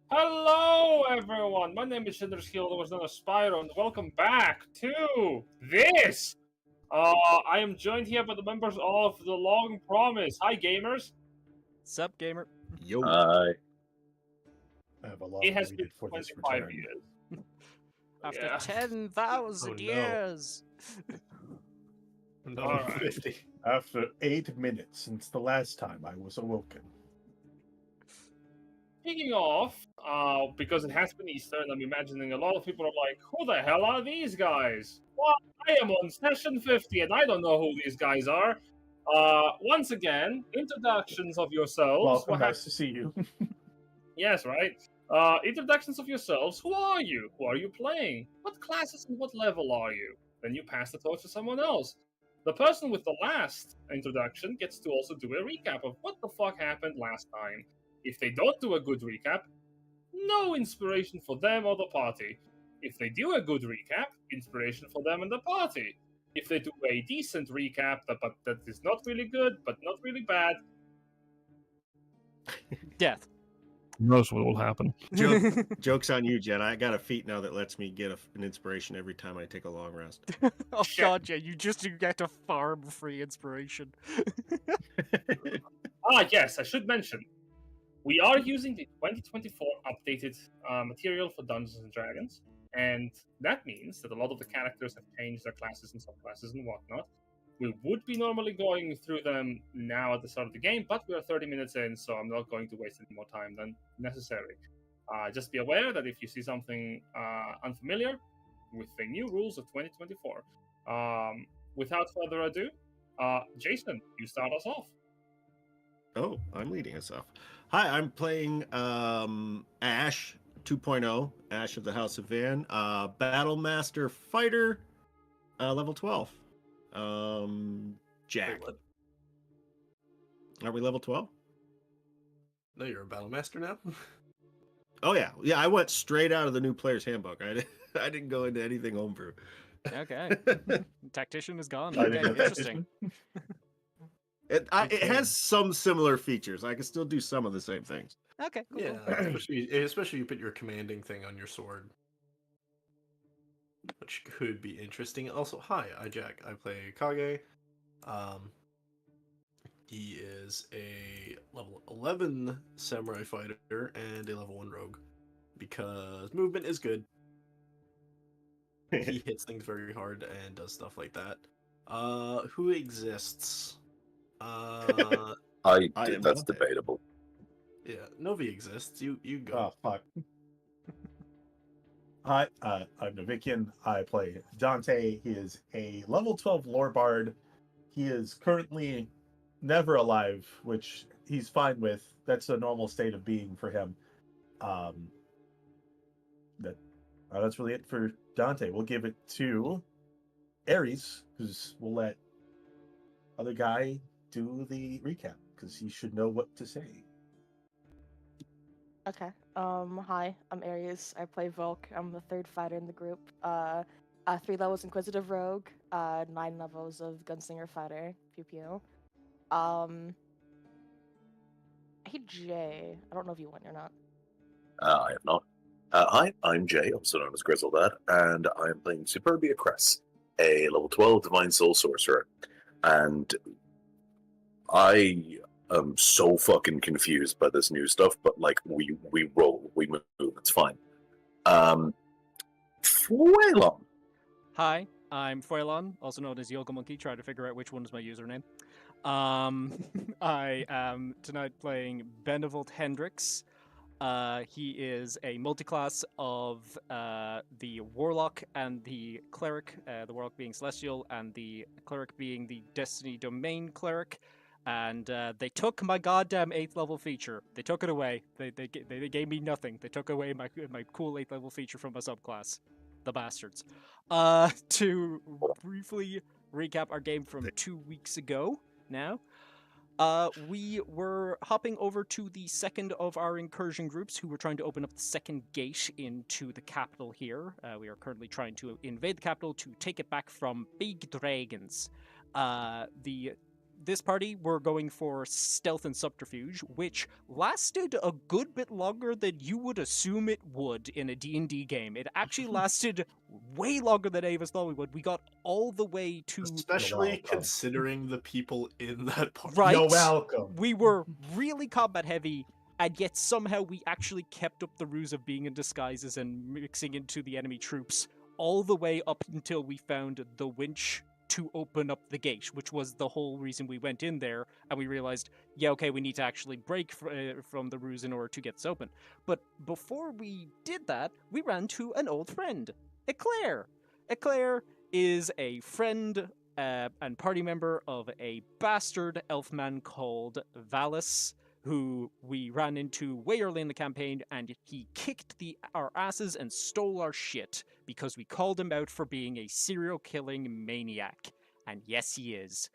Hello, everyone! My name is Shinderskill, was known as Spyro, and welcome back to this! I am joined here by the members of the Long Promise. Hi, gamers! Sup, gamer? Yo. I have a long It has been waited for this 25 return. years. After Yeah. 10,000 Oh, no. years! Another Alright. 50. After 8 minutes since the last time I was awoken. Speaking of, because it has been Easter, and I'm imagining a lot of people are like, who the hell are these guys? Well, I am on session 50, and I don't know who these guys are. Once again, introductions of yourselves. Welcome, nice to see you. Yes, right? Introductions of yourselves. Who are you? Who are you playing? What classes and what level are you? Then you pass the torch to someone else. The person with the last introduction gets to also do a recap of what the fuck happened last time. If they don't do a good recap, no inspiration for them or the party. If they do a good recap, inspiration for them and the party. If they do a decent recap, but that is not really good, but not really bad, Death. Who knows what will happen? Joke's on you, Jen. I got a feat now that lets me get an inspiration every time I take a long rest. Oh Shit. god, yeah, you just get to farm free inspiration. Yes, I should mention. We are using the 2024 updated material for Dungeons and Dragons, and that means that a lot of the characters have changed their classes and subclasses and whatnot. We would be normally going through them now at the start of the game, but we are 30 minutes in, so I'm not going to waste any more time than necessary. Just be aware that if you see something unfamiliar with the new rules of 2024, without further ado, Jason, you start us off. Oh, I'm leading us off. Hi, I'm playing Ash 2.0, Ash of the House of Van, Battle Master Fighter, level 12. Jack. Wait, what? Are we level 12? No, you're a battle master now. Oh yeah, yeah. I went straight out of the new player's handbook. I didn't go into anything homebrew. Okay. Tactician is gone. I Okay, didn't know interesting. It has some similar features. I can still do some of the same things. Okay, cool. Yeah, especially you put your commanding thing on your sword, which could be interesting. Also, hi, I'm Jack. I play Kage. He is a level 11 samurai fighter and a level 1 rogue because movement is good. He hits things very hard and does stuff like that. Who exists? that's am Dante. debatable. Yeah, Novi exists. You go. Oh, fuck. Hi, I'm Novikian. I play Dante. He is a level 12 lore bard. He is currently never alive, which he's fine with. That's a normal state of being for him. That's really it for Dante. We'll give it to Aries, because we'll let other guy do the recap, because he should know what to say. Okay. Hi, I'm Aries. I play Volk. I'm the third fighter in the group. 3 levels Inquisitive Rogue, 9 levels of Gunslinger Fighter, pew pew. Hey Jay, I don't know if you won or not. I have not. Hi, I'm Jay, also known as Griseldad, and I am playing Superbia Cress, a level 12 Divine Soul Sorcerer. And I am so fucking confused by this new stuff, but like, we roll, we move, it's fine. Fuelon. Hi, I'm Foilon, also known as Yogelmonkey, trying to figure out which one is my username. I am tonight playing Benevolt Hendrix. He is a multiclass of the Warlock and the Cleric, the Warlock being Celestial and the Cleric being the Destiny Domain Cleric. And they took my goddamn 8th level feature. They took it away. They gave me nothing. They took away my cool 8th level feature from my subclass. The bastards. To briefly recap our game from 2 weeks ago now. We were hopping over to the second of our incursion groups who were trying to open up the second gate into the capital here. We are currently trying to invade the capital to take it back from big dragons. The this party were going for stealth and subterfuge, which lasted a good bit longer than you would assume it would in a D&D game. It actually lasted way longer than any of us thought we would. We got all the way to... Especially welcome. considering the people in that party. Right? You're welcome. We were really combat heavy, and yet somehow we actually kept up the ruse of being in disguises and mixing into the enemy troops all the way up until we found the winch to open up the gate, which was the whole reason we went in there, and we realized, yeah, okay, we need to actually break from the ruse in order to get this open. But before we did that, we ran to an old friend, Eclair. Eclair is a friend and party member of a bastard elfman called Valus, who we ran into way early in the campaign, and he kicked our asses and stole our shit because we called him out for being a serial-killing maniac. And yes, he is.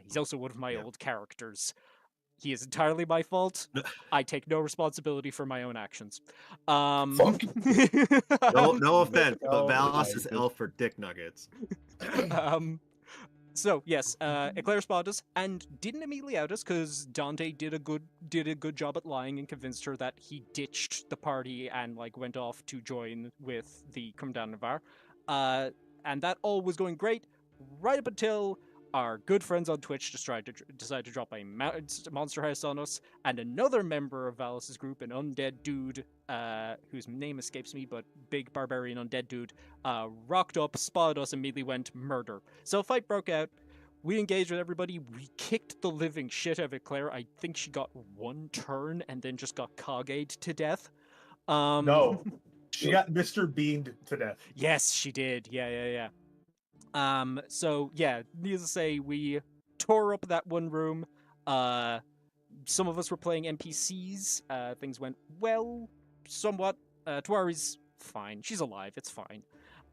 He's also one of my old characters. He is entirely my fault. I take no responsibility for my own actions. Fuck. No offense, but Oh, Valis my is elf for dick nuggets. So yes, Eclair spotted us and didn't immediately out us because Dante did a good job at lying and convinced her that he ditched the party and like went off to join with the Commandavar. And that all was going great right up until our good friends on Twitch decided to drop a monster house on us, and another member of Valis' group, an undead dude, whose name escapes me, but big barbarian undead dude, rocked up, spotted us, immediately went murder. So a fight broke out. We engaged with everybody. We kicked the living shit out of Claire. I think she got one turn and then just got Kaged to death. No, she got Mr. Beaned to death. Yes, she did. Yeah. So yeah, needless to say, we tore up that one room. Some of us were playing NPCs. Things went well, somewhat. Tuari's fine. She's alive. It's fine.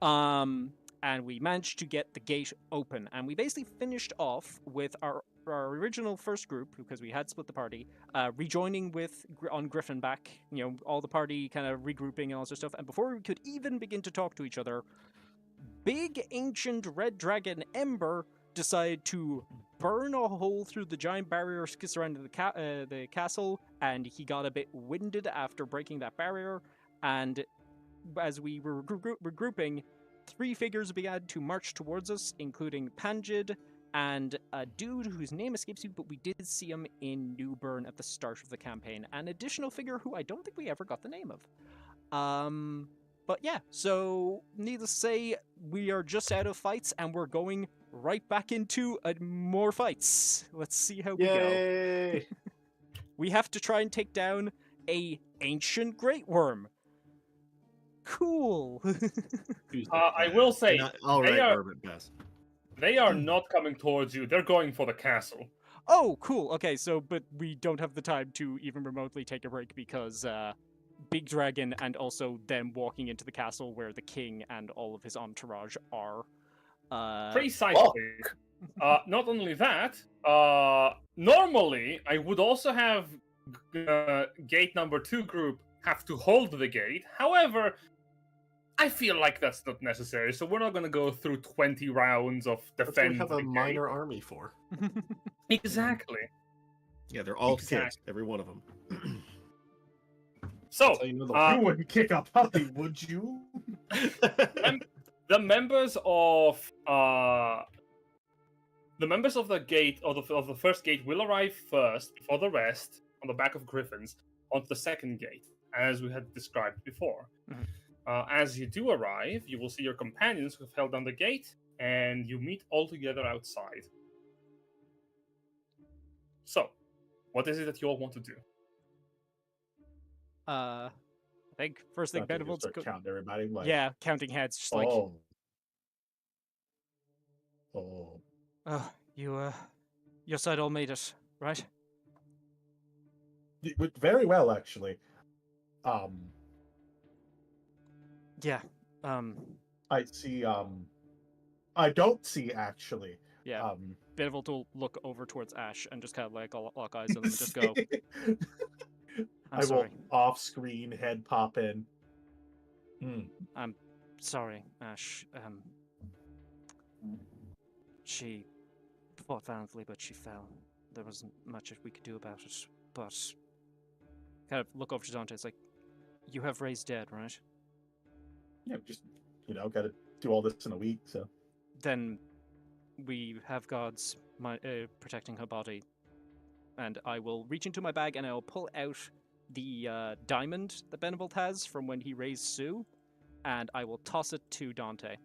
And we managed to get the gate open. And we basically finished off with our original first group, because we had split the party, rejoining on Griffin back. You know, all the party kind of regrouping and all sorts of stuff. And before we could even begin to talk to each other, big ancient red dragon Ember decided to burn a hole through the giant barrier surrounding the castle, and he got a bit winded after breaking that barrier. And as we were regrouping, 3 figures began to march towards us, including Panjid and a dude whose name escapes me, but we did see him in Newburn at the start of the campaign. An additional figure who I don't think we ever got the name of. But yeah, so needless to say, we are just out of fights, and we're going right back into more fights. Let's see how we go. We have to try and take down a ancient great worm. Cool. I will say, All they right, are- Urban Best. they are not coming towards you. They're going for the castle. Oh, cool. Okay, so, but we don't have the time to even remotely take a break because, Big Dragon and also them walking into the castle where the king and all of his entourage are. Precisely. Not only that, normally I would also have gate number 2 group have to hold the gate. However, I feel like that's not necessary, so we're not going to go through 20 rounds of That's what defending we have a the minor army for. gate. Exactly. Yeah, they're all kids, Exactly. every one of them. So, That's how you know the You wouldn't kick a puppy, would you? the members of the gate of the first gate will arrive first before the rest on the back of griffins onto the second gate, as we had described before. As you do arrive, you will see your companions who have held down the gate, and you meet all together outside. So, what is it that you all want to do? I think first thing Nothing, you Benevolt's start counting everybody. Like, yeah, counting heads, just like, Oh. oh, your side all made it, right? Very well, actually. Yeah. I see. I don't see actually. Yeah. Benevolt will look over towards Ash and just kind of like lock eyes on them and just go, I'm I sorry. will off-screen head pop in. I'm sorry, Ash. She fought valiantly, but she fell. There wasn't much that we could do about it. But kind of look over to Dante. It's like, you have raised dead, right? Yeah, just got to do all this in a week. So Then we have gods protecting her body, and I will reach into my bag and I'll pull out the diamond that Benevolt has from when he raised Sue, and I will toss it to Dante.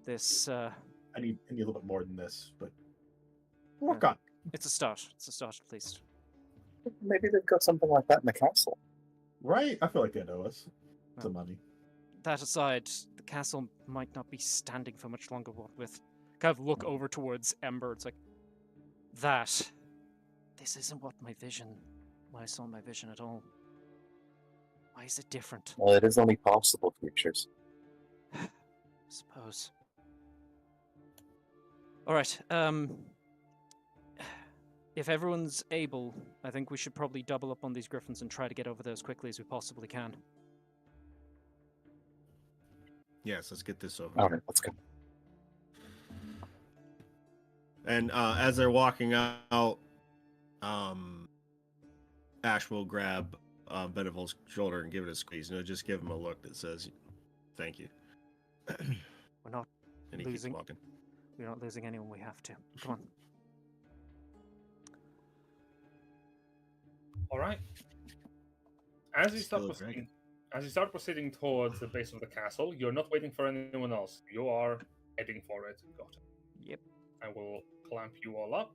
This I need a little bit more than this, but work on. it's a start. It's a start, at least. Maybe they've got something like that in the castle. Right? I feel like they know us. Some Well, money. That aside, the castle might not be standing for much longer. What with kind of look over towards Ember. It's like that. This isn't what I saw in my vision at all. Why is it different? Well, it is only possible, creatures. Suppose. All right. If everyone's able, I think we should probably double up on these griffins and try to get over there as quickly as we possibly can. Yes, let's get this over. All right, let's go. And as they're walking out, Ash will grab Benevolt's shoulder and give it a squeeze. Just give him a look that says, "Thank you." We're not And he losing. keeps walking. We're not losing anyone we have to. Come on. All right. As you Still start a proceeding, dragon. as you start proceeding towards the base of the castle, you're not waiting for anyone else. You are heading for it. Got it. Yep. I will clamp you all up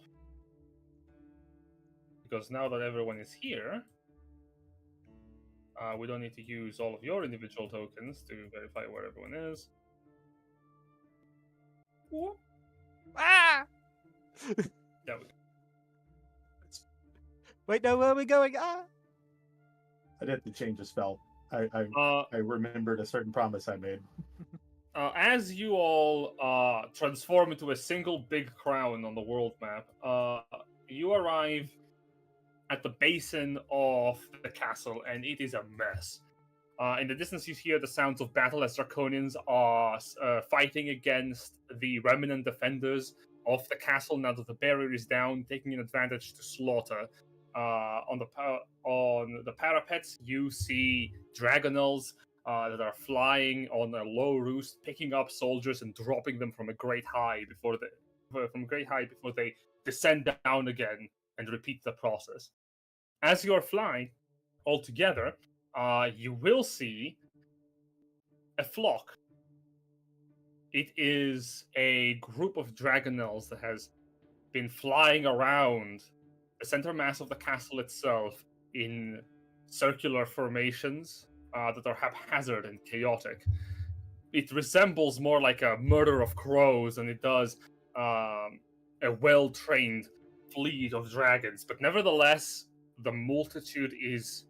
because now that everyone is here, we don't need to use all of your individual tokens to verify where everyone is. Whoop. Ah! There we go. Wait, no, where are we going? Ah! I did have to change the spell. I remembered a certain promise I made. As you all transform into a single big crown on the world map, you arrive at the basin of the castle, and it is a mess. In the distance, you hear the sounds of battle as Draconians are fighting against the remnant defenders of the castle now that the barrier is down, taking an advantage to slaughter. On the parapets, you see dragonels that are flying on a low roost, picking up soldiers and dropping them from a great height before they descend down again and repeat the process. As you are flying all together, you will see a flock. It is a group of dragonels that has been flying around the center mass of the castle itself in circular formations that are haphazard and chaotic. It resembles more like a murder of crows than it does a well-trained fleet of dragons, but nevertheless, the multitude is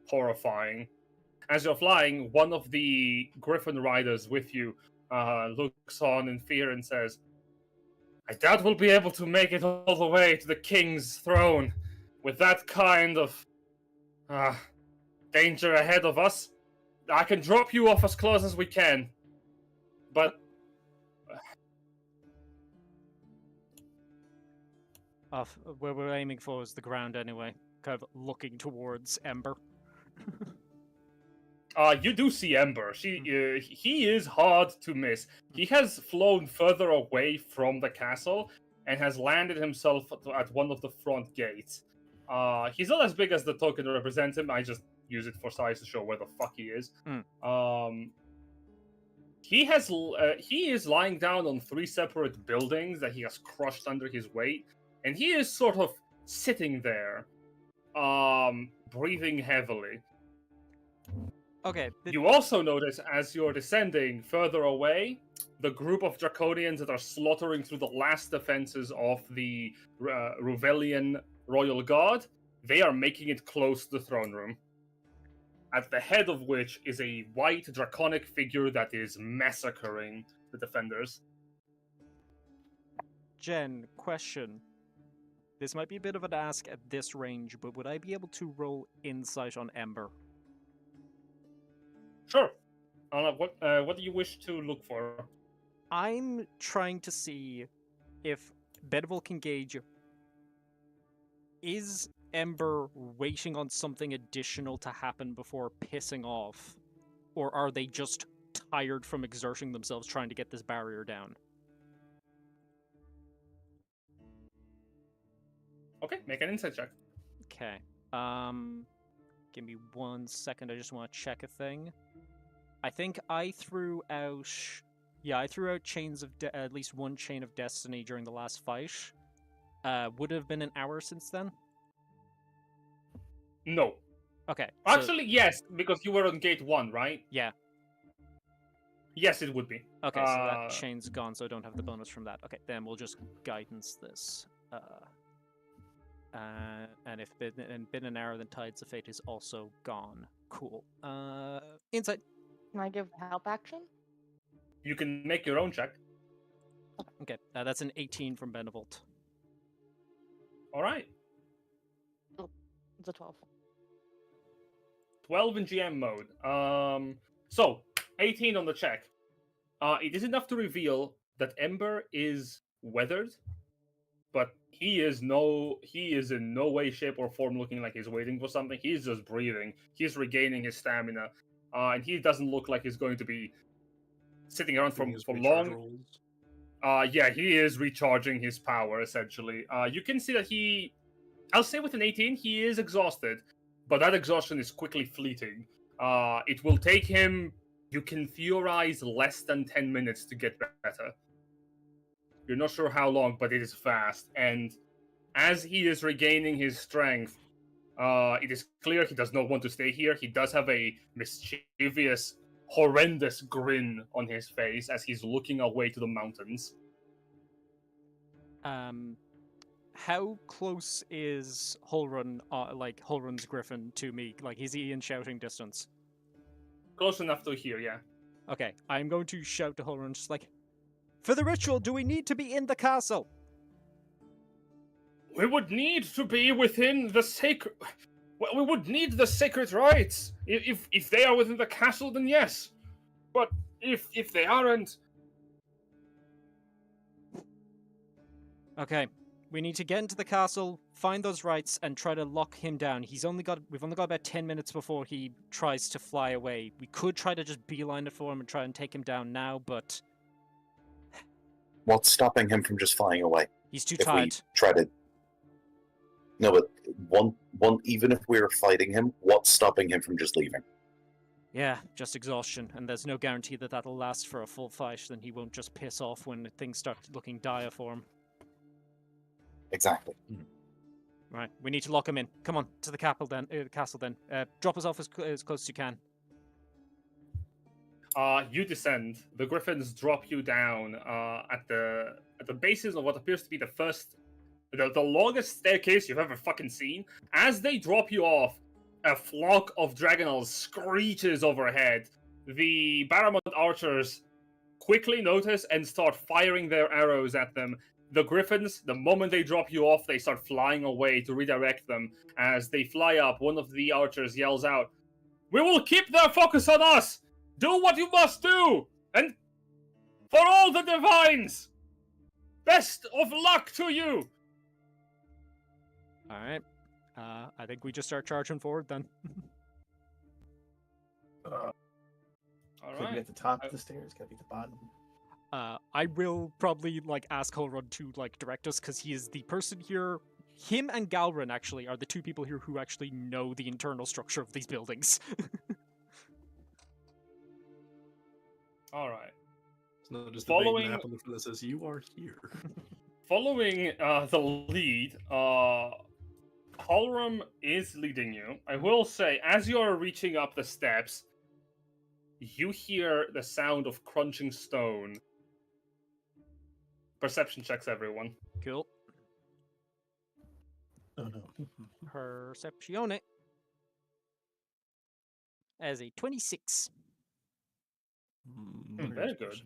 horrifying. As you're flying, one of the griffin riders with you looks on in fear and says, "I doubt we'll be able to make it all the way to the king's throne with that kind of danger ahead of us. I can drop you off as close as we can, but Where we're aiming for is the ground anyway. Kind of looking towards Ember. you do see Ember. He is hard to miss. He has flown further away from the castle and has landed himself at one of the front gates. He's not as big as the token to represent him. I just use it for size to show where the fuck he is. He is lying down on 3 separate buildings that he has crushed under his weight, and he is sort of sitting there, breathing heavily. Okay. You also notice, as you're descending further away, the group of Draconians that are slaughtering through the last defenses of the Ruvelian Royal Guard, they are making it close to the throne room. At the head of which is a white draconic figure that is massacring the defenders. Jen, question. This might be a bit of an ask at this range, but would I be able to roll insight on Ember? Sure. What do you wish to look for? I'm trying to see if Benevolt can gauge, is Ember waiting on something additional to happen before pissing off? Or are they just tired from exerting themselves trying to get this barrier down? Okay, make an insight check. Okay. Give me 1 second. I just want to check a thing. I think I threw out... Yeah, I threw out at least one Chain of Destiny during the last fight. Would it have been an hour since then? No. Okay. Actually, yes, because you were on gate 1, right? Yeah. Yes, it would be. Okay, so that chain's gone, so I don't have the bonus from that. Okay, then we'll just guidance this. And if been an hour, then Tides of Fate is also gone. Cool. Insight. Can I give help action? You can make your own check. Okay, that's an 18 from Benevolt. All right. Oh, it's a 12. 12 in GM mode. So 18 on the check. It is enough to reveal that Ember is weathered, but he is in no way, shape, or form looking like he's waiting for something. He's just breathing. He's regaining his stamina, and he doesn't look like he's going to be sitting around for long. Yeah, he is recharging his power essentially. You can see that I'll say with an 18, he is exhausted, but that exhaustion is quickly fleeting. It will take him, you can theorize, less than 10 minutes to get better. You're not sure how long, but it is fast. And as he is regaining his strength, it is clear he does not want to stay here. He does have a mischievous, horrendous grin on his face as he's looking away to the mountains. How close is Holrun's griffin to me? Like, is he in shouting distance? Close enough to hear, yeah. Okay, I'm going to shout to Holrun, just like, for the ritual, do we need to be in the castle? We would need to be within the sacred... Well, we would need the sacred rites. If they are within the castle, then yes. But if they aren't... Okay, we need to get into the castle, find those rites, and try to lock him down. We've only got about 10 minutes before he tries to fly away. We could try to just beeline it for him and try and take him down now, but... What's stopping him from just flying away? He's too If we tired. try to... No, but even if we were fighting him, what's stopping him from just leaving? Yeah, just exhaustion, and there's no guarantee that that'll last for a full fight, then he won't just piss off when things start looking dire for him. Exactly. Right, we need to lock him in. Come on, to the castle then. Drop us off as close as you can. You descend. The griffins drop you down at the basis of what appears to be the longest staircase you've ever fucking seen. As they drop you off, a flock of dragonels screeches overhead. The Baramont archers quickly notice and start firing their arrows at them. The griffins, the moment they drop you off, they start flying away to redirect them. As they fly up, one of the archers yells out, "We will keep their focus on us! Do what you must do! And for all the divines, best of luck to you!" Alright. I think we just start charging forward then. All Could be right. at the top of the stairs, could be at the bottom. I will probably ask Holrun to direct us, because he is the person here. Him and Galrin actually are the two people here who actually know the internal structure of these buildings. All right. It's not just Following- a big map on the front that says you are here. Following the lead, Holrum is leading you. I will say, as you are reaching up the steps, you hear the sound of crunching stone. Perception checks, everyone. Cool. Oh no. Perceptione. As a 26. Very good.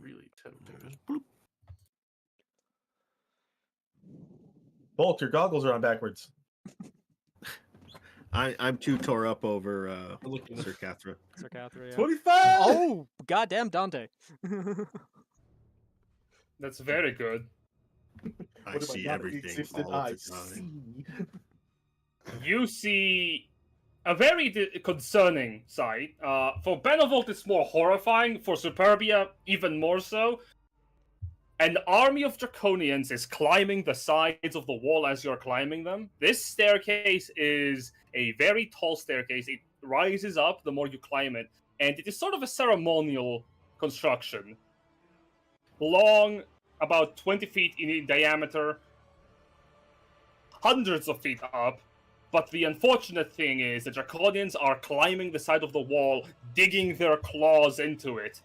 Really tempting. Bolt, your goggles are on backwards. I'm too tore up over Look at Sir Cathra. Sir Cathra, yeah. 25! Oh, goddamn Dante. That's very good. I What if see not everything existed? all I the time. see. You see a very concerning sight. For Benevolt, it's more horrifying. For Superbia, even more so. An army of Draconians is climbing the sides of the wall as you're climbing them. This staircase is a very tall staircase. It rises up the more you climb it, and it is sort of a ceremonial construction. Long, about 20 feet in diameter, hundreds of feet up. But the unfortunate thing is the Draconians are climbing the side of the wall, digging their claws into it.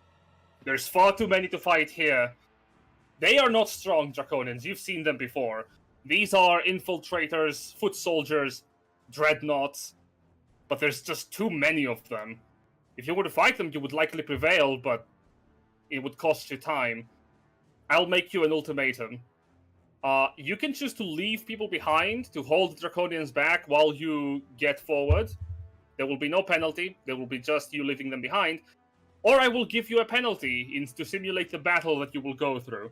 There's far too many to fight here. They are not strong Draconians. You've seen them before. These are infiltrators, foot soldiers, dreadnoughts. But there's just too many of them. If you were to fight them, you would likely prevail, but it would cost you time. I'll make you an ultimatum. You can choose to leave people behind to hold the Draconians back while you get forward. There will be no penalty. There will be just you leaving them behind. Or I will give you a penalty to simulate the battle that you will go through.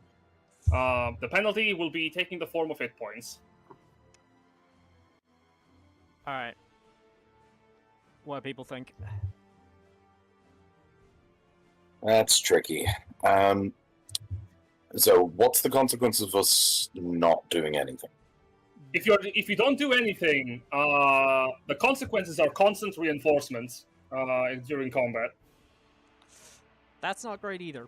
The penalty will be taking the form of hit points. Alright. What do people think? That's tricky. So, what's the consequence of us not doing anything? If you don't do anything, the consequences are constant reinforcements during combat. That's not great either.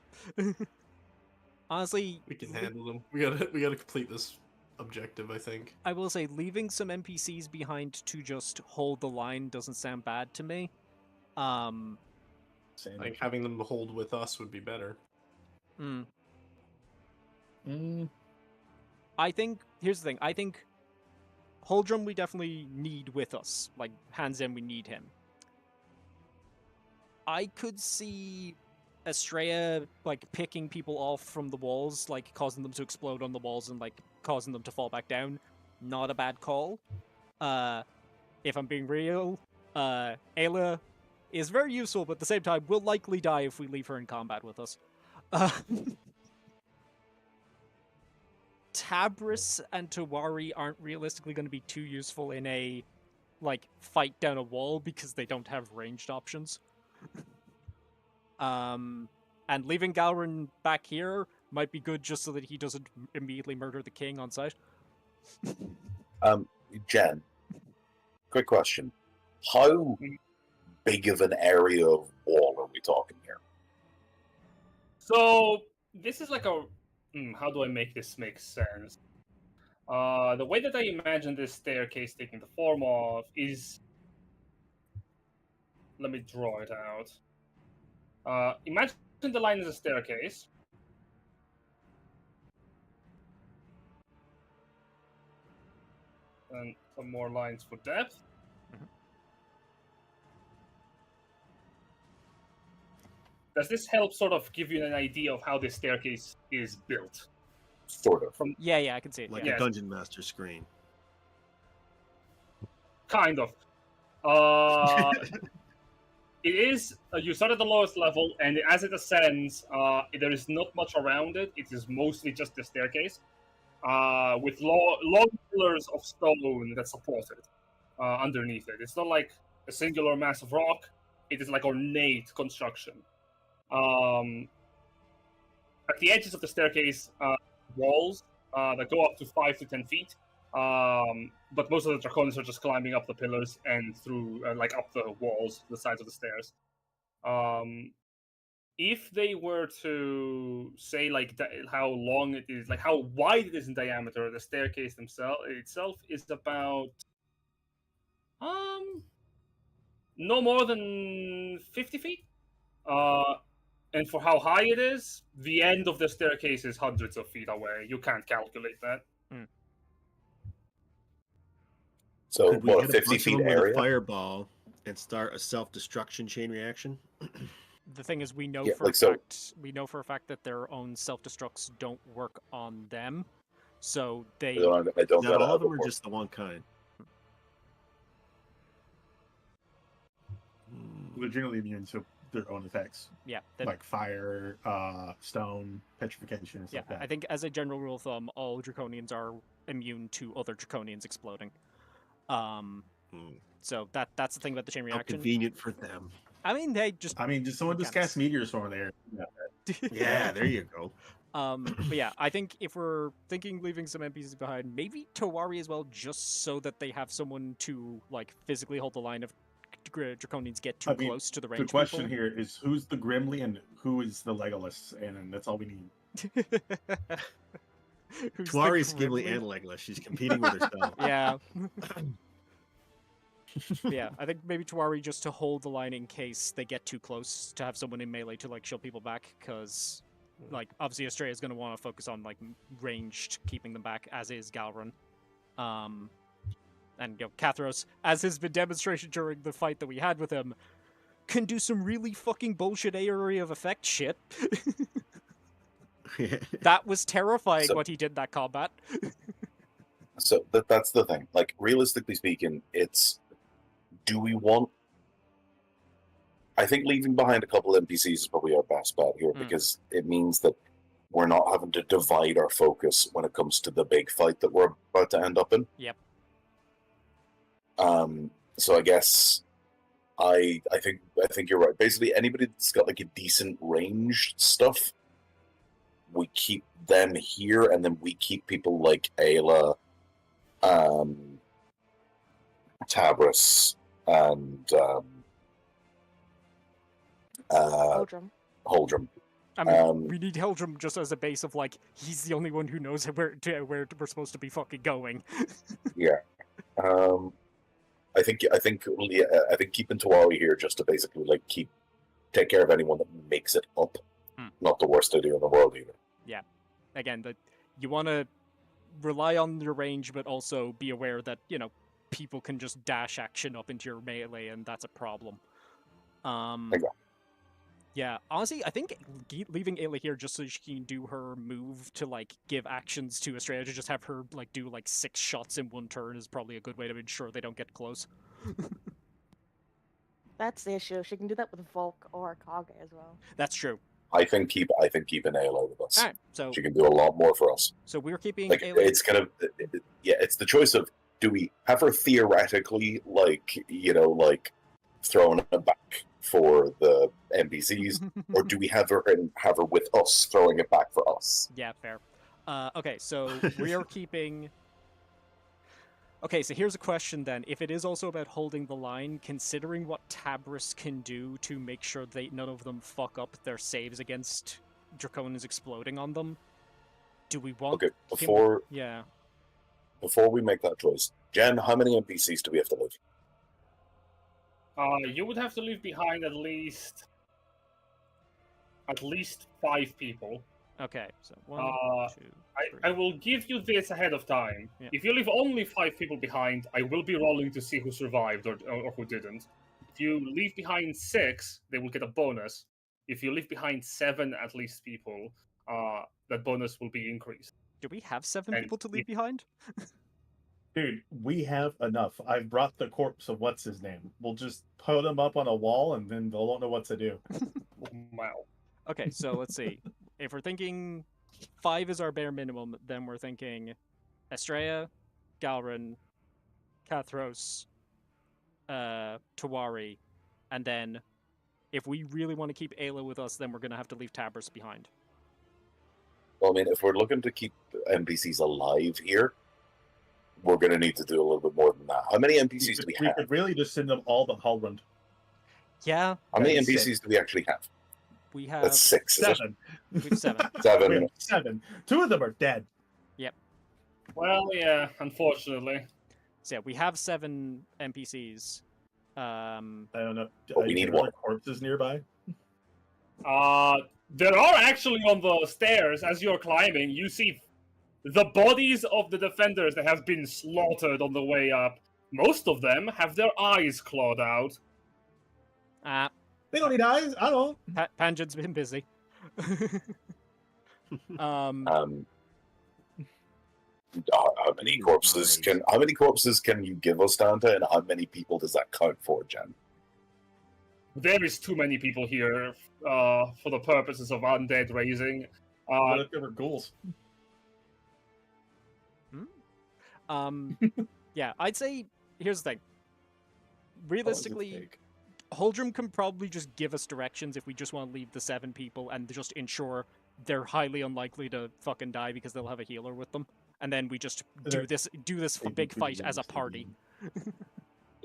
Honestly, We can handle them. We gotta complete this objective, I think. I will say leaving some NPCs behind to just hold the line doesn't sound bad to me. Like having them hold with us would be better. I think here's the thing. I think Huldrum we definitely need with us. Like hands in, we need him. I could see Estrella like picking people off from the walls, like causing them to explode on the walls and like causing them to fall back down. Not a bad call. If I'm being real, Ayla is very useful, but at the same time will likely die if we leave her in combat with us. Tabris and Tawari aren't realistically going to be too useful in a like fight down a wall because they don't have ranged options. And leaving Galrin back here might be good just so that he doesn't immediately murder the king on sight. Jen, quick question. How big of an area of wall are we talking here? So this is like a how do I make this make sense? The way that I imagine this staircase taking the form of is, let me draw it out. Imagine the line as a staircase. And some more lines for depth. Does this help sort of give you an idea of how this staircase is built? Sort of. Yeah, I can see it. Like Yeah. a Dungeon Master screen. Kind of. It is, you start at the lowest level, and as it ascends, there is not much around it. It is mostly just the staircase, with long pillars of stone that support it underneath it. It's not like a singular mass of rock. It is like ornate construction. At the edges of the staircase, walls that go up to 5 to 10 feet. But most of the Draconians are just climbing up the pillars and through, like, up the walls, the sides of the stairs. If they were to say, like, how long it is, like, how wide it is in diameter, the staircase itself is about, no more than 50 feet. And for how high it is, the end of the staircase is hundreds of feet away. You can't calculate that. So, Could we what, a hit 50 bunch of feet them with a area? fireball and start a self-destruction chain reaction? The thing is, we know Yeah, for like, a fact that their own self-destructs don't work on them, so they. I don't Not know all how of them, it or works. just the one kind? They're generally immune to their own effects, Yeah, like fire, stone, petrification, and stuff like that. I think as a general rule of thumb, all draconians are immune to other draconians exploding. So that's the thing about the chain How reaction. convenient for them. I mean, they just. Just someone just cast meteors from there. Yeah, there you go. But yeah, I think if we're thinking leaving some NPCs behind, maybe Tawari as well, just so that they have someone to like physically hold the line if draconians get too close to the range. The question here is who's the Grimly and who is the Legolas, and that's all we need. Tawari's Gimli and Legolas. She's competing with herself. Yeah. Yeah, I think maybe Tawari just to hold the line in case they get too close, to have someone in melee to like shield people back, because like obviously Estrella is going to want to focus on like ranged, keeping them back, as is Galran. And Kathros, as has been demonstrated during the fight that we had with him, can do some really fucking bullshit area of effect shit. That was terrifying what he did in that combat. So that's the thing. Like, realistically speaking, it's, do we want... I think leaving behind a couple NPCs is probably our best bet here, because it means that we're not having to divide our focus when it comes to the big fight that we're about to end up in. Yep. So I guess I think you're right. Basically, anybody that's got like a decent ranged stuff, we keep them here, and then we keep people like Ayla, Tabris, and Holdrum. I mean, we need Heldrum just as a base of like, he's the only one who knows where we're supposed to be fucking going. Yeah. I think keeping Tawari here just to basically like take care of anyone that makes it up. Not the worst idea in the world either. Yeah. Again, you want to rely on your range, but also be aware that, people can just dash action up into your melee, and that's a problem. Yeah, honestly, I think leaving Ayla here just so she can do her move to, like, give actions to Estrella, to just have her, like, do, like, 6 shots in one turn is probably a good way to ensure they don't get close. That's the issue. She can do that with Volk or Kage as well. That's true. I think keeping Ayla with us. Alright, so she can do a lot more for us. So we're keeping like, Ayla... It's kind of... it's the choice of, do we have her theoretically, like, thrown it back for the NPCs, or do we have her with us, throwing it back for us? Yeah, fair. Okay, so we are keeping... Okay, so here's a question then. If it is also about holding the line, considering what Tabris can do to make sure none of them fuck up their saves against Draconians exploding on them, do we want... Okay, before we make that choice, Jen, how many NPCs do we have to leave? You would have to leave behind at least 5 people. Okay, so 1, 2, 3. I will give you this ahead of time. Yeah. If you leave only 5 people behind, I will be rolling to see who survived or who didn't. If you leave behind 6, they will get a bonus. If you leave behind 7 at least people, that bonus will be increased. Do we have 7 people to leave behind? Dude, we have enough. I've brought the corpse of what's his name. We'll just put him up on a wall, and then they won't know what to do. Wow. Okay, so let's see. If we're thinking 5 is our bare minimum, then we're thinking Estrella, Galran, Kathros, Tawari, and then if we really want to keep Ayla with us, then we're going to have to leave Tabris behind. Well, I mean, if we're looking to keep NPCs alive here, we're going to need to do a little bit more than that. How many NPCs do we have? We could really just send them all but Halbrand. Yeah. How many NPCs do we actually have? We have... That's 6. 7. We have 7. 7. We have 7. 2 of them are dead. Yep. Well, yeah, unfortunately. So yeah, we have 7 NPCs. I don't know. But we need one. Corpses nearby? There are actually on the stairs, as you're climbing, you see the bodies of the defenders that have been slaughtered on the way up. Most of them have their eyes clawed out. They don't need eyes. I don't. Panjin's been busy. How many corpses can you give us, Dante, and how many people does that count for, Jen? there is too many people here for the purposes of undead raising. What if there were ghouls? Yeah, I'd say here's the thing. Realistically, Holdrum can probably just give us directions if we just want to leave the 7 people and just ensure they're highly unlikely to fucking die because they'll have a healer with them, and then we just do this big fight as a party.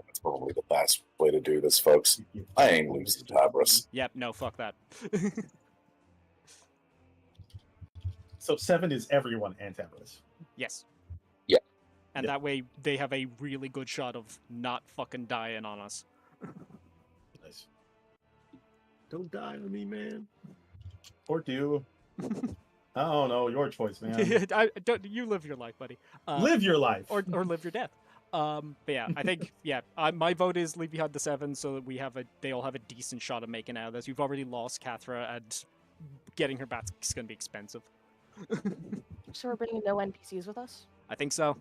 That's probably the best way to do this, folks. I ain't losing to Tabris. Yep, no, fuck that. So 7 is everyone and Tabris. Yes. Yeah. And that way they have a really good shot of not fucking dying on us. Nice. Don't die on me, man. Or do. I don't know, your choice, man. You live your life, buddy. Live your life. Or live your death. But yeah, I think my vote is leave behind the 7 so that they all have a decent shot of making out of this. We've already lost Kathra, and getting her back is going to be expensive. So we're bringing no NPCs with us? I think so.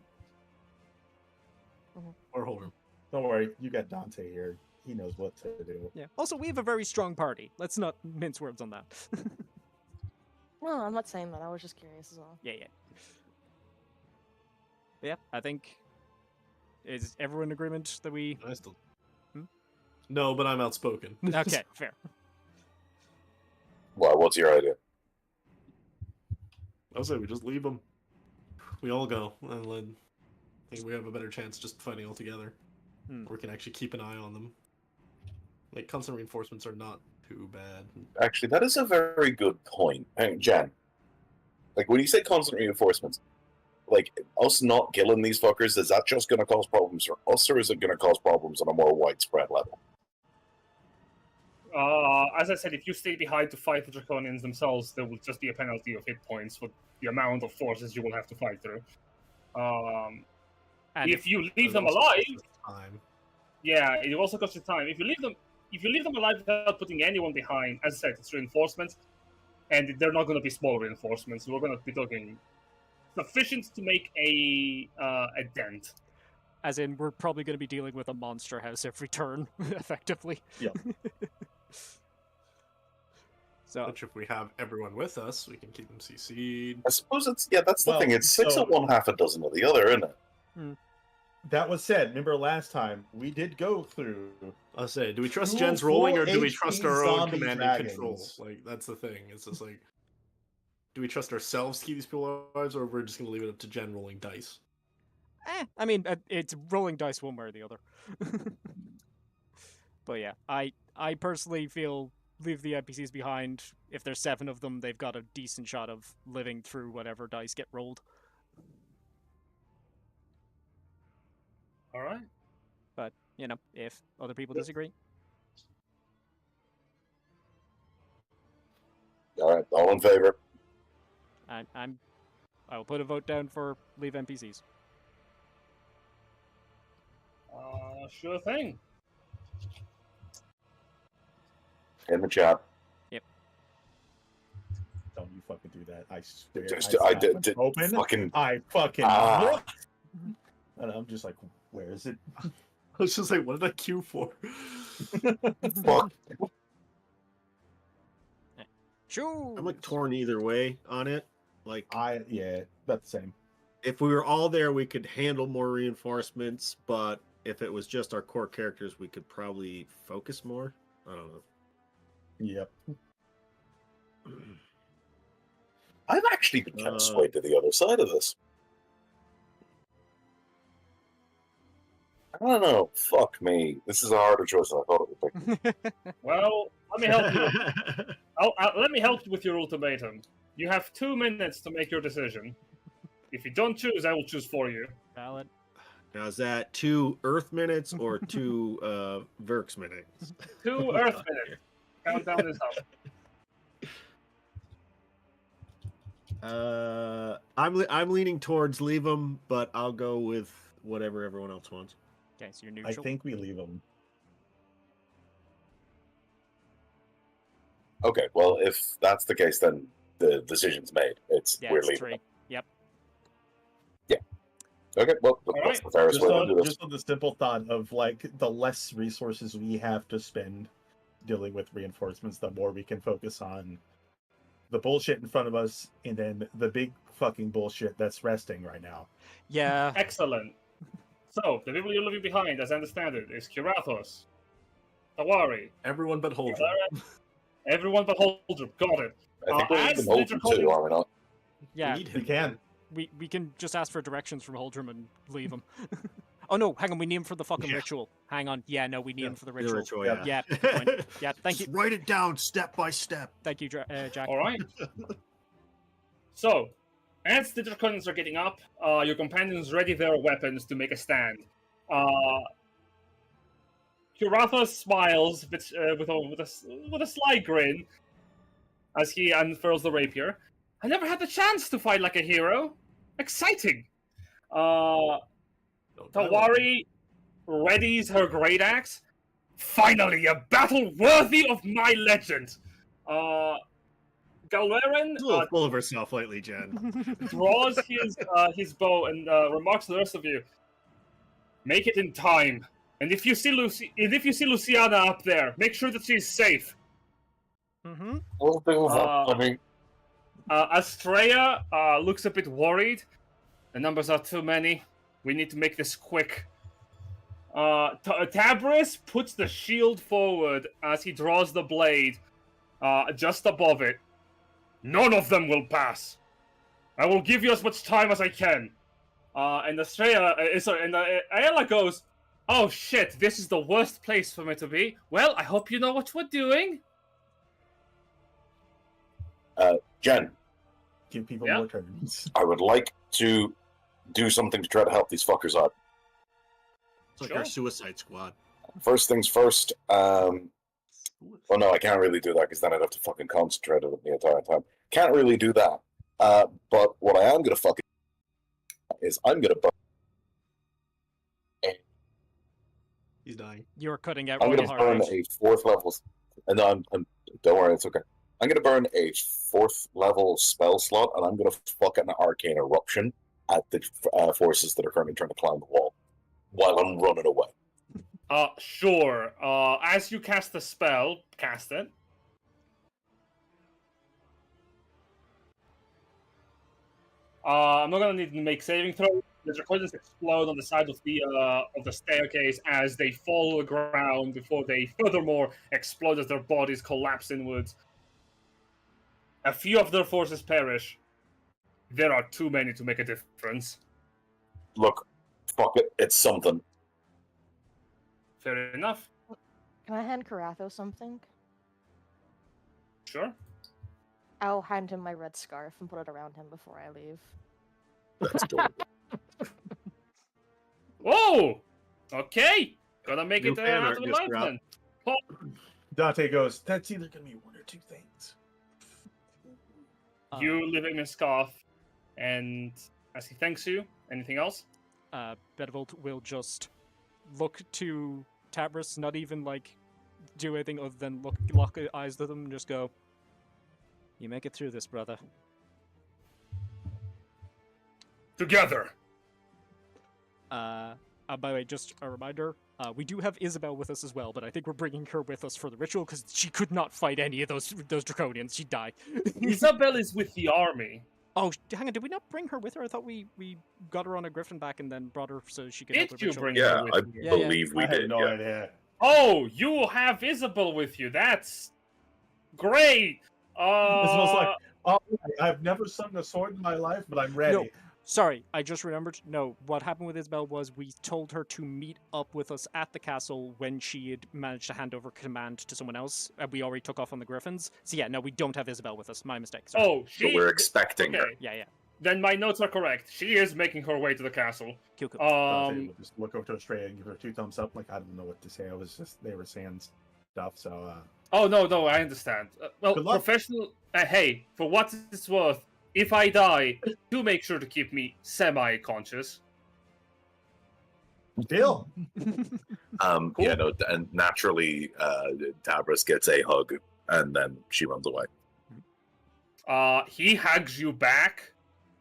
Or Holdrum. Don't worry, you got Dante here. He knows what to do. Yeah. Also, we have a very strong party. Let's not mince words on that. No, I'm not saying that. I was just curious as well. Yeah. Yeah, I think... Is everyone in agreement that we... I still... No, but I'm outspoken. Okay, fair. Well, what's your idea? I'll say we just leave them. We all go, and then I think we have a better chance just fighting all together. Or we can actually keep an eye on them. Like, constant reinforcements are not too bad. Actually, that is a very good point. Hey, Jen, like, when you say constant reinforcements, like, us not killing these fuckers, is that just going to cause problems for us, or is it going to cause problems on a more widespread level? As I said, if you stay behind to fight the Draconians themselves, there will just be a penalty of hit points for the amount of forces you will have to fight through. If you leave them alive, yeah, it also costs you time. If you leave them alive without putting anyone behind, as I said, it's reinforcements, and they're not going to be small reinforcements. We're going to be talking sufficient to make a dent. As in, we're probably going to be dealing with a monster house every turn, effectively. Yep. So, which if we have everyone with us, we can keep them CC'd. I suppose that's the thing. It's 6 of one, half a dozen of the other, isn't it? That was said. Remember last time we did go through. I'll say, do we trust 2 Jen's rolling, or do we HP trust our own zombie command dragons. and control? Like, that's the thing. It's just like, do we trust ourselves to keep these people alive, or we're just going to leave it up to Jen rolling dice? I mean, it's rolling dice one way or the other. But yeah, I personally feel leave the NPCs behind. If there's 7 of them, they've got a decent shot of living through whatever dice get rolled. All right. But, if other people disagree. All right, all in favor? I will put a vote down for leave NPCs. Sure thing. In the chat. Yep. Don't you fucking do that. I swear. I did open. fucking... I fucking looked. And I'm just like, where is it? I was just like, what did I queue for? Fuck. Sure. I'm like torn either way on it. Like, yeah, that's the same. if we were all there, we could handle more reinforcements, but if it was just our core characters, we could probably focus more. I don't know. Yep. I've actually been kind of swayed to the other side of this. I don't know. Fuck me. This is a harder choice than I thought it would be. Well, let me help you. Let me help you with your ultimatum. You have 2 minutes to make your decision. If you don't choose, I will choose for you. Valid. Now, is that 2 Earth minutes or 2 Verx minutes? 2 Earth minutes. Countdown is up. I'm leaning towards leave them, but I'll go with whatever everyone else wants. Okay, so you're I neutral. think we leave them. Okay, well, if that's the case, then the decision's made. We're leaving. 3. Yep. Okay, well, that's right. the fairest way to do this. Just on the simple thought of, like, the less resources we have to spend dealing with reinforcements, the more we can focus on the bullshit in front of us, and then the big fucking bullshit that's resting right now. Yeah. Excellent. So, the people you're leaving behind, as I understand it, is Kirathos, Tawari, Everyone but Holdren. everyone but Holdren. Got it. I think we as can the hold them Draconians- too, are we not? Yeah. We need We him. can. We can just ask for directions from Holdrum and leave him. Oh no, hang on, we need him for the fucking Yeah. ritual. Hang on. Yeah, no, we need him for the The ritual. ritual, Yeah. Yeah, good point. Yeah, thank you. Just write it down step by step. Thank you, Jack. All right. So, as the Draconians are getting up, your companions ready their weapons to make a stand. Kirathos smiles with a sly grin as he unfurls the rapier. I never had the chance to fight like a hero. Exciting. Don't die like Tawari readies her great axe. Finally, a battle worthy of my legend. Galwerin She's a little full of herself lately, Jen. draws his bow and remarks to the rest of you, "Make it in time. And if you see Luciana up there, make sure that she's safe." Mm-hmm. I mean, Astrea looks a bit worried. The numbers are too many. We need to make this quick. Tabris puts the shield forward as he draws the blade just above it. None of them will pass. I will give you as much time as I can. And Ayala goes, "Oh shit, this is the worst place for me to be. Well, I hope you know what we're doing." Jen, Give people Yeah. more turns. I would like to do something to try to help these fuckers out. It's like Sure. our Suicide Squad. First things first, well, no, I can't really do that because then I'd have to fucking concentrate on it the entire time. Can't really do that. But what I am going to fucking is I'm going to burn. He's dying. You're cutting out I'm real going to hard. burn Rage. a 4th level. And I'm don't worry, it's okay. I'm going to burn a 4th level spell slot, and I'm going to fuck an arcane eruption at the forces that are currently trying to climb the wall while I'm running away. Sure. As you cast the spell, cast it. I'm not gonna need to make saving throws. The Draconians explode on the side of the staircase as they fall to the ground before they furthermore explode as their bodies collapse inwards. A few of their forces perish. There are too many to make a difference. Look, fuck it, it's something. Fair enough. Can I hand Karatho something? Sure. I'll hand him my red scarf and put it around him before I leave. That's dope. Whoa! Okay. Gotta make New it fan out art of the just life dropped. then. Dante goes, that's either going to be one or two things. You live in a scarf, and as he thanks you, anything else? Benevolt will just look to Tabris, not even like do anything other than lock eyes with him and just go, "You make it through this, brother." Together. By the way, just a reminder, we do have Isabel with us as well, but I think we're bringing her with us for the ritual because she could not fight any of those draconians. She'd die. Isabel is with the army. Oh, hang on, did we not bring her with her? I thought we got her on a griffin back and then brought her so she could help Did the you ritual. bring Yeah, her with I you? Yeah, believe we I had did. no Yeah. idea. Oh, you have Isabel with you. That's great. It's almost like, oh, I've never sung a sword in my life, but I'm ready. No. Sorry, I just remembered. No, what happened with Isabel was we told her to meet up with us at the castle when she had managed to hand over command to someone else. We already took off on the griffins. So yeah, no, we don't have Isabel with us. My mistake. Sorry. Oh, But she. we're expecting her. Okay, Yeah. then my notes are correct. She is making her way to the castle. Cool. Dante will just look over to Australia and give her 2 thumbs up. Like, I don't know what to say. I was just, they were saying stuff, so, Oh no, I understand. Well, Good luck. professional. Hey, for what it's worth, if I die, do make sure to keep me semi-conscious. deal. Cool. Yeah, no, and naturally, Tabris gets a hug, and then she runs away. He hugs you back.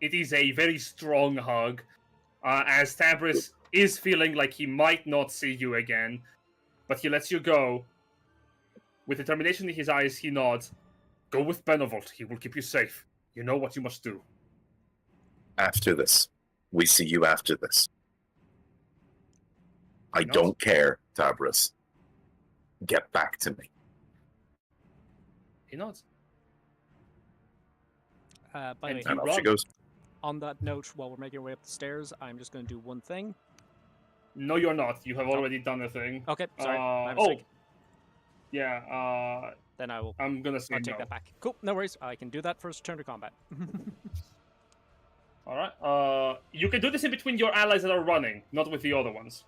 It is a very strong hug, as Tabris is feeling like he might not see you again, but he lets you go. With determination in his eyes, he nods. Go with Benevolt. He will keep you safe. You know what you must do. After this. We see you after this. I nods. don't care, Tabris. Get back to me. He nods. By the way, And And you off she run. goes. on that note, while we're making our way up the stairs, I'm just going to do one thing. No, you're not. You have already done a thing. Okay, sorry. my Oh, mistake. yeah. Then I will I'm gonna say I'll take no. that back. Cool, no worries. I can do that first turn to combat. All right. You can do this in between your allies that are running, not with the other ones.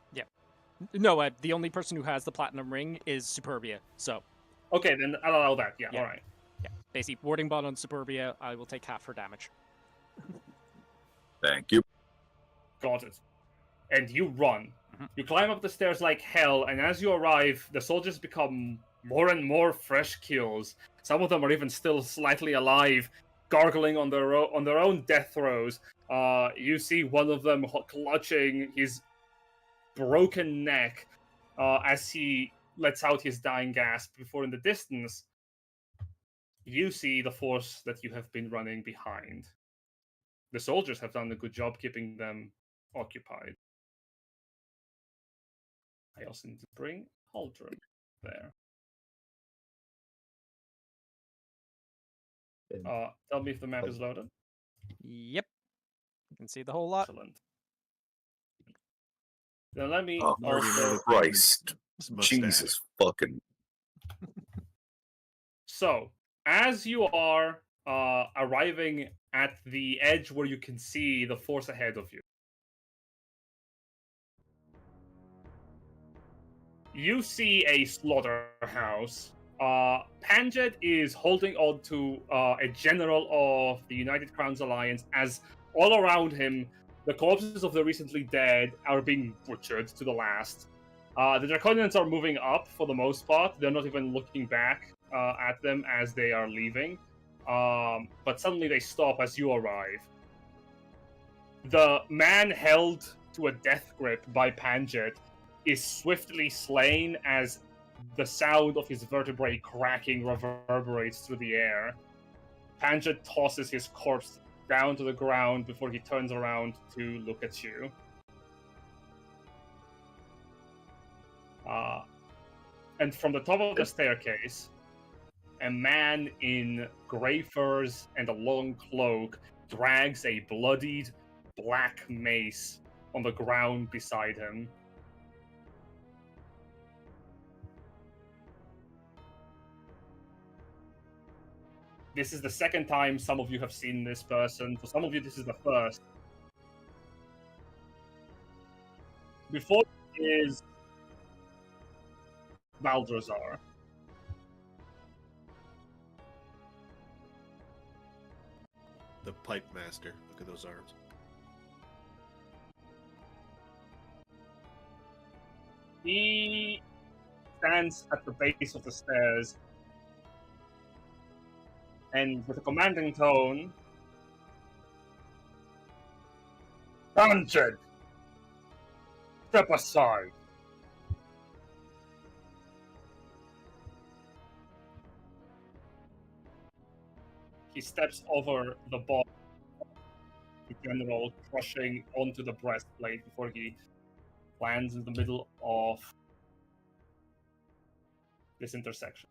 No, the only person who has the platinum ring is Superbia. So, Okay, then I'll allow that. Yeah. Yeah. All right. yeah, basically, warding bot on Superbia, I will take half her damage. Thank you. Got it. And you run. Mhm. You climb up the stairs like hell, and as you arrive, the soldiers become more and more fresh kills. Some of them are even still slightly alive, gargling on their own death throes. You see one of them clutching his broken neck as he lets out his dying gasp. Before, in the distance, you see the force that you have been running behind. The soldiers have done a good job keeping them occupied. I also need to bring Haldren there. Tell me if the map is loaded. Yep. You can see the whole lot. Excellent. Then let me Oh, also... Christ. His mustache. Jesus fucking. So, as you are arriving at the edge where you can see the force ahead of you, you see a slaughterhouse. Panjet is holding on to a general of the United Crowns Alliance, as all around him, the corpses of the recently dead are being butchered to the last. The Draconians are moving up for the most part. They're not even looking back at them as they are leaving. But suddenly they stop as you arrive. The man held to a death grip by Panjet is swiftly slain as the sound of his vertebrae cracking reverberates through the air. Panjet tosses his corpse down to the ground before he turns around to look at you. And from the top of the staircase, a man in grey furs and a long cloak drags a bloodied black mace on the ground beside him. This is the second time some of you have seen this person. For some of you, this is the first. Before is Valdrazar. The pipe master. Look at those arms. He stands at the base of the stairs and with a commanding tone, Panjet, step aside. He steps over the ball, the general crushing onto the breastplate before he lands in the middle of this intersection.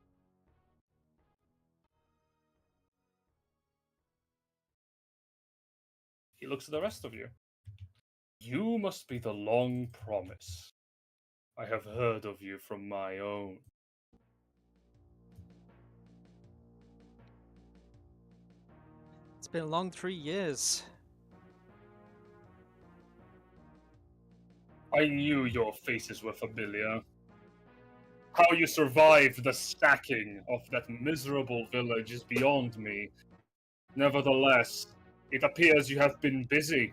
He looks at the rest of you. You must be the long promise. I have heard of you from my own. It's been a long 3 years. I knew your faces were familiar. How you survived the sacking of that miserable village is beyond me. Nevertheless, it appears you have been busy.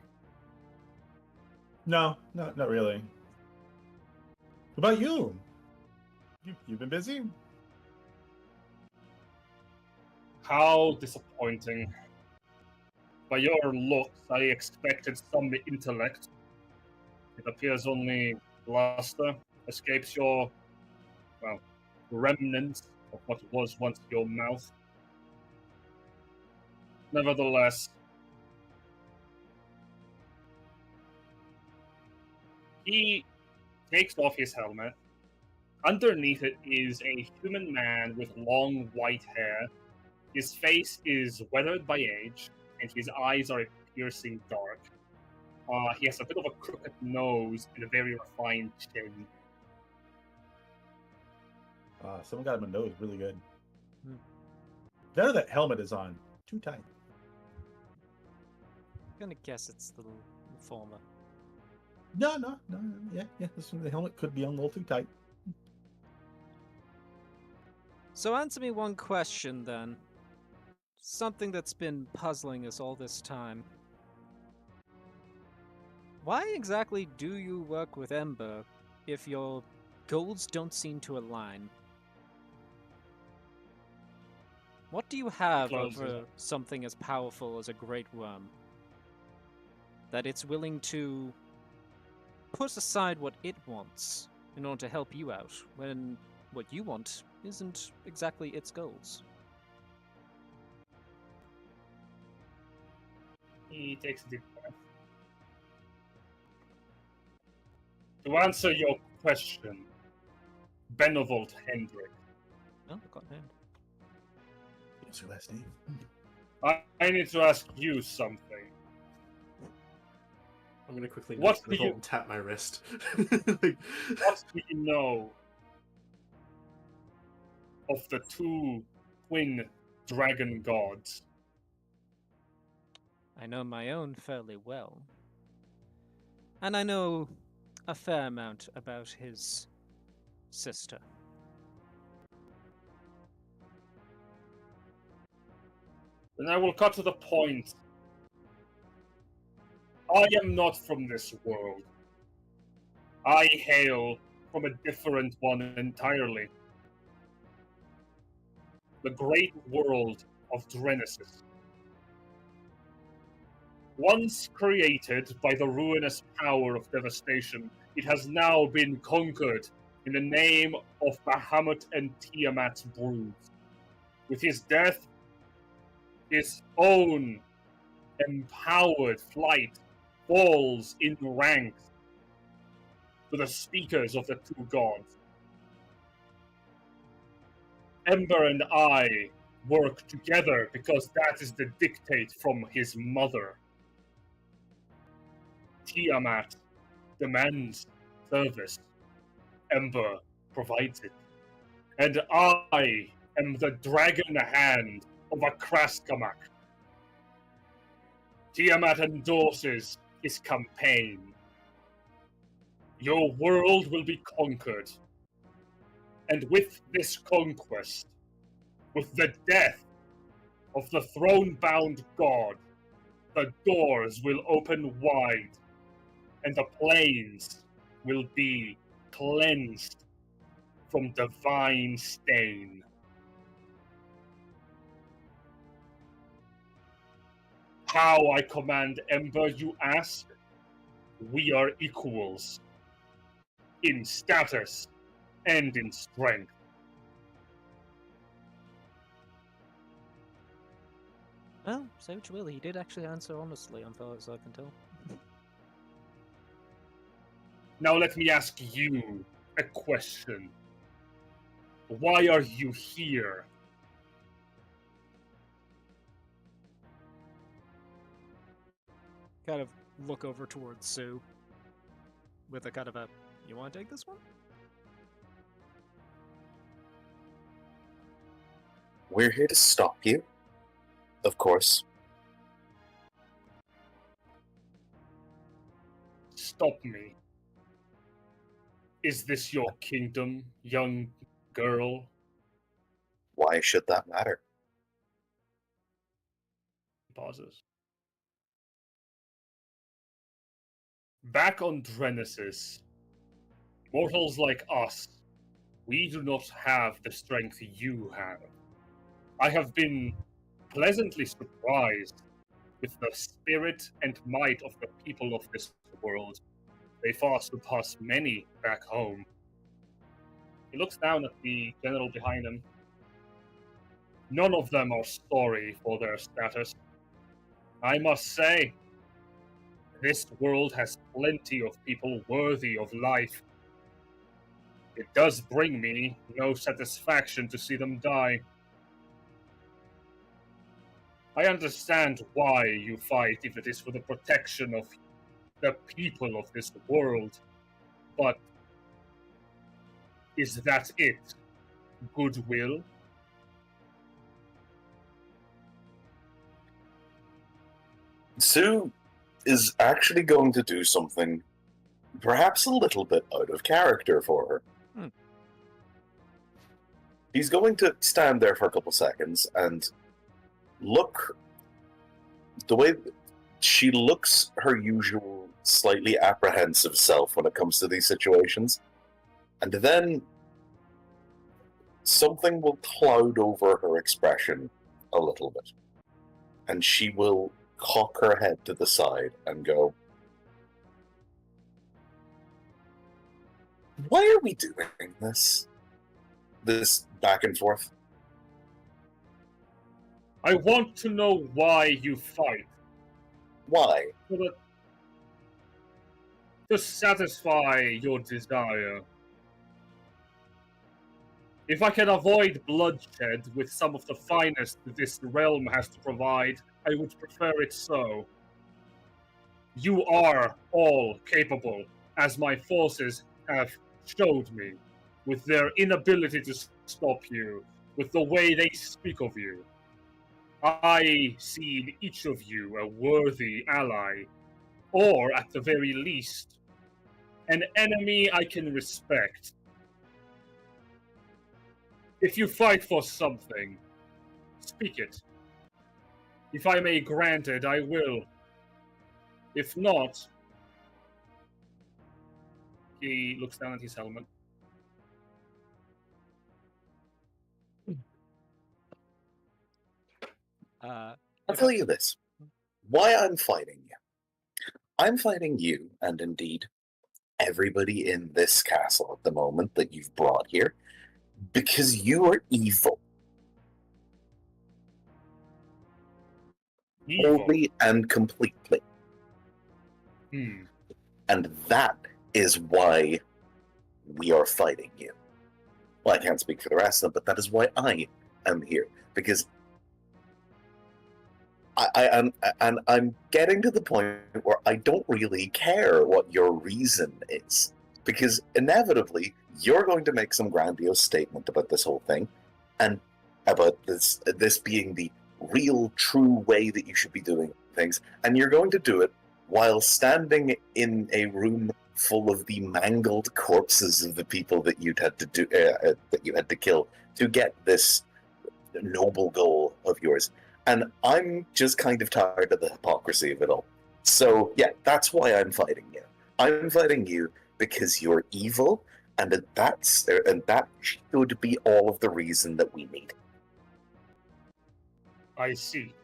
No, not really. What about you? You've been busy? How disappointing. By your looks, I expected some intellect. It appears only bluster escapes your, well, remnants of what was once your mouth. Nevertheless, he takes off his helmet. Underneath it is a human man with long white hair. His face is weathered by age, and his eyes are a piercing dark. He has a bit of a crooked nose and a very refined chin. Someone got him a nose really good. There, that helmet is on too tight. I'm gonna guess it's the former. No. Yeah. The helmet could be on a little too tight. So answer me one question then. Something that's been puzzling us all this time. Why exactly do you work with Ember if your goals don't seem to align? What do you have over something as powerful as a Great Worm? That it's willing to put aside what it wants in order to help you out, when what you want isn't exactly its goals. He takes a deep breath. To answer your question, Benevolt Hendrik. Oh, I got named. What's your last name? I need to ask you something. I'm gonna quickly What do you- and tap my wrist. What do you know of the two twin dragon gods? I know my own fairly well. And I know a fair amount about his sister. Then I will cut to the point. I am not from this world. I hail from a different one entirely. The great world of Drenesis. Once created by the ruinous power of devastation, it has now been conquered in the name of Bahamut and Tiamat's brood. With his death, his own empowered flight falls in ranks to the speakers of the two gods. Ember and I work together because that is the dictate from his mother. Tiamat demands service. Ember provides it. And I am the Dragonhand of a Kraskamak. Tiamat endorses his campaign. Your world will be conquered. And with this conquest, with the death of the throne-bound god, the doors will open wide, and the plains will be cleansed from divine stain. How I command Ember, you ask? We are equals. In status and in strength. Well, say what you will, he did actually answer honestly, as far as I can tell. Now let me ask you a question. Why are you here? Kind of look over towards Sue with a kind of a, you want to take this one? We're here to stop you, of course. Stop me. Is this your kingdom, young girl? Why should that matter? Pauses. Back on Drenesis, mortals like us, we do not have the strength you have. I have been pleasantly surprised with the spirit and might of the people of this world. They far surpass many back home. He looks down at the general behind him. None of them are sorry for their status. I must say, this world has plenty of people worthy of life. It does bring me no satisfaction to see them die. I understand why you fight if it is for the protection of the people of this world, but is that it? Goodwill? Sue is actually going to do something perhaps a little bit out of character for her. He's going to stand there for a couple seconds and look the way she looks her usual slightly apprehensive self when it comes to these situations. And then something will cloud over her expression a little bit. And she will cock her head to the side and go, "Why are we doing this? This back and forth?" I want to know why you fight. Why? To satisfy your desire. If I can avoid bloodshed with some of the finest this realm has to provide, I would prefer it so. You are all capable, as my forces have showed me, with their inability to stop you, with the way they speak of you. I see in each of you a worthy ally, or at the very least, an enemy I can respect. If you fight for something, speak it. If I may grant it, I will. If not, he looks down at his helmet. I'll tell you this. Why I'm fighting you. I'm fighting you, and indeed everybody in this castle at the moment that you've brought here, because you are evil. Wholly and completely. And that is why we are fighting you. Well, I can't speak for the rest of them, but that is why I am here. Because I'm getting to the point where I don't really care what your reason is. Because inevitably, you're going to make some grandiose statement about this whole thing, and about this being the real, true way that you should be doing things, and you're going to do it while standing in a room full of the mangled corpses of the people that you had to kill to get this noble goal of yours. And I'm just kind of tired of the hypocrisy of it all. So yeah, that's why I'm fighting you. I'm fighting you because you're evil, and that should be all of the reason that we need. I see.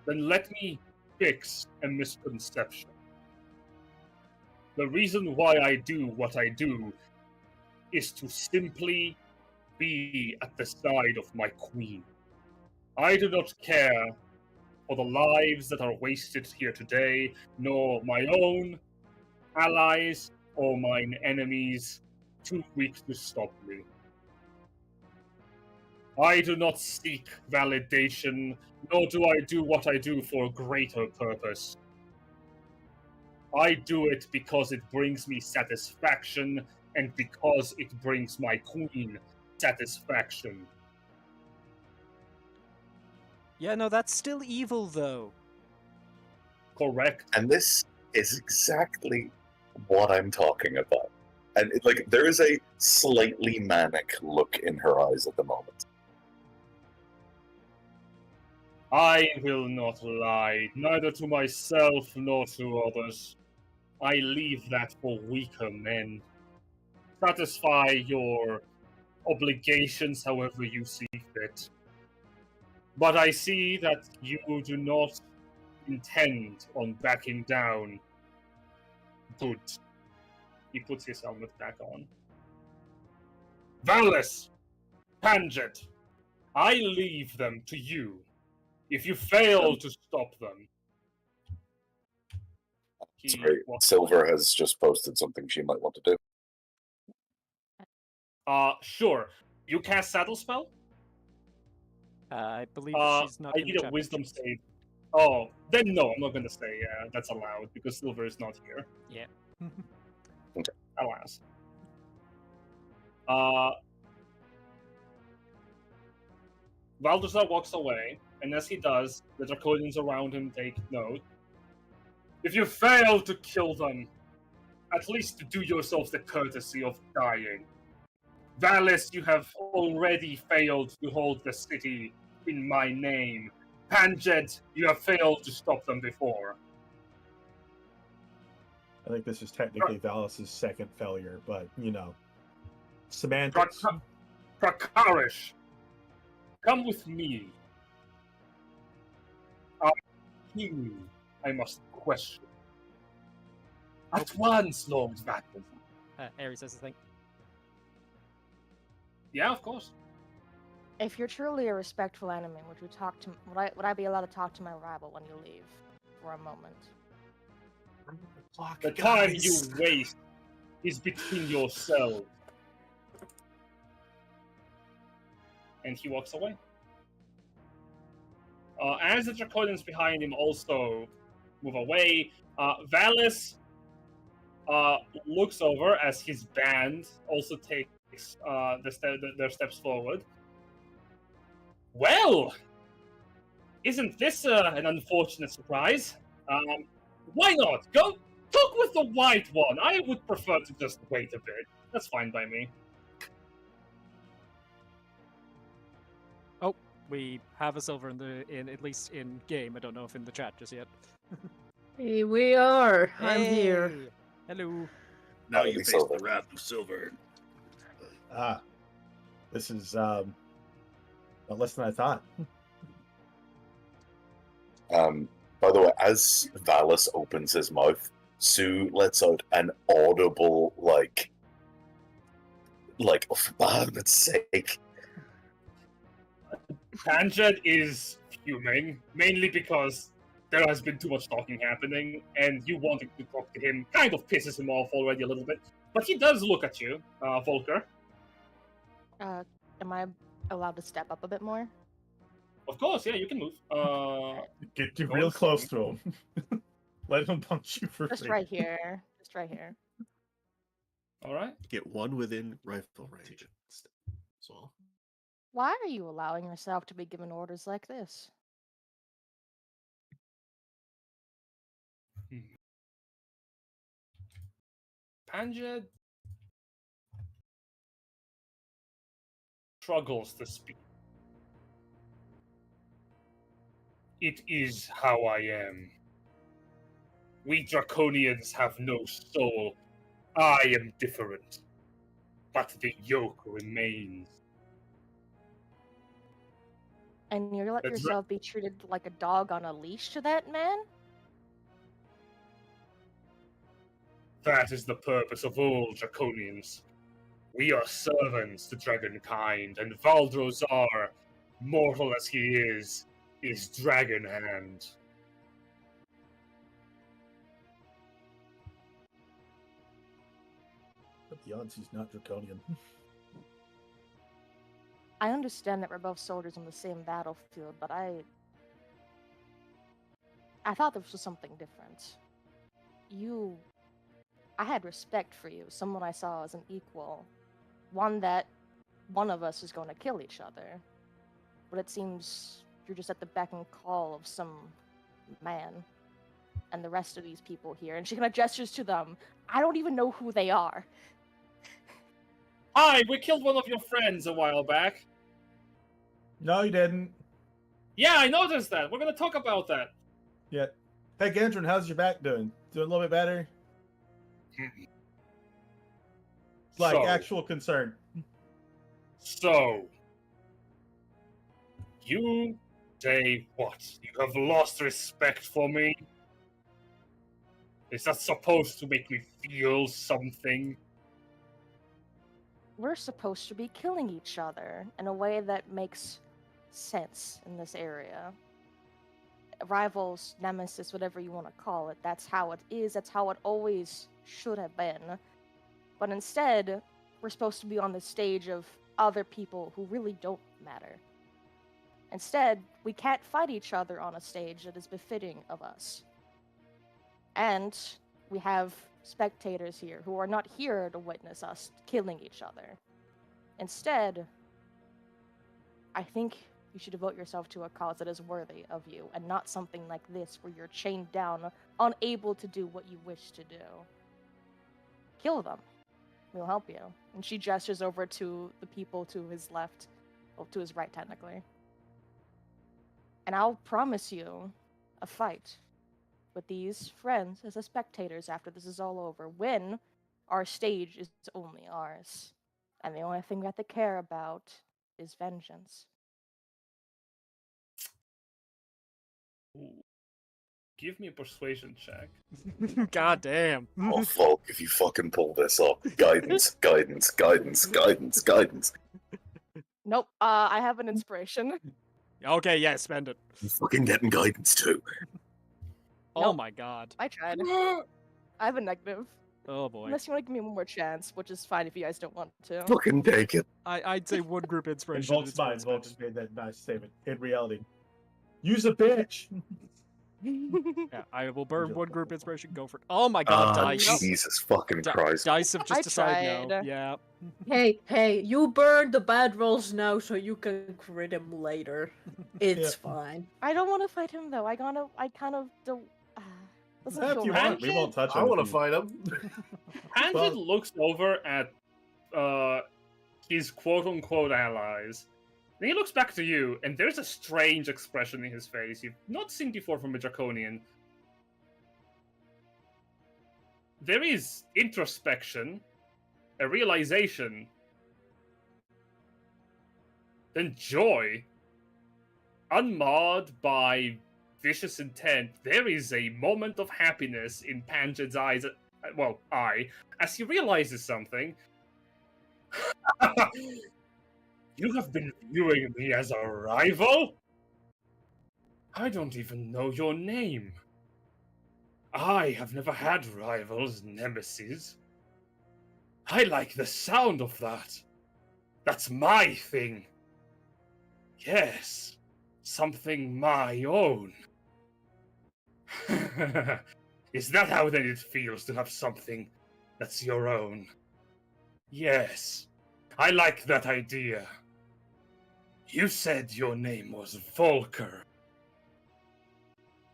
Then let me fix a misconception. The reason why I do what I do is to simply be at the side of my queen. I do not care for the lives that are wasted here today, nor my own allies or mine enemies too weak to stop me. I do not seek validation, nor do I do what I do for a greater purpose. I do it because it brings me satisfaction, and because it brings my queen satisfaction. Yeah, no, that's still evil, though. Correct. And this is exactly what I'm talking about. And there is a slightly manic look in her eyes at the moment. I will not lie, neither to myself nor to others. I leave that for weaker men. Satisfy your obligations however you see fit. But I see that you do not intend on backing down. Good. He puts his helmet back on. Valis! Panget! I leave them to you. If you fail to stop them, Sorry, Silverr has just posted something she might want to do. Sure. You cast Saddle Spell? I believe she's not I in need the a chat. Wisdom save. Oh, then no, I'm not gonna say that's allowed because Silverr is not here. Yeah. Alas. Balthazar walks away, and as he does, the Draconians around him take note. If you fail to kill them, at least do yourselves the courtesy of dying. Valis, you have already failed to hold the city in my name. Panjed, you have failed to stop them before. I think this is technically Valis' second failure, but, you know. Semantics. Prakarish, come with me. You, I must question. At once, Lord Vatman. Aries says the thing. Yeah, of course. If you're truly a respectful enemy, would I be allowed to talk to my rival when you leave for a moment? The time you waste is between yourselves. And he walks away. As the Draconians behind him also move away, Valis looks over as his band also takes their steps forward. Well, isn't this an unfortunate surprise? Why not? Go talk with the white one. I would prefer to just wait a bit. That's fine by me. Oh, we have a Silverr in at least in game. I don't know if in the chat just yet. Hey, we are. I'm here. Hey, hello. Now you face Silverr. the wrath of Silverr. This is less than I thought. By the way, as Valis opens his mouth, Sue lets out an audible, like, oh, for God's sake. Panjed is fuming, mainly because there has been too much talking happening, and you wanting to talk to him kind of pisses him off already a little bit. But he does look at you, Volker. Am I allowed to step up a bit more? Of course, yeah, you can move. Get real close to him. Let him punch you for Just free. right here. Just right here. All right. Get one within rifle range. So, Why are you allowing yourself to be given orders like this? Panjed struggles to speak. It is how I am. We Draconians have no soul. I am different. But the yoke remains. And you let The yourself be treated like a dog on a leash to that man? That is the purpose of all Draconians. We are servants to Dragonkind, and Valdrozar, mortal as he is Dragonhand. But the odds he's not draconian. I understand that we're both soldiers on the same battlefield, but I thought this was something different. I had respect for you, someone I saw as an equal. One that one of us is going to kill each other. But it seems you're just at the beck and call of some man. And the rest of these people here, and she kind of gestures to them. I don't even know who they are. Hi, we killed one of your friends a while back. No, you didn't. Yeah, I noticed that. We're going to talk about that. Yeah. Hey, Gandrin, how's your back doing? Doing a little bit better? Like, So- actual concern. So, you say what? You have lost respect for me? Is that supposed to make me feel something? We're supposed to be killing each other in a way that makes sense in this area. Rivals, nemesis, whatever you want to call it, that's how it is, that's how it always should have been. But instead, we're supposed to be on the stage of other people who really don't matter. Instead, we can't fight each other on a stage that is befitting of us. And we have spectators here who are not here to witness us killing each other. Instead, I think you should devote yourself to a cause that is worthy of you, and not something like this where you're chained down, unable to do what you wish to do. Kill them. We'll help you. And she gestures over to the people to his left, well, to his right, technically. And I'll promise you a fight with these friends as the spectators after this is all over, when our stage is only ours. And the only thing we have to care about is vengeance. Ooh. Give me a persuasion check. God damn. Oh, Volk, if you fucking pull this off. Guidance, guidance, guidance, guidance, guidance. Nope, I have an inspiration. Okay, yeah, spend it. I'm fucking getting guidance too. Oh Nope. my god. I tried. I have a negative. Oh boy. Unless you want to give me one more chance, which is fine if you guys don't want to. Fucking take it. I'd say one group In inspiration. Volk's is mind, worth Volk spending. just made that nice statement. In reality, use a bitch. Yeah, I will burn one group inspiration. Go for it. Oh my god, dice. Jesus fucking Christ. Dice have just I decided no. tried. Yeah. Hey, you burn the bad rolls now so you can crit him later. It's fine. I don't want to fight him though. I kind of don't. Doesn't If feel you right. want, we won't touch I him. want to if you- fight him. Handed looks over at his quote-unquote allies. Then he looks back to you, and there's a strange expression in his face you've not seen before from a Draconian. There is introspection, a realization, then joy, unmarred by vicious intent. There is a moment of happiness in Panjid's eyes, as he realizes something. You have been viewing me as a rival? I don't even know your name. I have never had rivals, nemesis. I like the sound of that. That's my thing. Yes, something my own. Is that how then it feels to have something that's your own? Yes, I like that idea. You said your name was Volker.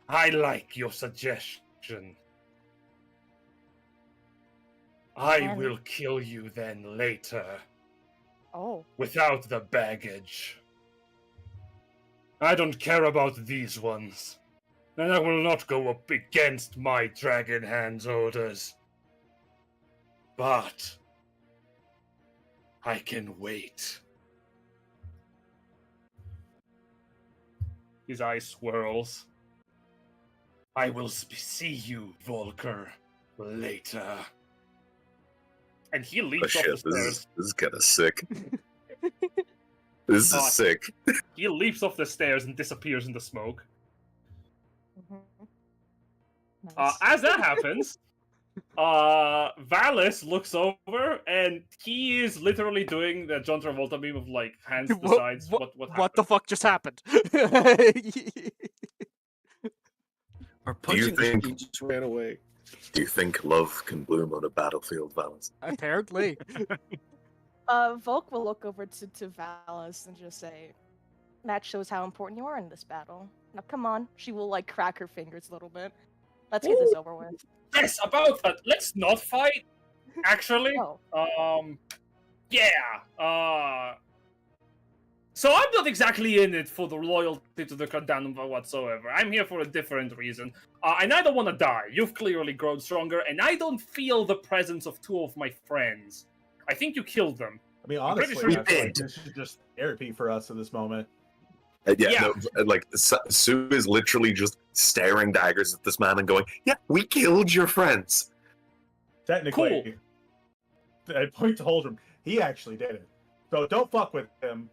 I like your suggestion. I will kill you then later. Oh. Without the baggage. I don't care about these ones. And I will not go up against my Dragonhand's orders. But I can wait. His eye swirls. I will see you, Volker, later. And he Oh leaps shit, off the stairs. this is kind of sick. This is sick. He leaps off the stairs and disappears in the smoke. Nice. As that happens, Valis looks over and he is literally doing the John Travolta meme of like hands to the sides. What happened? What the fuck just happened? Our Do you punching think- machine just ran away. Do you think love can bloom on a battlefield, Valens? Apparently. Volk will look over to Valis and just say, "That shows how important you are in this battle. Now come on." She will like crack her fingers a little bit. Let's get this over with. Yes, about that. Let's not fight. Actually, Oh. yeah. So I'm not exactly in it for the loyalty to the Cardanum whatsoever. I'm here for a different reason. And I don't want to die. You've clearly grown stronger, and I don't feel the presence of two of my friends. I think you killed them. I mean, I'm pretty honestly, sure I feel you like this is just therapy for us in this moment. Yeah. No, like Sue is literally just staring daggers at this man and going, "Yeah, we killed your friends." Technically, I point to Holdrum. He actually did it. So don't fuck with him.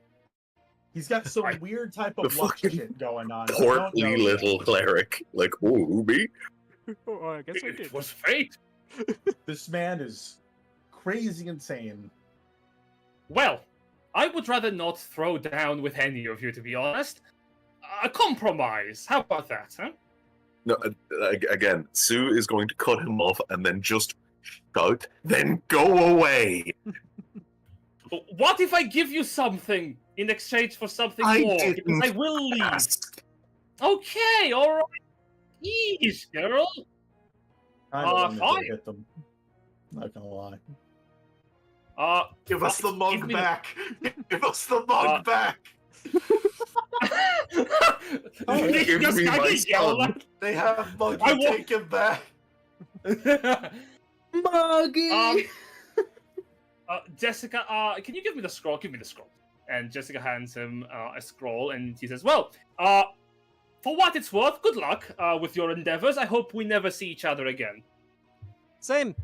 He's got some weird type The of luck fucking shit going on. I don't Portly know yet. little cleric. Like, ooh, me? Oh, I guess I It did. was fate. This man is crazy insane. Well, I would rather not throw down with any of you, to be honest. A compromise. How about that, huh? No, again, Sue is going to cut him off and then just shout, then go away. What if I give you something in exchange for something I more? Because didn't I will leave. ask. Okay, all right. Ease, girl. I wanted to fine. hit them. Not gonna lie. Give us the mug give me back. Give us the mug back. Give Just me kinda my yell son. like- They have Muggy. I wa- Take him back. Muggy! Jessica, can you give me the scroll? Give me the scroll. And Jessica hands him a scroll, and he says, "Well, for what it's worth, good luck with your endeavors. I hope we never see each other again." Same.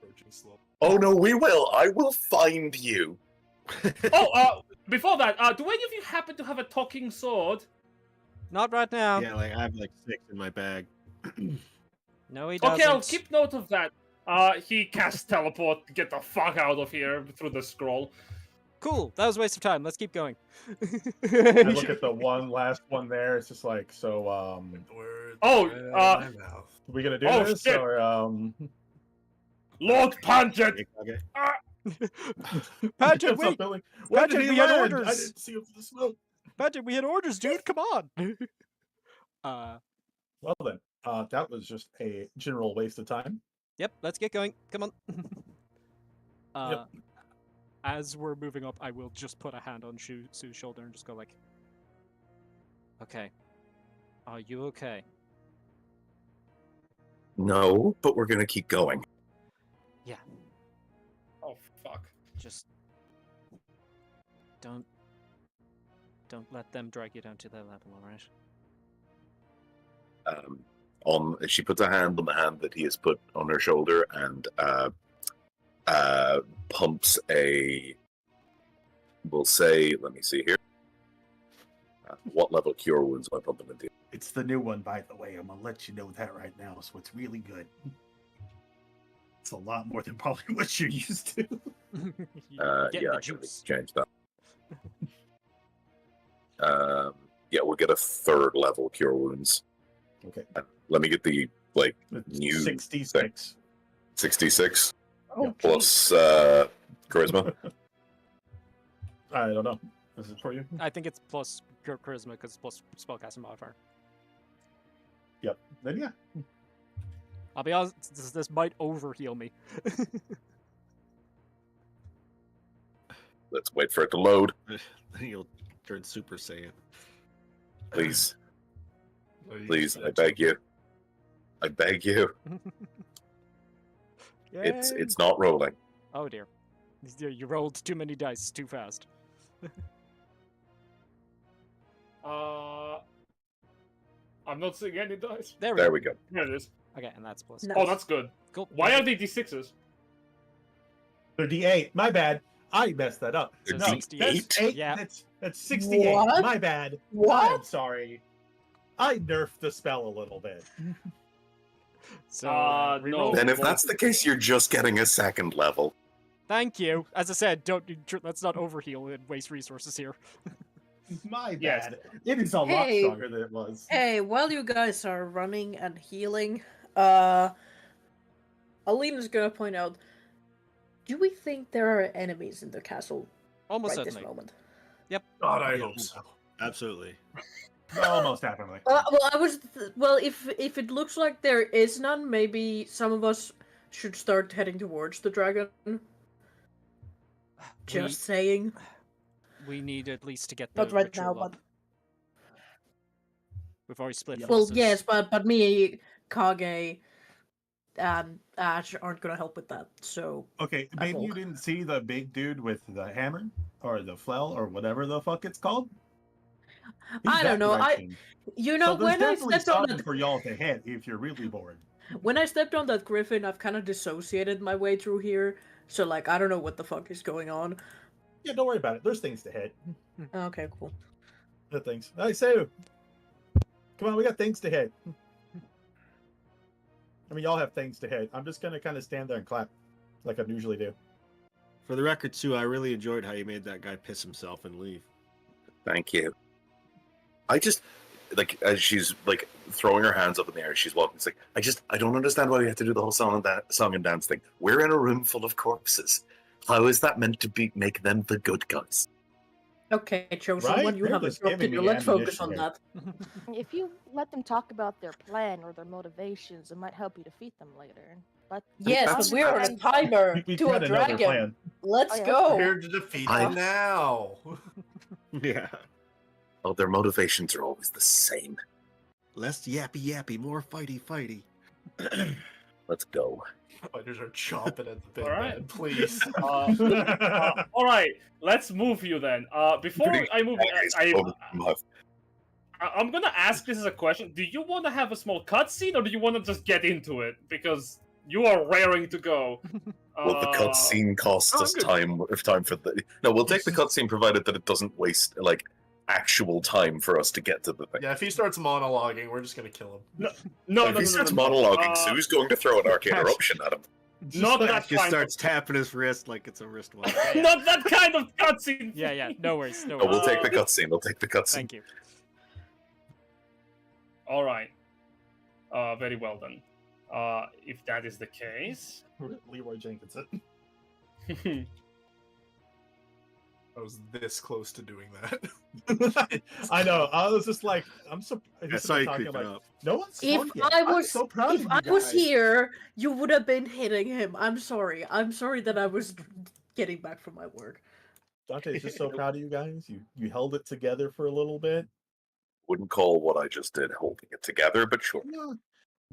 Approaching slow. Oh no, we will. I will find you. Before that, do any of you happen to have a talking sword? Not right now. Yeah, like I have like 6 in my bag. No, he doesn't. Okay, I'll keep note of that. He casts teleport to get the fuck out of here through the scroll. Cool. That was a waste of time. Let's keep going. I look at the last one there. It's just like, so, Words Oh, out of my mouth. we gonna do Oh, this shit. or Lord Paget! Okay. Patrick, What's up, wait. Billy? Where Patrick, did we he had land? orders. I didn't see him for the smoke. Patrick, we had orders, dude. Come on. Well then, that was just a general waste of time. Yep, let's get going. Come on. Yep. As we're moving up, I will just put a hand on Sue's shoulder and just go like, "Okay, are you okay?" No, but we're gonna keep going. Yeah. Oh, fuck. Just don't let them drag you down to their level, all right? She puts a hand on the hand that he has put on her shoulder and pumps a. We'll say, let me see here. What level cure wounds am I pumping into? It's the new one, by the way. I'm gonna let you know that right now. So it's really good. It's a lot more than probably what you're used to. Get Yeah, the I can juice. change that. Yeah, we'll get a 3rd level cure wounds. Okay. Let me get the It's new 66. 66 Oh, plus charisma. I don't know. Is it for you? I think it's plus charisma because it's plus spellcasting modifier. Yep. Then yeah. I'll be honest, this might overheal me. Let's wait for it to load, Then you'll turn Super Saiyan. please. Oh, you Please, just I said beg you. I beg you. Yay. It's not rolling. Oh dear. You rolled too many dice too fast. I'm not seeing any dice. There There we go. There it is. Okay, and that's plus. No. Oh, that's good. Cool. Why are they D6s? They're D8. My bad. I messed that up. So No, 68. that's 8. Yeah. That's 68. What? My bad. What? I'm sorry. I nerfed the spell a little bit. So No. reroll. Then if that's the case, you're just getting a 2nd level. Thank you. As I said, let's not overheal and waste resources here. My Yes. bad. It is a lot Hey. stronger than it was. Hey, while you guys are running and healing, Alina's gonna point out, do we think there are enemies in the castle Almost right this certainly. moment? God, I Yeah. hope so. Absolutely. Almost definitely. Well, if it looks like there is none, maybe some of us should start heading towards the dragon. Just saying. We need at least to get the Not right ritual now, up. but We've already split Yeah. well, forces. yes, but me, Kage, and Ash aren't gonna help with that. So Okay, I maybe you will. didn't see the big dude with the hammer or the flail or whatever the fuck it's called. He's I don't that know. direction. You know, So there's when I definitely stepped on something that for y'all to hit if you're really bored. when I stepped on that griffin, I've kind of dissociated my way through here. So like, I don't know what the fuck is going on. Yeah, don't worry about it. There's things to hit. Okay, cool. The things. Hey, Sue. Come on, we got things to hit. I mean, y'all have things to hit. I'm just gonna kind of stand there and clap, like I usually do. For the record, Sue, I really enjoyed how you made that guy piss himself and leave. Thank you. I just like as she's like throwing her hands up in the air, she's walking. It's like I don't understand why we have to do the whole song and dance thing. We're in a room full of corpses. How is that meant to make them the good guys? Okay, chosen Right? one, you You're have a just job to giving do. me Let's focus on ammunition that. If you let them talk about their plan or their motivations, it might help you defeat them later. But Yes, but we're on a I'm- timer We've to a got another dragon. plan. Let's Oh, yeah. go. Here to defeat I- them now. Yeah. Oh, their motivations are always the same. Less yappy, more fighty. Let's go. Fighters are chomping at the bit, All right. man. Please. All right, let's move you then. Before Pretty I move, Aries, I'm gonna ask this as a question. Do you want to have a small cutscene, or do you want to just get into it? Because you are raring to go. Well, the cutscene costs us good. time. If time for the no, we'll take the cutscene provided that it doesn't waste like actual time for us to get to the thing. Yeah, if he starts monologuing, we're just gonna kill him. No, if he starts monologuing, Sue's going to throw an arcane eruption at him. Not that Just kind starts tapping his wrist like it's a wristwatch. of, not that kind of cutscene. Yeah, no worries, no No, worries. we'll take the cutscene. We'll take the cutscene. Thank you. All right. Very well then. If that is the case, Leroy Jenkins. I was this close to doing that. I know. I was just like, I'm so. I saw you creeping like, up. no one's. If swung yet. I I'm was, so proud if of I you was guys. here, you would have been hitting him. I'm sorry. I'm sorry that I was getting back from my work. Dante's just so proud of you guys. You held it together for a little bit. Wouldn't call what I just did holding it together, but sure.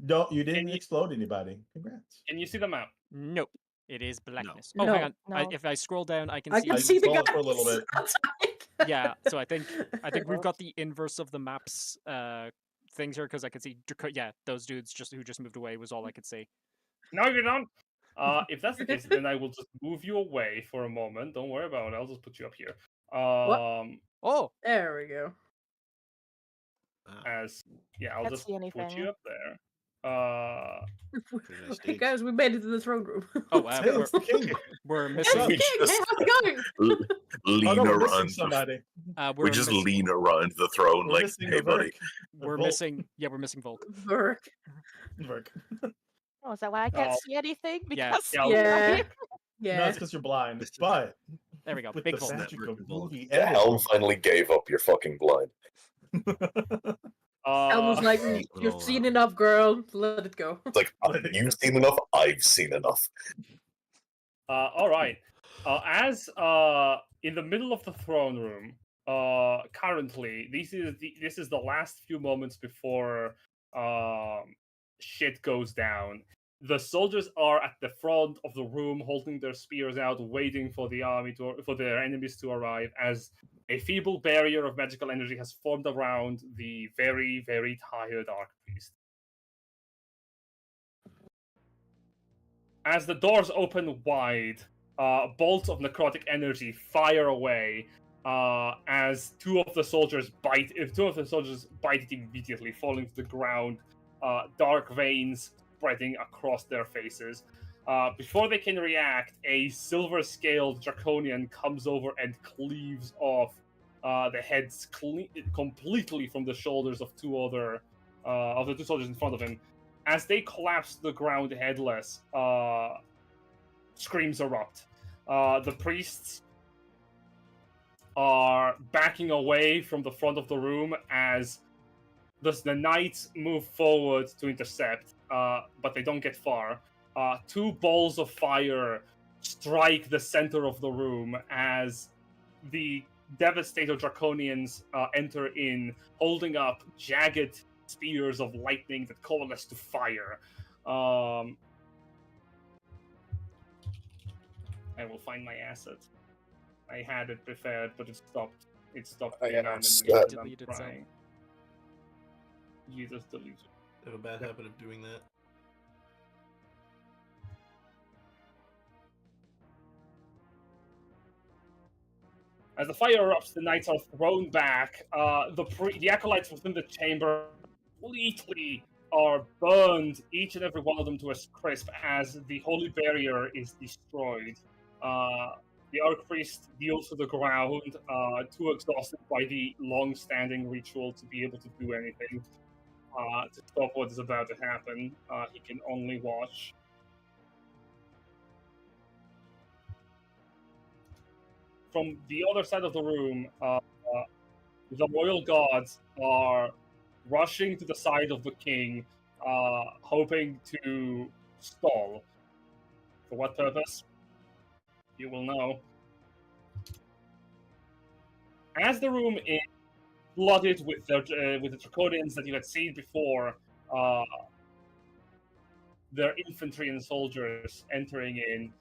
No, you didn't Can you- explode anybody. Congrats. can you see the map? Nope. It is blackness. No. Oh, hang on. No. If I scroll down, I can I see. can I see the saw guys it for a little bit. outside. Yeah, so I think we've got the inverse of the maps things here because I can see. Those dudes who just moved away was all I could see. No, you don't. If that's the case, then I will just move you away for a moment. Don't worry about it. I'll just put you up here. Oh, There we go. I'll Can't just see put anything. you up there. Pretty nice Okay, stage. guys, we made it to the throne room. oh, Hey, it's the king. we're It's missing. the king. Hey, how's it going? Lean Oh no, we're missing around. somebody. We're We just missing, lean around the throne We're like, missing hey, the buddy. Verk. we're Volk. missing. Yeah, we're missing Volk. Verk. Verk. Oh, is that why I can't Oh. see anything? Yeah. Because Yeah. Yeah. No, Yeah. it's because you're blind. But There we go. with Big the Volk. magic of Volk. movie The helm finally gave up. You're fucking blind. editing. I was like, Neat you've little, seen enough, girl. Let it go. It's like, you've seen enough, I've seen enough. all right. As in the middle of the throne room, currently, this is the last few moments before shit goes down. The soldiers are at the front of the room, holding their spears out, waiting for for their enemies to arrive. As a feeble barrier of magical energy has formed around the very, very tired Archpriest. As the doors open wide, bolts of necrotic energy fire away. As two of the soldiers bite it immediately, falling to the ground. Dark veins spreading across their faces. Before they can react, a silver-scaled draconian comes over and cleaves off the heads completely from the shoulders of the two soldiers in front of him. As they collapse to the ground headless, screams erupt. The priests are backing away from the front of the room as the knights move forward to intercept, but they don't get far. Two balls of fire strike the center of the room as the devastated draconians enter in, holding up jagged spears of lightning that coalesce to fire. I will find my asset. I had it prepared, but it stopped. It stopped. I being am randomly sad. as I'm Deleted some. trying. You just deleted. I have a bad habit of doing that. As the fire erupts, the knights are thrown back. The acolytes within the chamber completely are burned, each and every one of them to a crisp, as the holy barrier is destroyed. The Archpriest deals to the ground, too exhausted by the long-standing ritual to be able to do anything to stop what is about to happen. He can only watch. From the other side of the room, the royal guards are rushing to the side of the king, hoping to stall. For what purpose? You will know. As the room is flooded with the draconians that you had seen before, their infantry and soldiers entering in,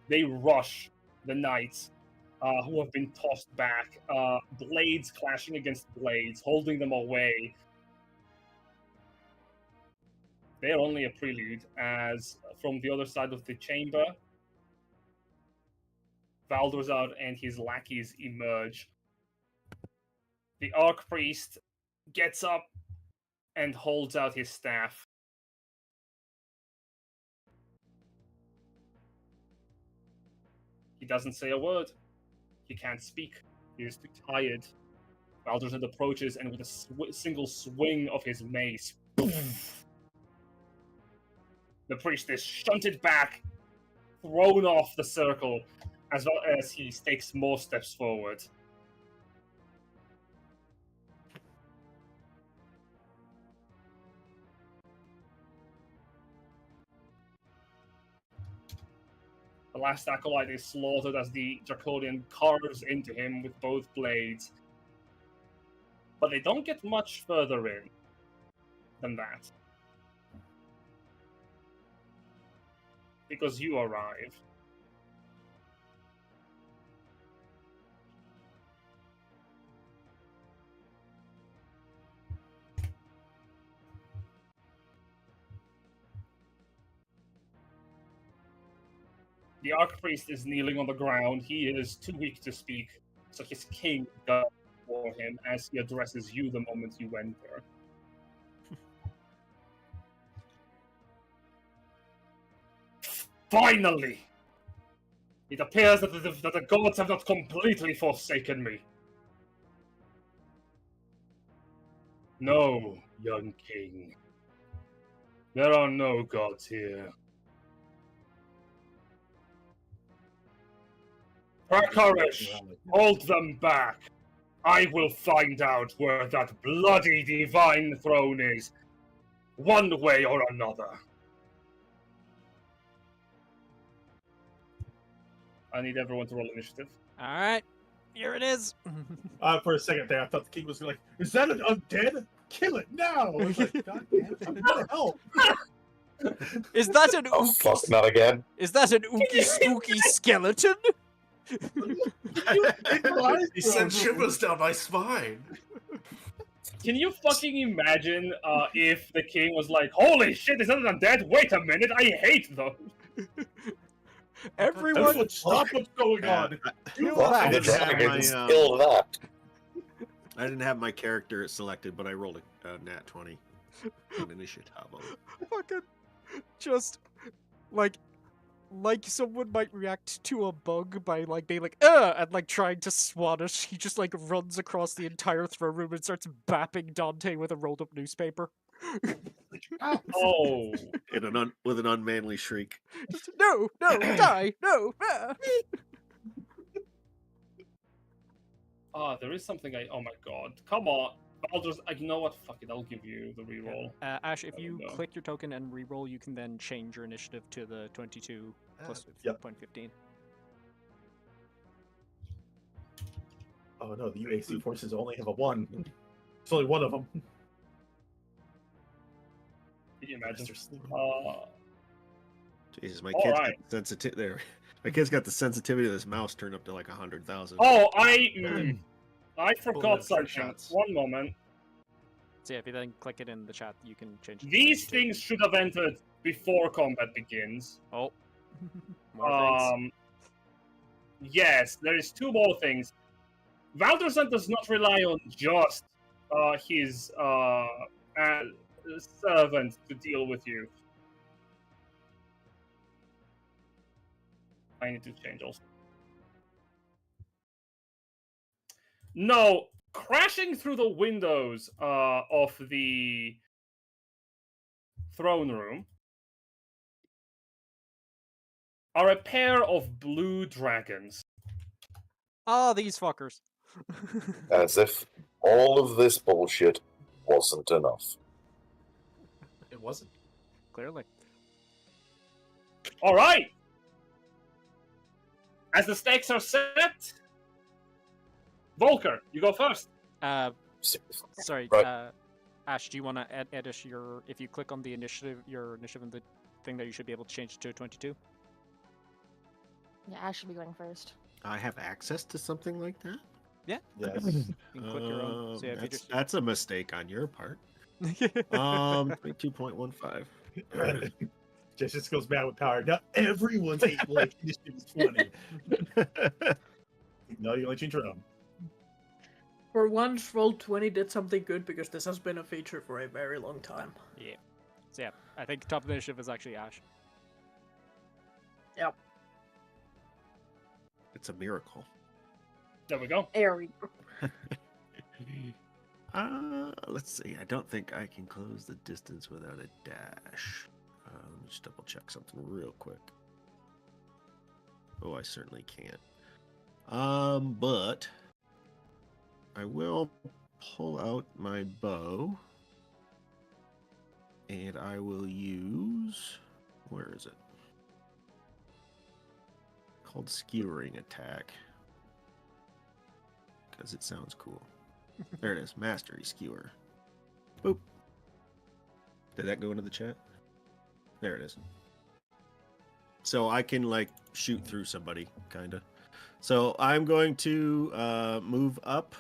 they rush the knights who have been tossed back, blades clashing against blades, holding them away. They're only a prelude, as from the other side of the chamber, Valdorzar and his lackeys emerge. The Archpriest gets up and holds out his staff. He doesn't say a word. He can't speak. He is too tired. Valdorzar approaches, and with a single swing of his mace, poof, the priest is shunted back, thrown off the circle, as well as he takes more steps forward. The last acolyte is slaughtered as the Draconian carves into him with both blades. But they don't get much further in than that. Because you arrive. The Archpriest is kneeling on the ground. He is too weak to speak, so his king does for him as he addresses you the moment you enter. Finally! It appears that the gods have not completely forsaken me. No, young king. There are no gods here. For courage! Hold them back! I will find out where that bloody divine throne is, one way or another. I need everyone to roll initiative. Alright, here it is. For a second there, I thought the king was like, "Is that an undead? Kill it now!" I was like, "God damn it, I'm gonna help." Is that an Oh, fuck, not again. Is that an ooky spooky skeleton? He sent shivers down my spine. Can you fucking imagine if the king was like, "Holy shit, is that an undead? Wait a minute, I hate those." Everyone, Stop what's going on. I The didn't have dragons my, killed that. I didn't have my character selected, but I rolled a nat 20 on initiative. fucking just like someone might react to a bug by like being like and like trying to swat it. He just like runs across the entire throne room and starts bapping Dante with a rolled up newspaper. Oh. With an unmanly shriek. Just, no, die, no. There is something oh my god. Come on. You know what? Fuck it, I'll give you the reroll. Ash, if you click your token and reroll, you can then change your initiative to the 22 plus Yep. 0.15. Oh no, the UAC forces only have a 1. It's only one of them. Can you imagine? Jesus, my kid's got the My kid's got the sensitivity of this mouse turned up to like 100,000. Oh, I forgot something. shots. One moment. So yeah, if you then click it in the chat, you can change it. These things should have entered before combat begins. Oh. More things. yes, there is two more things. Valderson does not rely on just his servant to deal with you. I need to change also. No, crashing through the windows of the throne room are a pair of blue dragons. Oh, these fuckers. As if all of this bullshit wasn't enough. It wasn't. Clearly. All right. As the stakes are set, Volker, you go first. Sorry, Right. Ash, do you want to edit your... If you click on the initiative, your initiative in the thing that you should be able to change to 22? Yeah, Ash should be going first. I have access to something like that? Yeah. Yes. You can click your own. So yeah, if you That's a mistake on your part. 22.15. Jess just goes mad with power. Now everyone's like initiative is 20. No, you only change your own. For once, Roll20 did something good because this has been a feature for a very long time. Yeah. So yeah, I think top initiative is actually Ash. Yep. It's a miracle. There we go. Aries. Let's see. I don't think I can close the distance without a dash. Let me just double check something real quick. Oh, I certainly can't. But I will pull out my bow, and I will use. Where is it? Called skewering attack. Because it sounds cool. There it is. Mastery skewer. Boop. Did that go into the chat? There it is. So I can like shoot through somebody, kinda. So I'm going to move up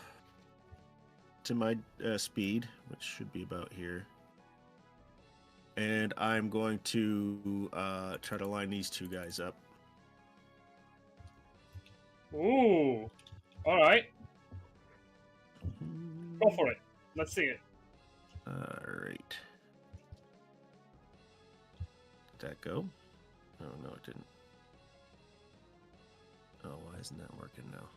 to my speed, which should be about here. And I'm going to try to line these two guys up. Ooh. All right. Go for it. Let's see it. All right. Did that go? Oh, no, it didn't. Oh, why isn't that working now?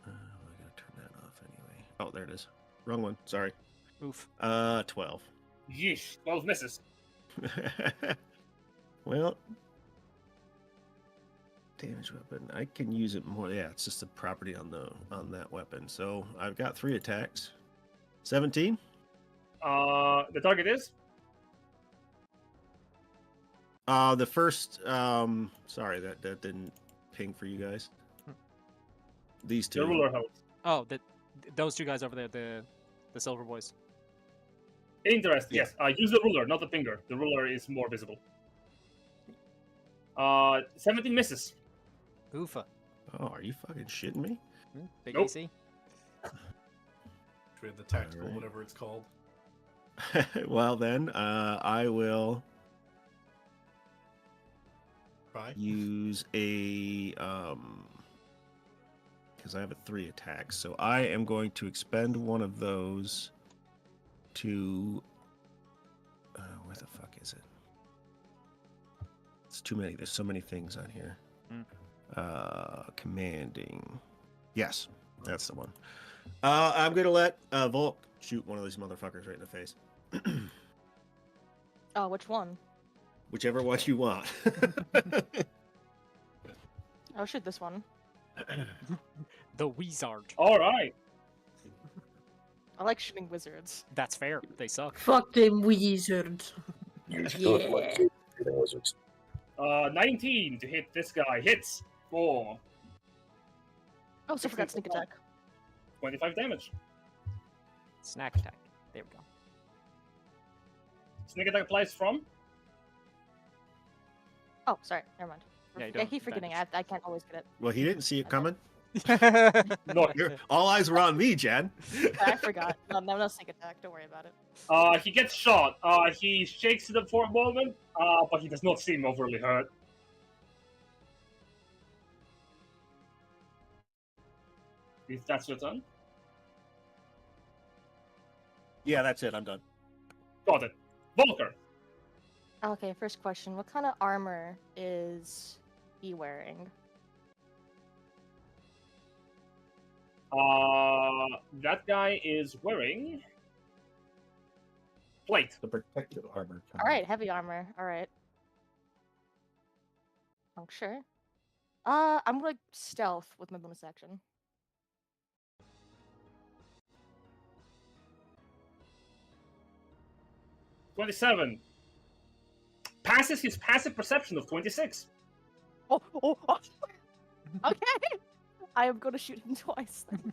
I gotta turn that off anyway. Oh, there it is. Wrong one. Sorry. Oof. 12. Yeesh. 12 misses. Well, damage weapon. I can use it more. Yeah, it's just a property on that weapon. So I've got 3 attacks. 17. The target is? The first. Sorry, that didn't ping for you guys. These two. The ruler holds. Oh, those two guys over there, the silver boys. Interesting. Yes. Use the ruler, not the finger. The ruler is more visible. 17 misses. Oofa. Oh, are you fucking shitting me? Big Nope. AC. We have the tactical, Alright. whatever it's called. Well then, I will Try. use a because I have a 3 attacks, so I am going to expend one of those to where the fuck is it? It's too many. There's so many things on here. Commanding. Yes, that's the one. I'm gonna let Volk shoot one of these motherfuckers right in the face. Oh, which one? Whichever one you want. I'll shoot this one. The wizard. All right. I like shooting wizards. That's fair. They suck. Fuck them wizards. You should Yeah. like shooting wizards. 19 to hit this guy. Hits for Oh, so I forgot sneak attack. 25 damage. Snack attack. There we go. Sneak attack applies from? Oh, sorry. Never mind. Yeah, you I don't keep forgetting. advantage. I can't always get it. Well, he didn't see it coming. No. All eyes were on me, Jen. I forgot. No sneak attack. Don't worry about it. He gets shot. He shakes it up for a moment, but he does not seem overly hurt. If that's your turn. Yeah, that's it. I'm done. Got it. Volker. Okay, first question. What kind of armor is he wearing? That guy is wearing plate. The protective armor. All right, heavy armor. All right. Puncture. I'm gonna stealth with my bonus action. $27. Passes his passive perception of 26. Oh. Okay. I am gonna shoot him twice then.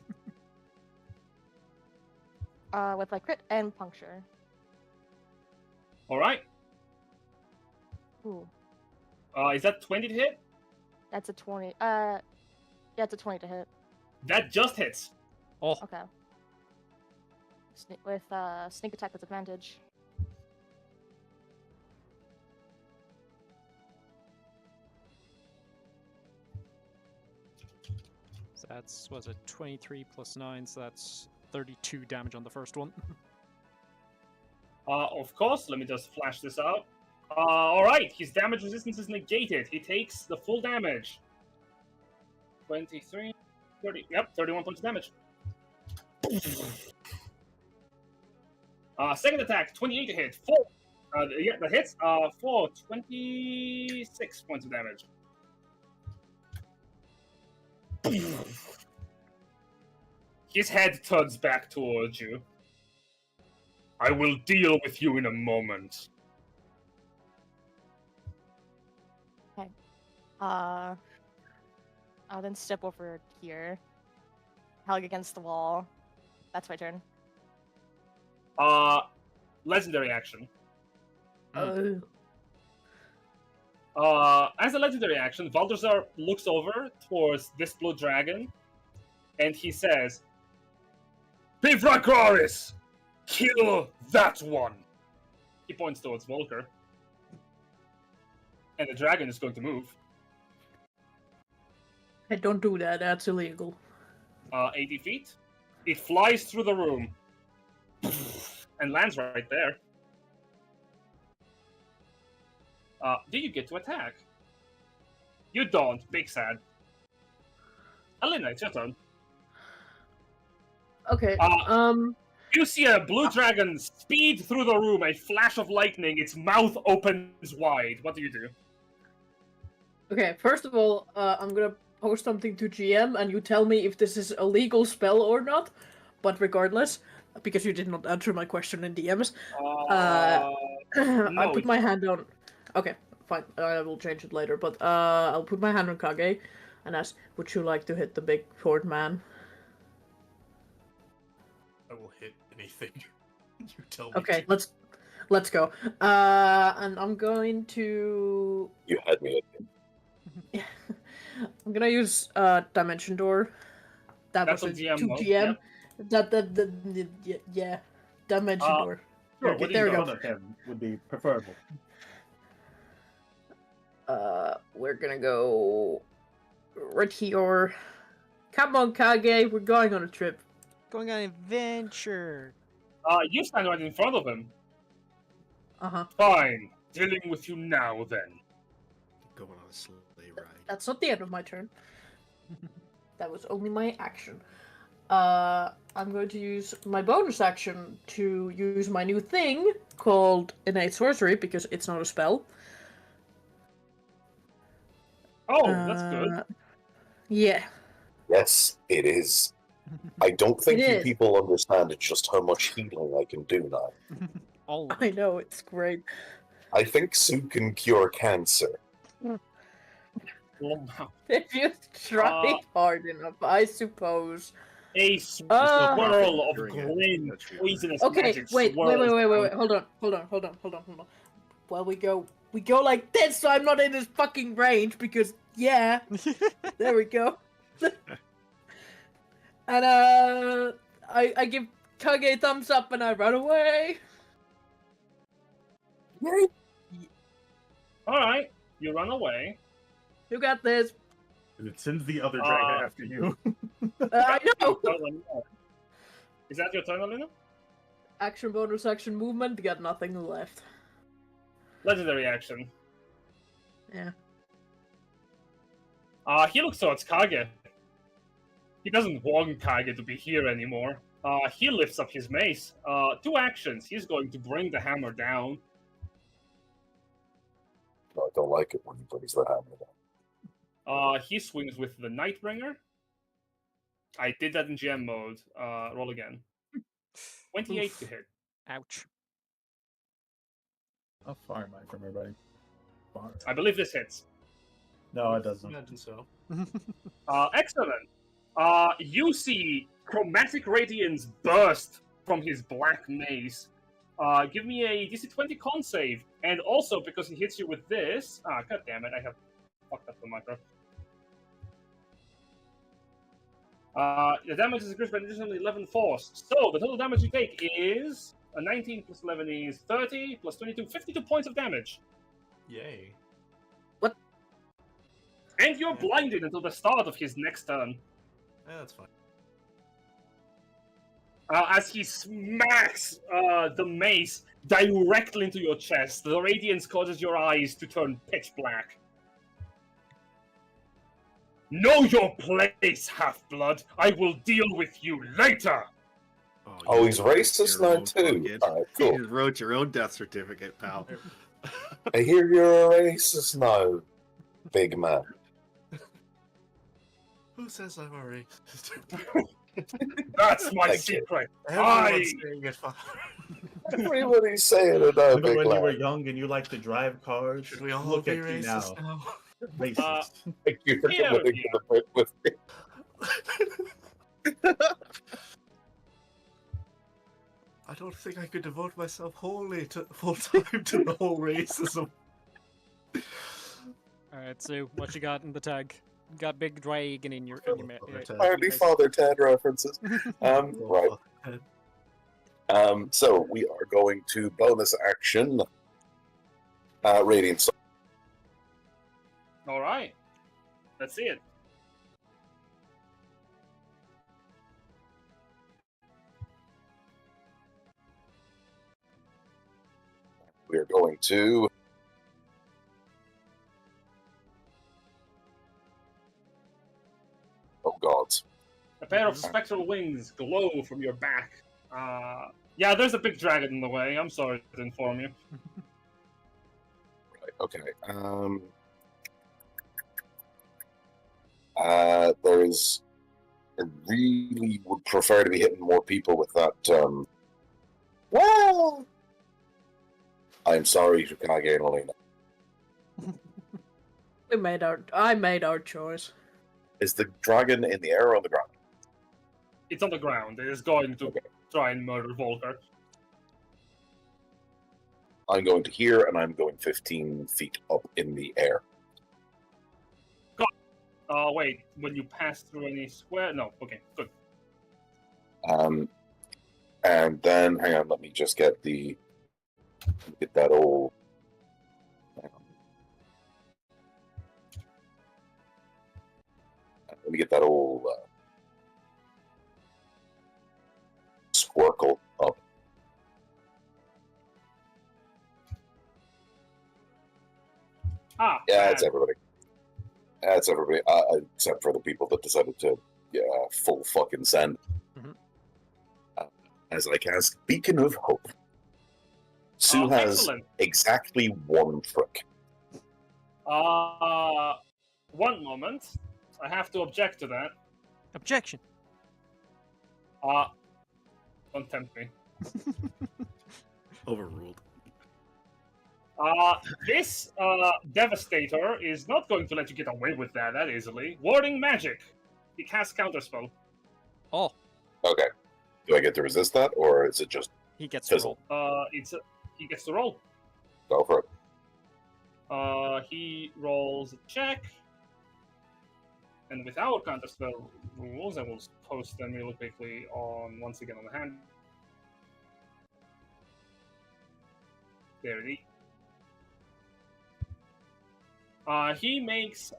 With my crit and puncture. All right. Ooh, Is that 20 to hit? that's a 20. Yeah, it's a 20 to hit. That just hits. Oh, Okay. With sneak attack with advantage. so that's, was it 23 plus 9, so that's 32 damage on the first one. Of course. Let me just flash this out. All right. His damage resistance is negated. He takes the full damage. 23, 30. Yep, 31 points of damage. Second attack, 28 to hit. 4. Yeah, that hits. For 26 points of damage. His head turns back towards you. I will deal with you in a moment. I'll then step over here. Hug against the wall. That's my turn. Legendary action. Oh. As a legendary action, Balthazar looks over towards this blue dragon, and he says, Bivrak Aries! Kill that one! He points towards Volker. And the dragon is going to move. Hey, don't do that. That's illegal. 80 feet. It flies through the room. And lands right there. Do you get to attack? You don't. Big sad. Alina, it's your turn. Okay. You see a blue dragon speed through the room, a flash of lightning, its mouth opens wide. What do you do? Okay. First of all, I'm gonna post something to GM, and you tell me if this is a legal spell or not. But regardless, because you did not answer my question in DMs, I put my hand on. Okay, fine. I will change it later. But I'll put my hand on Kage, and ask, "Would you like to hit the big short man?" I will hit anything. You tell me. Okay, let's go. And I'm going to. You had me at I'm gonna use Dimension Door. That's was a GM to mode, GM. Yeah. Dimension Door. Sure, Okay, what do there you we go? go. One of him would be preferable. We're gonna go right here. Come on, Kage, we're going on a trip. Going on an adventure. You stand right in front of him. Uh-huh. Fine. Dealing with you now, then. Going on a sleigh ride. That's not the end of my turn. That was only my action. I'm going to use my bonus action to use my new thing called Innate Sorcery, because it's not a spell. Oh, that's good. Yeah. Yes, it is. I don't think It you is. people understand just how much healing I can do now. All I know, it's great. I think soup can cure cancer. Oh, wow. If you try hard enough, I suppose. A Ah. swirl of During it. green, That's true. poisonous Okay, magic wait. swirls Hold on. Well, we go like this, so I'm not in his fucking range, because, yeah. There we go. And, I give Kage a thumbs up and I run away. Alright, you run away. You got this. It sends the other dragon after you. I know! Is that your turn, Alina? Action bonus, action movement, got nothing left. Legendary action. Yeah. He looks towards Kage. He doesn't want Kage to be here anymore. He lifts up his mace. 2 actions. He's going to bring the hammer down. No, I don't like it when he brings the hammer down. He swings with the Nightbringer. I did that in GM mode. Roll again. 28 to hit. Ouch. How far am I from everybody? Far. I believe this hits. No, it doesn't. Imagine so. Excellent. You see chromatic radiance burst from his black mace. Give me a DC 20 con save. And also, because he hits you with this... God damn it, I have fucked up the micro. The damage is increased by an additional 11 force. So, the total damage you take is... 19 plus 11 is 30, plus 22, 52 points of damage. Yay. And you're blinded until the start of his next turn. Yeah, that's fine. As he smacks the mace directly into your chest, the radiance causes your eyes to turn pitch black. Know your place, half-blood. I will deal with you later. Oh, he's racist now too. Alright, cool. You wrote your own death certificate, pal. I hear you're a racist now, big man. Who says I'm a racist? That's my Thank secret. Everyone's saying it, Father. Everybody's saying it now, Remember big when you were lad. young and you liked to drive cars? Should we all Look be at you racist now. now? Racist. Thank you for Yeah, committing to the bit with me. I don't think I could devote myself wholly to full time to the whole racism. Alright, so what you got in the tag? Got big dragon in your Apparently Father Ted references. Right. So we are going to bonus action. Radiant Soul. All right. Let's see it. We are going to oh gods. A pair of spectral wings glow from your back. Yeah, there's a big dragon in the way. I'm sorry to inform you. Right, okay. There is. I really would prefer to be hitting more people with that. Well, I'm sorry to Kage and Alina. I made our choice. Is the dragon in the air or on the ground? It's on the ground. It is going to try and murder Volker. I'm going to here, and I'm going 15 feet up in the air. Wait. When you pass through any square? No. Okay. Good. And then, hang on, let me just get that old. Let me get that old squircle up. Yeah, it's everybody. That's everybody, except for the people that decided to full fucking send. As I cast Beacon of Hope. Sue has excellent. exactly one trick. 1 moment. I have to object to that. Objection. Don't tempt me. Overruled. This Devastator is not going to let you get away with that easily. Warding magic. He casts Counterspell. Oh, Okay. Do I get to resist that, or is it just he gets to fizzle? roll. He gets to roll. Go for it. He rolls a check. And with our Counterspell rules, I will post them really quickly on once again on the hand. There it is. He makes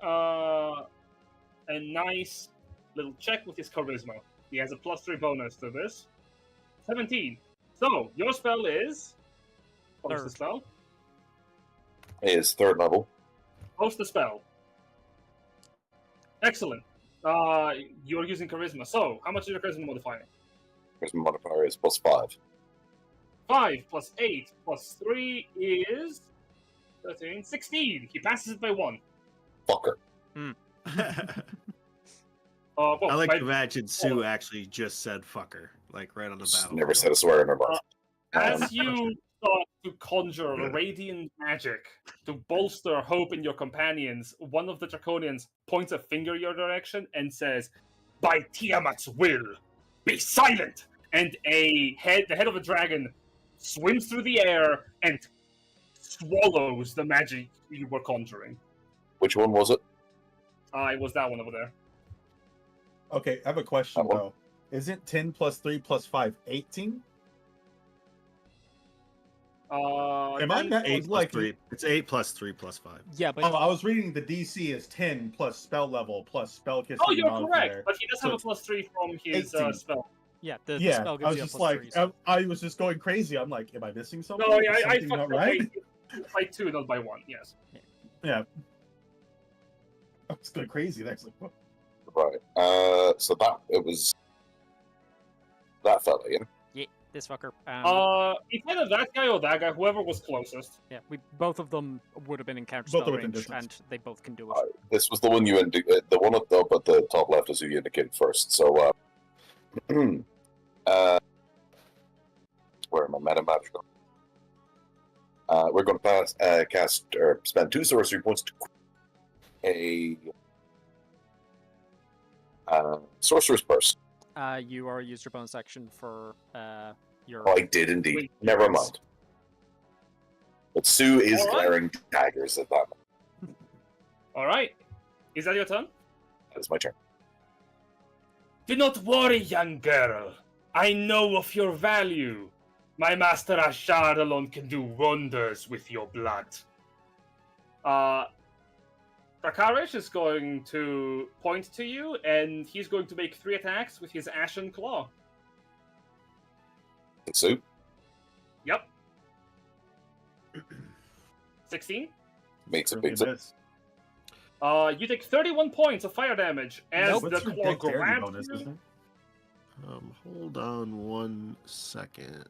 a nice little check with his charisma. He has a +3 bonus to this. 17. So, your spell is... What is the spell? It is 3rd level. Post the spell. Excellent. You're using charisma. So, how much is your charisma modifier? Charisma modifier is +5. 5 plus 8 plus 3 is 13, 16. He passes it by 1. Fucker. Well, I like by- to imagine Sue actually just said "fucker," like right on the Just battle. never said a swear in her mouth. As you start to conjure radiant magic to bolster hope in your companions, one of the Draconians points a finger your direction and says, "By Tiamat's will, be silent!" And the head of a dragon swims through the air and swallows the magic you were conjuring. Which one was it? It was that one over there. Okay, I have a question That one? though. Isn't 10 plus 3 plus 5 18? Am I not 8 plus like 3. It's 8 plus 3 plus 5. Yeah, but Oh, I was reading the DC is 10 plus spell level plus spell kiss. Oh, you're correct, but he does have a So +3 from his 18. spell. yeah, the yeah, spell I gives was you a just plus like, 3. So. I was just going crazy. I'm like, am I missing something? No, Is I something fucked not up right? by 2, not by 1, yes. Yeah. I was going crazy. That's like, what? Right. So that fella, yeah? Yeah, this fucker. It's either that guy or that guy, whoever was closest. Yeah, both of them would have been in counter Both spell are within range, distance. and they both can do it. This was the one you the one up at the top left is who you indicated first. So, where am I? Meta magic. We're going to cast or spend 2 sorcery points to a sorcerer's purse. You already used your bonus action for your. Oh, I did indeed. Wait, Never yes. mind. But Sue is All right. glaring daggers at that. Alright. Is that your turn? That is my turn. Do not worry, young girl. I know of your value. My master Ashard alone can do wonders with your blood. Prakarish is going to point to you, and he's going to make 3 attacks with his Ashen Claw. And Sue? Yep. 16. Makes it, Really beats it. miss. You take 31 points of fire damage as Nope. the What's your claw dexterity grabs bonus, you. isn't it? Hold on 1 second.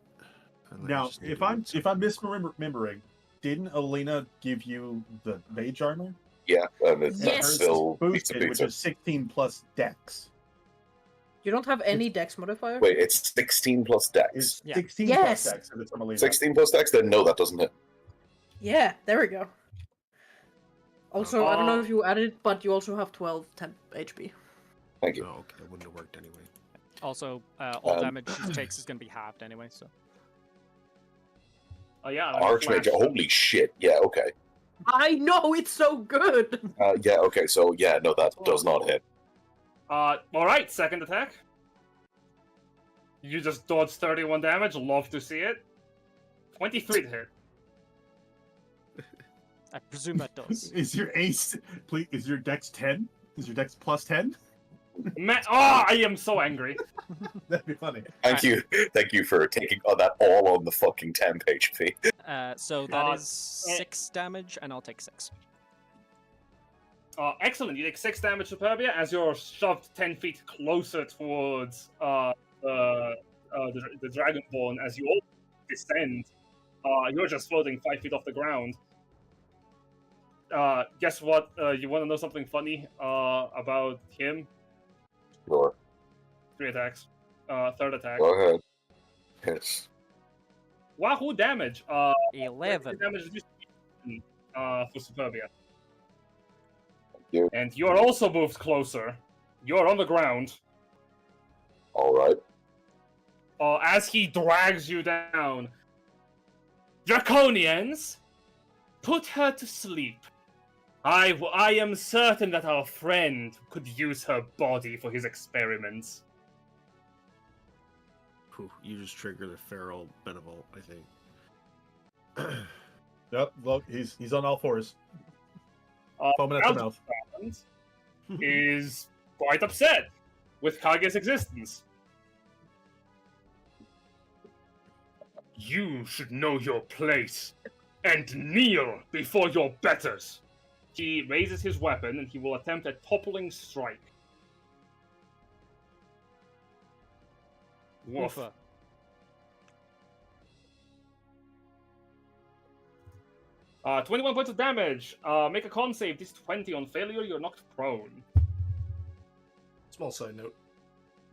Now, if I'm misremembering, didn't Alina give you the mage armor? Yeah, and it's Yes. still beats Boosted, it, which beats it. is 16 plus dex. You don't have any dex modifier? Wait, it's 16 plus dex. It's Yeah. 16 Yes. plus dex if it's from Alina. 16 plus dex? Then no, that doesn't hit. Yeah, there we go. Also, I don't know if you added it, but you also have 12 temp HP. Thank you. Oh, okay. That wouldn't have worked anyway. Also, all damage he takes is going to be halved anyway. So. Oh yeah. Archmage, flash. holy shit. Yeah, okay. I know, it's so good! Yeah, okay, so yeah, no, that does not hit. Alright, second attack. You just dodged 31 damage, love to see it. 23 to hit. I presume that does. Is your ace, please, is your dex 10? Is your dex plus 10? I am so angry. That'd be funny. Thank you for taking that all on the fucking temp HP. So that is 6 damage, and I'll take 6. Excellent. You take 6 damage, Superbia, as you're shoved 10 feet closer towards the Dragonborn. As you all descend, you're just floating 5 feet off the ground. Guess what? You want to know something funny about him? Sure. 3 attacks. Third attack. Go ahead. Yes. Wahoo damage. 11. Damage for Superbia. You. And you're also moved closer. You're on the ground. Alright. As he drags you down. Draconians, put her to sleep. I am certain that our friend could use her body for his experiments. Whew, you just triggered a feral Benevolt, I think. Yep, look, he's on all fours. Foaming at the mouth. is quite upset with Kage's existence. You should know your place and kneel before your betters. He raises his weapon and he will attempt a toppling strike. Woof. Oofa. 21 points of damage. Make a con save. This 20 on failure. You're knocked prone. Small side note.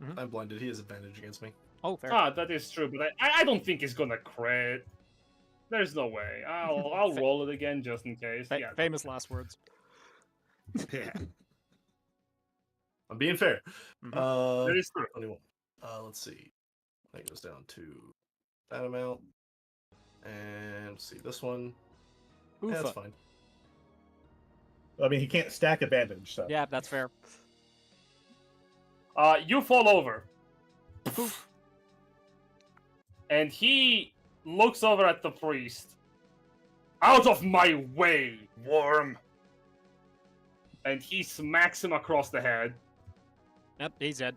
Mhm. I'm blinded. He has advantage against me. Oh, fair. That is true, but I don't think he's gonna crit. There's no way. I'll roll it again just in case. Yeah. Famous last words. Yeah. I'm being fair. Mhm. That is true. 21. Let's see. That goes down to that amount. And let's see this one. Yeah, that's Oofa. fine. I mean, he can't stack advantage, so. Yeah, that's fair. You fall over. And he looks over at the priest. Out of my way, worm! And he smacks him across the head. Yep, he's dead.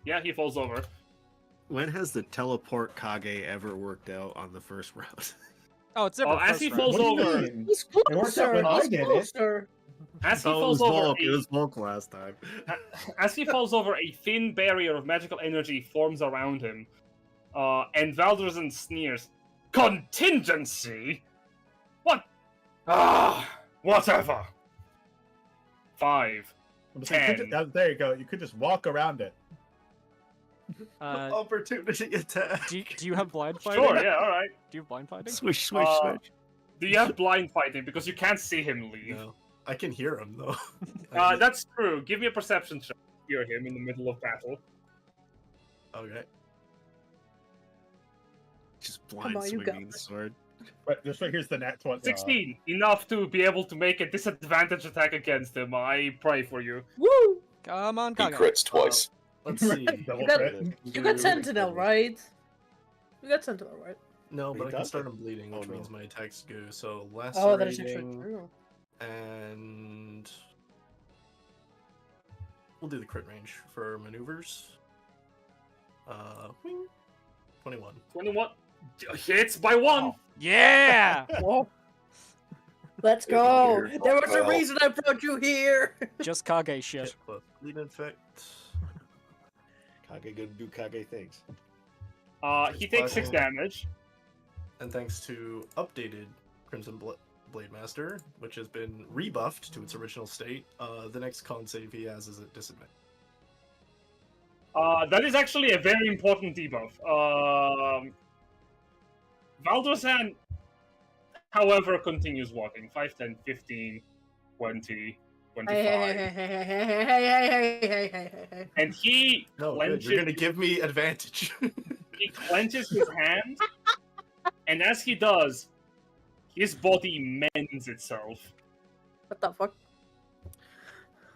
Yeah, he falls over. When has the teleport Kage ever worked out on the first round? Oh, it's never as first he round. falls What do you over. mean? He's It worked out closer. when I He's did it. closer. As he Oh, it falls was over, Volk. It was Volk last time. as he falls over, a thin barrier of magical energy forms around him. And Valdrizan sneers. Contingency? What? Whatever. 5. I'm saying, there you go. You could just walk around it. Opportunity attack. Do you have blind fighting? Sure, yeah, alright. Do you have blind fighting? Swish, swish, Uh, swish. Do you have blind fighting? Because you can't see him leave. No. I can hear him though. That's true. Give me a perception check. Hear him in the middle of battle. Okay. Just blind on, you got swinging the this. sword. But just right here's the next one. 16. Enough to be able to make a disadvantage attack against him. I pray for you. Woo! Come on, He Kage. crits twice. Let's see. Double You got- crit. You got Sentinel, right? You got Sentinel, right? No, but He I can does start it. him bleeding, Oh, which no. means my attacks go. So Oh, that is actually lacerating, true. and we'll do the crit range for maneuvers. Wing. 21. 21. Hits by 1. Yeah! Whoa. Let's go! Here. There was a Oh. reason I brought you here! Just Kage shit. Hit plus bleeding effect. Kage gonna do Kage things. He takes 6 damage. And thanks to updated Crimson Blade Master, which has been rebuffed to its original state, the next con save he has is at disadvantage. That is actually a very important debuff. Valdrizan, however, continues walking. 5, 10, 15, 20, 25. Hey. And he No, good. clenches, You're gonna give me advantage. he clenches his hand, and as he does, his body mends itself. What the fuck?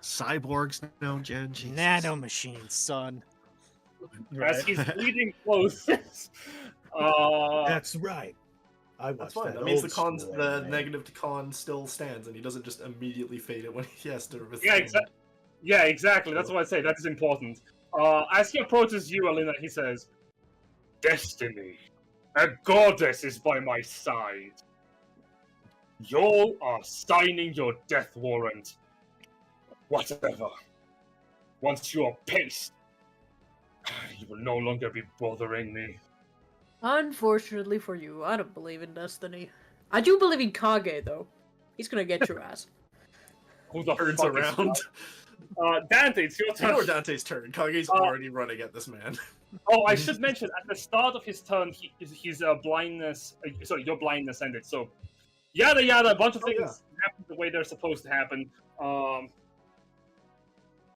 Cyborgs now, Jen. Jesus. Nano machines, son. As he's bleeding close. That's right. That's fine. That means the negative to con still stands, and he doesn't just immediately fade it when he has to. Yeah, exactly. That's what I say. That is important. As he approaches you, Alina, he says, "Destiny, a goddess is by my side. You are signing your death warrant. Whatever. Once you are paced, you will no longer be bothering me." Unfortunately for you, I don't believe in destiny. I do believe in Kage, though. He's gonna get your ass. Who the Turns fuck around. is Dante, it's your turn. Ignore Dante's turn. Kage's already running at this man. Oh, I should mention, at the start of his turn, his blindness... your blindness ended, so... Yada yada, a bunch of things happen the way they're supposed to happen.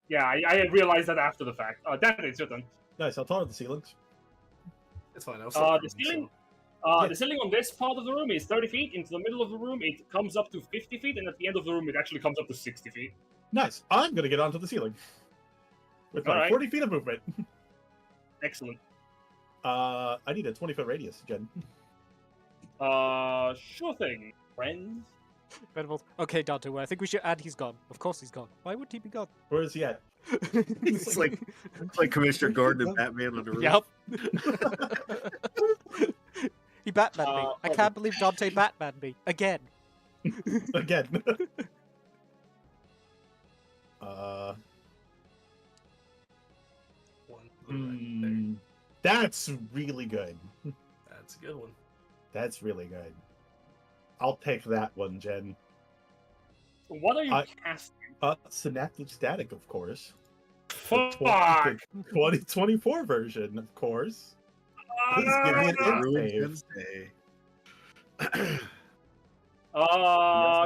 Yeah, I realized that after the fact. Dante, it's your turn. Nice, I'll talk to the ceilings. It's fine. The ceiling on this part of the room is 30 feet. Into the middle of the room, it comes up to 50 feet, and at the end of the room, it actually comes up to 60 feet. Nice. I'm gonna get onto the ceiling. With my Alright. 40 feet of movement. Excellent. I need a 20-foot radius, Jen. Sure thing, friends. Benevolt. Okay, Dante, well, I think we should add he's gone. Of course he's gone. Why would he be gone? Where is he at? It's like Commissioner Gordon and Batman on the roof. Yep. He Batman me. I can't believe Dante Batman me. Again. Again. That's really good. That's a good one. That's really good. I'll take that one, Jen. What are you casting? Synaptic Static, of course. Fuck! 2024 version, of course. Please give me an Ruined save.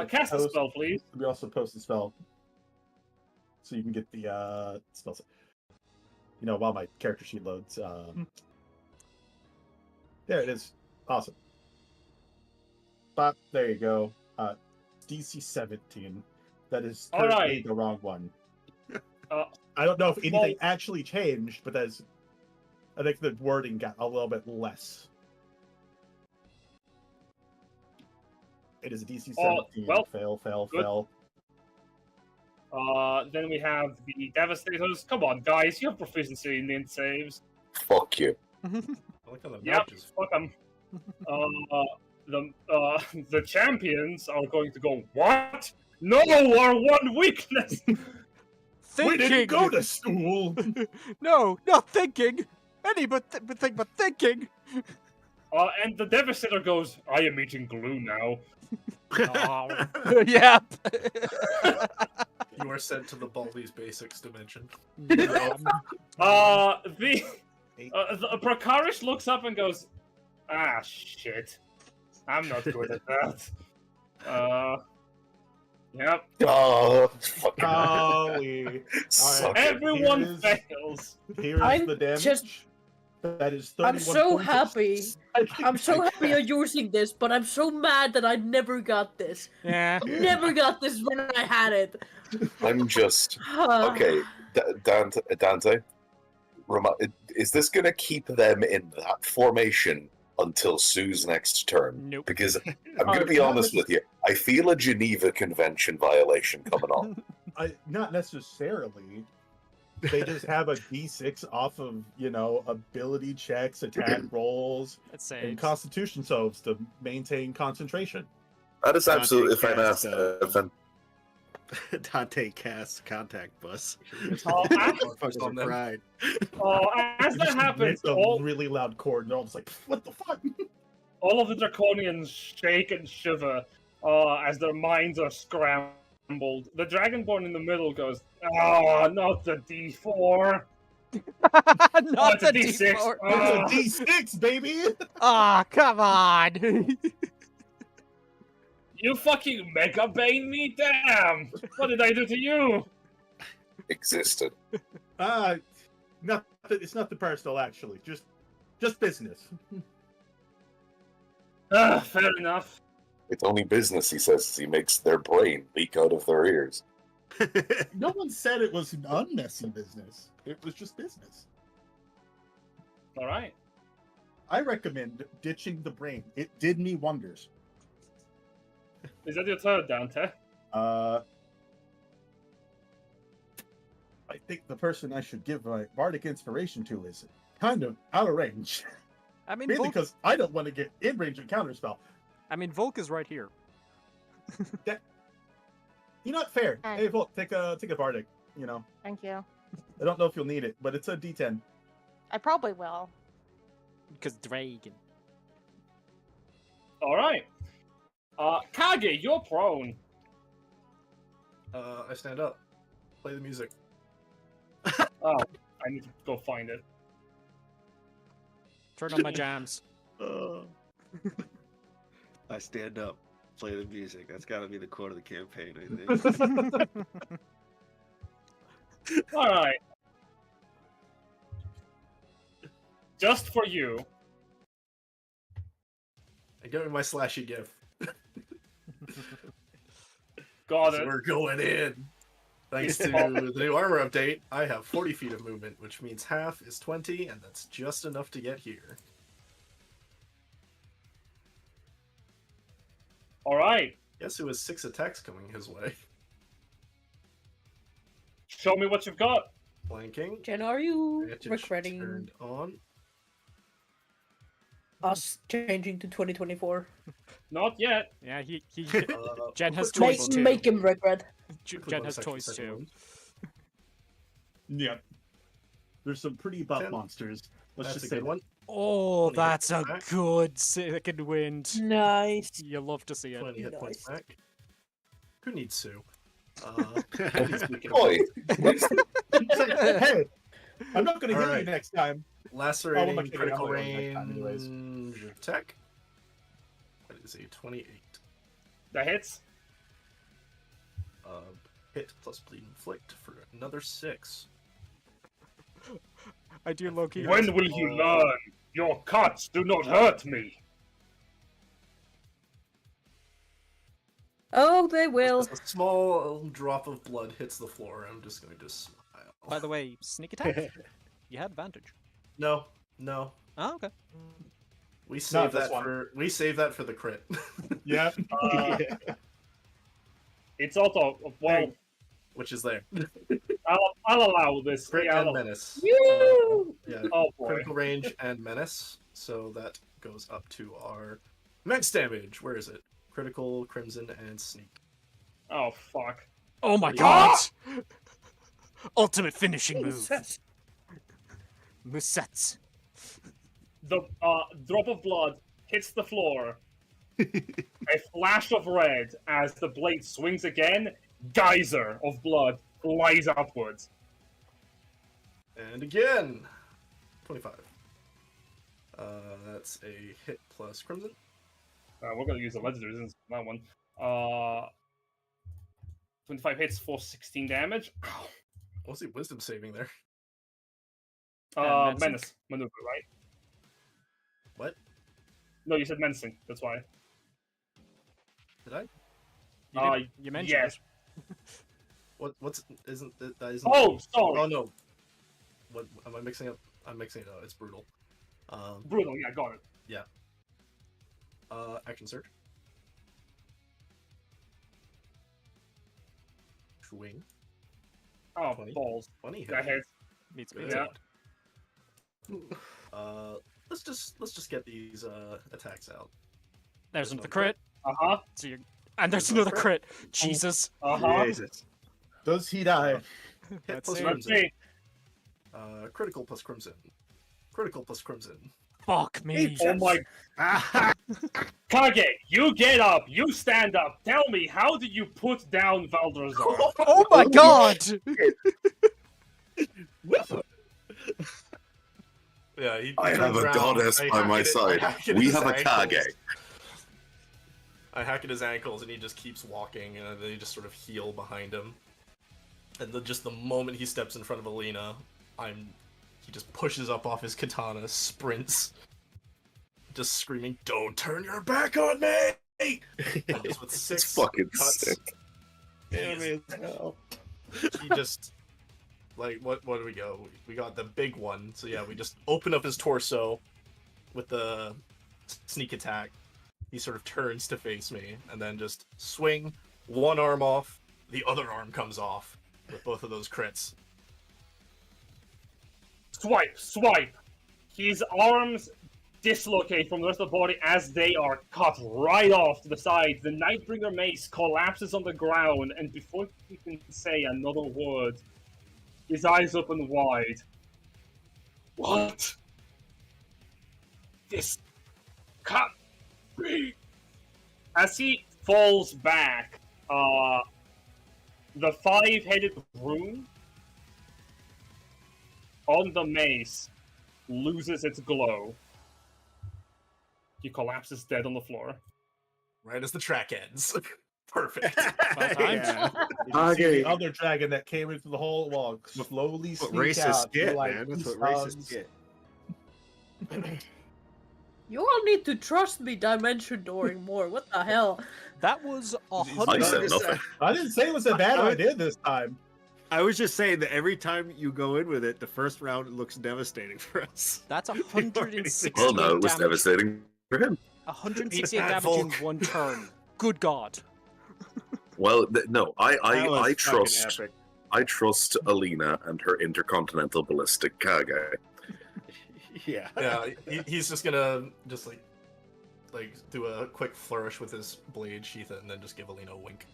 Cast a spell, please. We also post the spell, so you can get the spell. You know, while my character sheet loads. There it is. Awesome. But there you go. DC 17. That is currently the wrong one. I don't know if anything actually changed, but I think the wording got a little bit less. It is a DC 17. Fail. Then we have the Devastators. Come on, guys, you have proficiency in int saves. Fuck you. Yep, fuck them. The champions are going to go, what? No, our one weakness! Thinking. We didn't go to school! No, not thinking! Anything but thinking! And the Devastator goes, I am eating glue now. Yep. You are sent to the Baldi's Basics dimension. The Prakarish looks up and goes, ah, shit. I'm not good at that. Yep. Oh, fucking Golly. Suck Alright, Everyone fails. Here is the damage. That is 31 I'm so points of happy. I'm so happy you're using this, but I'm so mad that I never got this. Yeah. Never got this when I had it. I'm just okay. Dante, is this gonna keep them in that formation until Sue's next turn? Nope. Because I'm gonna be honest with you, I feel a Geneva Convention violation coming on. Not necessarily. They just have a D6 off of, ability checks, attack rolls, and constitution saves to maintain concentration. That is absolutely fantastic. Dante casts Contact Bus. As that happens, It's a all really loud chord, and they're all just like, what the fuck? all of the Draconians shake and shiver as their minds are scrambled. The Dragonborn in the middle goes, oh, not the D4. Not the D6. D4. It's a D6, baby! Ah, come on! You fucking Mega Bane me? Damn! What did I do to you? Existed. It's nothing personal, actually. Just business. Fair enough. It's only business, he says, as he makes their brain leak out of their ears. No one said it was an unmessy business. It was just business. All right. I recommend ditching the brain. It did me wonders. Is that your third, Dante? I think the person I should give my bardic inspiration to is kind of out of range. I mean, mainly because I don't want to get in range and counterspell. I mean, Volk is right here. You're not fair. Hey, Volk, take a bardic. Thank you. I don't know if you'll need it, but it's a D10. I probably will. Because Dragon. All right. Kage, you're prone. I stand up. Play the music. Oh, I need to go find it. Turn on my jams. I stand up, play the music. That's got to be the quote of the campaign, I think. All right. Just for you. And give me my slashy gift. Got So it. we're going in. Thanks to the new armor update, I have 40 feet of movement, which means half is 20, and that's just enough to get here. All right. Guess who has 6 attacks coming his way? Show me what you've got. Flanking. Jen, are you Advantage regretting turned on. us changing to 2024? Not yet. Yeah, he Uh, Jen has quick toys roll. too. Make him regret. Quick Jen roll has second- toys second too. one. Yeah. There's some pretty buff 10. monsters. Let's That's just a say good that. one. Oh, 20 that's a hit points back. good second wind. Nice. You love to see it. 20 hit points Nice. back. Who needs Sue? Who needs Beacon of Boy, Hey, I'm not gonna heal Alright. you next time. Lacerating, kidding, critical I'm not gonna next time anyways. range attack. That is a 28. That hits. Hit plus bleed inflict for another 6. I do Loki. When will you learn? Your cuts do not hurt me. Oh, they will. As a small drop of blood hits the floor, I'm just going to smile. By the way, sneak attack. You had advantage. No. Oh, okay. We save this that one. for the crit. Yeah. It's also well. Which is there. I'll allow this. Crit Yeah, and I'll- menace. Woo! Yeah. Oh boy. Critical range and menace. So that goes up to our max damage. Where is it? Critical, crimson, and sneak. Oh fuck. Oh my Ah! god! Ultimate finishing move. Jesus. Musets. The drop of blood hits the floor. A flash of red as the blade swings again. Geyser of blood flies upwards. And again, 25. That's a hit plus crimson. We're gonna use the legendary resistance for that one. 25 hits for 16 damage. Ow. What's the wisdom saving there? menacing. Menace maneuver, right? What? No, you said menacing. That's why. Did I? You mentioned yes. it. What's isn't that isn't? Oh, sorry. Oh no. What am I mixing up? I'm mixing it up. It's brutal. Brutal. Yeah, got it. Action surge. Swing. Oh, 20. balls. 20 That hit. hits. Beats me. Yeah. Let's just get these attacks out. There's There's another no crit. Uh huh. So and there's There's no another crit. Jesus. Uh huh. Jesus. Does he die? Hit Let's plus see. Let's crimson. see. Critical plus crimson. Critical plus crimson. Fuck me. Oh my. Kage, you get up. You stand up. Tell me, how did you put down Valdrazar? Oh my god! Yeah, he I have turns a around, goddess I by hack my at it- I side. hack at We his have a ankles. Kage. I hack at his ankles and he just keeps walking, and they just sort of heal behind him. And just the moment he steps in front of Alina, he just pushes up off his katana, sprints, just screaming, "Don't turn your back on me!" And just with 6 It's fucking cuts, sick. he just like what do we go? We got the big one. So yeah, we just open up his torso with the sneak attack. He sort of turns to face me, and then just swing, one arm off, the other arm comes off with both of those crits. Swipe, swipe. His arms dislocate from the rest of the body as they are cut right off to the side. The Nightbringer mace collapses on the ground, and before he can say another word, his eyes open wide. What? This can't be. As he falls back, the 5-headed rune on the mace loses its glow. He collapses dead on the floor. Right as the track ends. Perfect. Well timed. Yeah. You see Okay. the other dragon that came into the hole wall slowly That's what sneak racists out. get, like, man. That's what thumbs. racists get. You all need to trust me dimension dooring more. What the hell? That was I 100. said nothing. I didn't say it was a bad idea this time. I was just saying that every time you go in with it, the first round looks devastating for us. That's already 160 Well, no, it was damage. devastating for him. 168 Eat that, damage in Volk. one turn. Good god. Well, no, That was I fucking trust epic. I trust Alina and her intercontinental ballistic Kage. Yeah. Yeah, he's just gonna like do a quick flourish with his blade, sheath it, and then just give Alina a wink.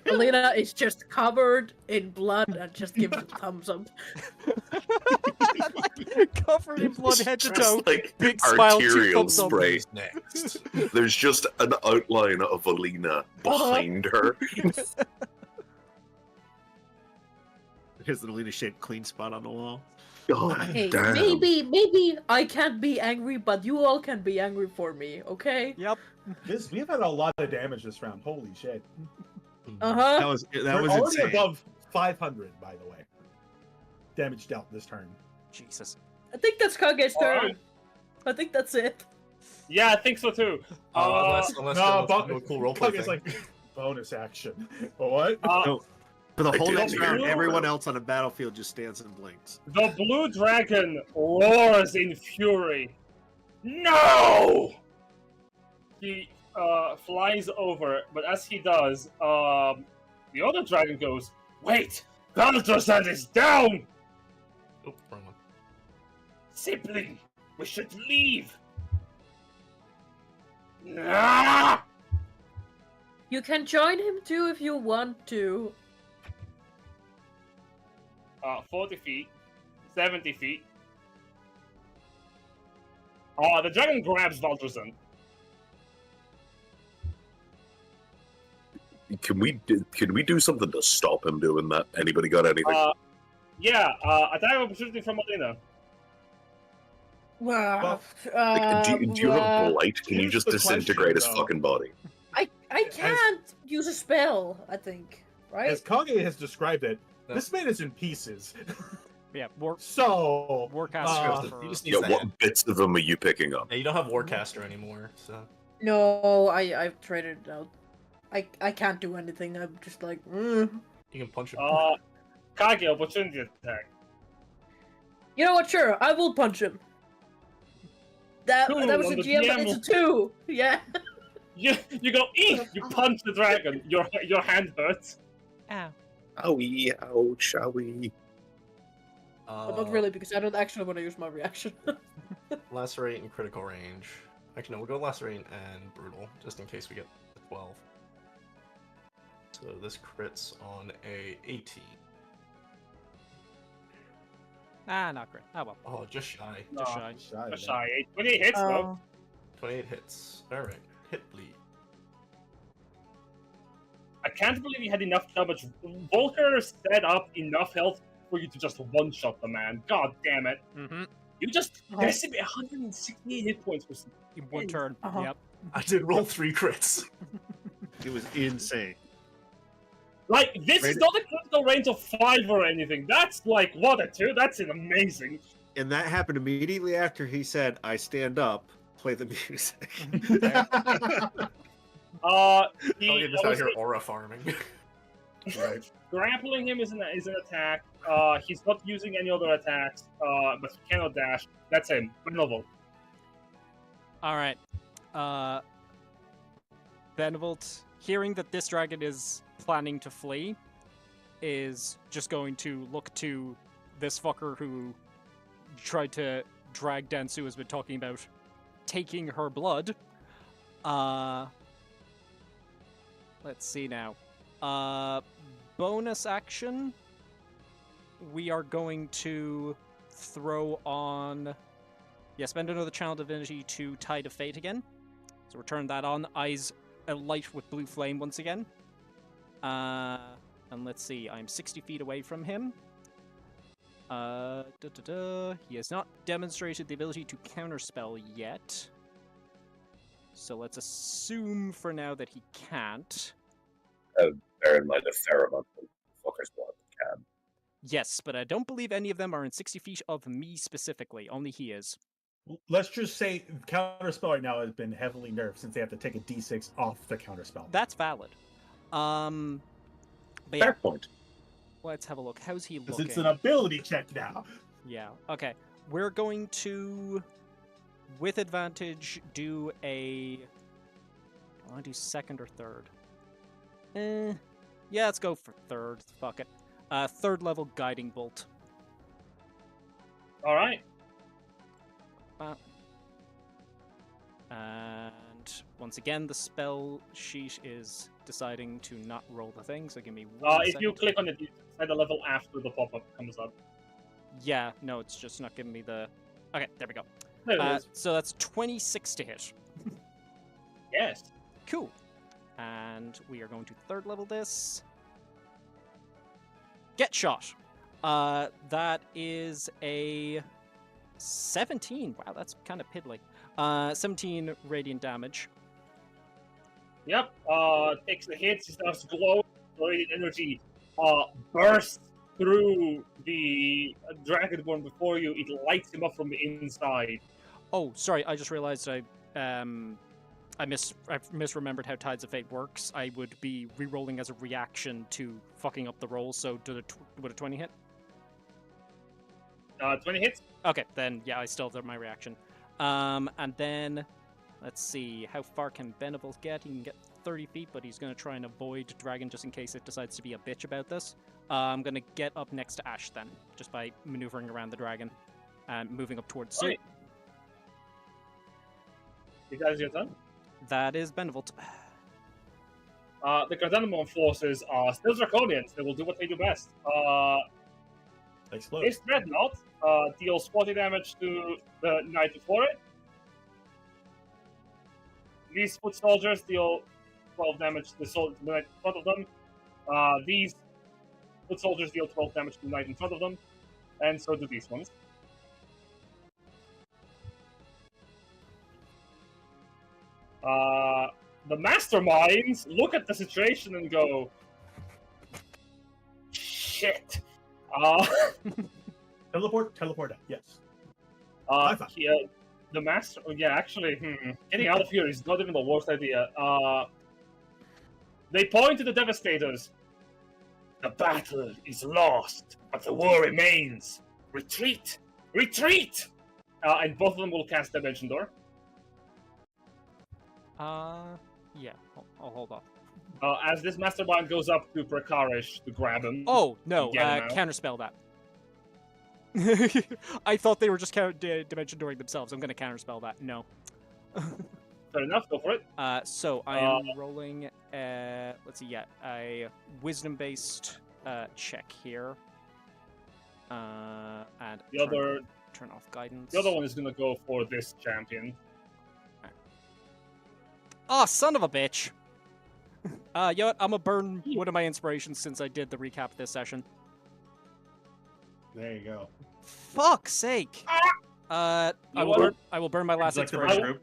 Alina is just covered in blood and just gives a thumbs up. Covered in blood head to Just toe. like Big smile, two arterial thumbs up. spray. Who's next? There's just an outline of Alina behind her. Here's an Alina-shaped clean spot on the wall. God Hey, damn. maybe I can't be angry, but you all can be angry for me, okay? Yep. We've had a lot of damage this round. Holy shit. Uh-huh. That was We're already already insane. above 500, by the way. Damage dealt this turn. Jesus. I think that's Kage's turn. Alright. I think that's it. Yeah, I think so too. Unless No, no, but do a cool roleplay Kage's thing. like bonus action. But what? No, for the I whole didn't next hear round, you. everyone else on the battlefield just stands and blinks. The blue dragon roars in fury. No! He flies over, but as he does, the other dragon goes, "Wait! Baldrasand is down! Oh, wrong one. Sibling, we should leave!" Ah! You can join him too if you want to. 40 feet, 70 feet. The dragon grabs Baldrasand. Can we do something to stop him doing that? Anybody got anything? Yeah, attack opportunity from Alina. Well, Like, do you have blight? Can you here's just the disintegrate his question, though. fucking body? I can't use a spell, I think. Right? As Kage has described it, No. this man is in pieces. Yeah, war So, warcaster. He for... just Yeah, needs the what hand. bits of him are you picking up? Yeah, you don't have Warcaster anymore, so No, I've traded it out. I can't do anything. I'm just like, you can punch him. Kage, opportunity attack. You know what? Sure, I will punch him. That Two was on a the GM. DM. It's a 2. Yeah. You go, eat! You punch the dragon. Your hand hurts. Ow. Owie, ouch, owie. But not really, because I don't actually want to use my reaction. Lacerate and critical range. Actually, no, we'll go Lacerate and Brutal, just in case we get a 12. So this crits on a 18. Not great. Oh well. Oh, just shy. Just shy. Just shy. 20 hits, though. 28 hits. Alright, hit bleed. I can't believe he had enough damage. Volker set up enough health for you to just one-shot the man. God damn it. Mm-hmm. You just decimate 168 hit points for some. In one turn. Uh-huh. Yep. I did roll 3 crits. It was insane. Like, this is not a critical range of 5 or anything. That's like, what, a 2? That's amazing. And that happened immediately after he said, "I stand up, play the music." He Oh, you're just out obviously- here aura farming. right. Grappling him is an attack. He's not using any other attacks, but he cannot dash. That's him. Benevolt. All right. Benevolt, hearing that this dragon is planning to flee, is just going to look to this fucker who tried to drag Dansu has been talking about taking her blood. Let's see now. Bonus action. We are going to throw on. Yeah, spend another Channel Divinity to Tide of Fate again. So return that on. Eyes alight with blue flame once again. And let's see, I'm 60 feet away from him. He has not demonstrated the ability to counterspell yet. So let's assume for now that he can't. Bear in mind a fair amount of fuckers want can. Yes, but I don't believe any of them are in 60 feet of me specifically. Only he is. Let's just say counterspell right now has been heavily nerfed since they have to take a d6 off the counterspell. That's valid. But yeah, Fair point. let's have a look. How's he Because looking? it's an ability check now. Yeah, okay. We're going to, with advantage, do a... I want to do second or third. Yeah, let's go for third. Fuck it. Third level Guiding Bolt. All right. And once again, the spell sheet is deciding to not roll the thing, so give me one If second. you click on it, you decide the level after the pop-up comes up. Yeah, no, it's just not giving me the... Okay, there we go. There it is. So that's 26 to hit. Yes. Cool. And we are going to third level this. Get shot. That is a 17. Wow, that's kind of piddly. 17 radiant damage. Yep. Takes the hits. He starts glowing. Radiant energy bursts through the Dragonborn before you. It lights him up from the inside. Oh, sorry. I just realized I misremembered how Tides of Fate works. I would be re-rolling as a reaction to fucking up the roll. So would a 20 hit? 20 hits. Okay, then yeah, I still have my reaction. And then let's see, how far can Benevolt get? He can get 30 feet, but he's going to try and avoid Dragon just in case it decides to be a bitch about this. I'm going to get up next to Ash then, just by maneuvering around the dragon and moving up towards Sue. Right. You guys, your turn. That is Benevolt. The Gardenamon forces are still Draconians. They will do what they do best. Explode. This Dreadnought deals 40 damage to the knight before it. These foot soldiers deal 12 damage to the knight in front of them. These foot soldiers deal 12 damage to the knight in front of them. And so do these ones. The masterminds look at the situation and go, shit. Teleport, yes. The master, actually, getting out of here is not even the worst idea. They point to the Devastators. The battle is lost, but the war remains. Retreat! Retreat! And both of them will cast Dimension Door. Yeah, I'll hold off. As this mastermind goes up to Prakarish to grab him. Oh, no, get him out. counterspell that. I thought they were just Dimension Dooring themselves. I'm going to counterspell that. No. Fair enough, go for it. So I am rolling, let's see, a wisdom-based check here. And turn off guidance. The other one is going to go for this champion. Oh, son of a bitch! You know what? I'm gonna burn one of my inspirations since I did the recap this session. There you go. Fuck's sake! I will burn my last inspiration.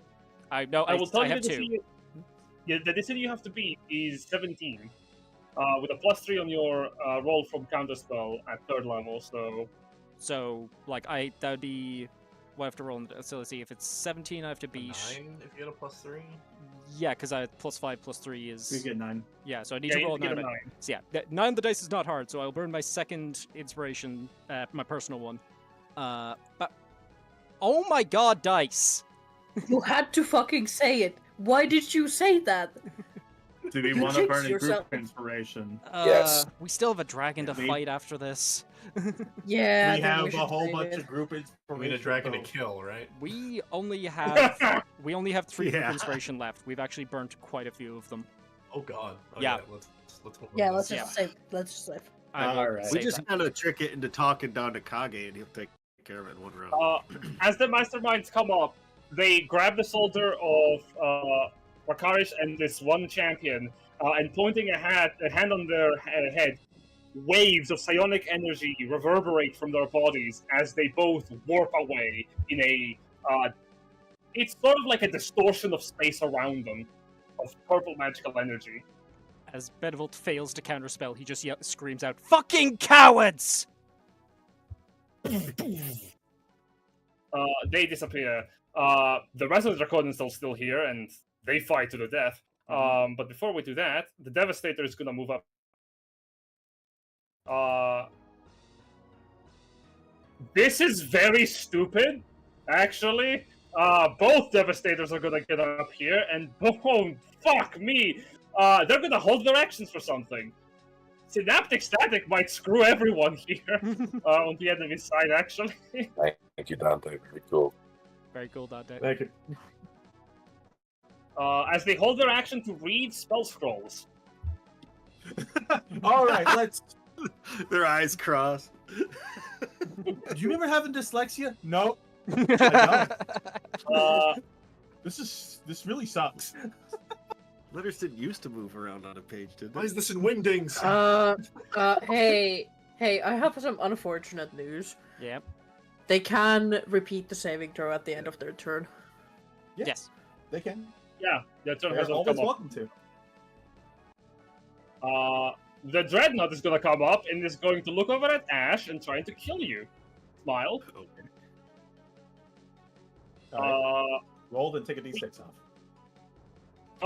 I will tell you have two. The DC you have to beat is 17. With a +3 on your roll from counterspell at third level, So, like, that would be... What I have to roll... So, let's see, if it's 17, I have to beat... 9 if you get a +3? Yeah, because I +5, +3 is... You get 9. Yeah, so I need to roll a 9. So yeah, 9 the dice is not hard, so I'll burn my second inspiration, my personal one. But... Oh my god, dice! You had to fucking say it. Why did you say that? Do we You want to burn a jinxed yourself. group inspiration? Yes. We still have a dragon to We- fight after this. Yeah. We have a whole bunch of group We inspiration. need a dragon to kill, right? We only have 3 Yeah. inspiration left. We've actually burnt quite a few of them. Oh god. Okay, Yeah. Let's move Yeah, on. let's just save. Let's just save. Alright. We just kind of trick it into talking down to Kage, and he'll take care of it in one round. as the masterminds come up, they grab the soldier of Prakarish and this one champion, and pointing a hand on their head, waves of psionic energy reverberate from their bodies as they both warp away in a... it's sort of like a distortion of space around them, of purple magical energy. As Benevolt fails to counterspell, he just screams out, "Fucking cowards!" They disappear. The rest of the Draconians are still here, and they fight to the death. But before we do that, the Devastator is gonna move up. This is very stupid, actually. Both Devastators are gonna get up here, and boom, fuck me! they're gonna hold their actions for something. Synaptic Static might screw everyone here on the enemy's side, actually. Thank you, Dante. Very cool. Very cool, Dante. Thank you. As they hold their action to read spell scrolls. All right, let's. Their eyes cross. Do you remember having dyslexia? No. I don't. This really sucks. Letters didn't used to move around on a page, did they? Why is this in Wingdings? Hey, I have some unfortunate news. Yep. They can repeat the saving throw at the end of their turn. Yeah, Yes. They can. Yeah, their turn They're hasn't always come up. welcome to. The Dreadnought is gonna come up and is going to look over at Ash and trying to kill you. Smile. All right. Roll and take a d6 off.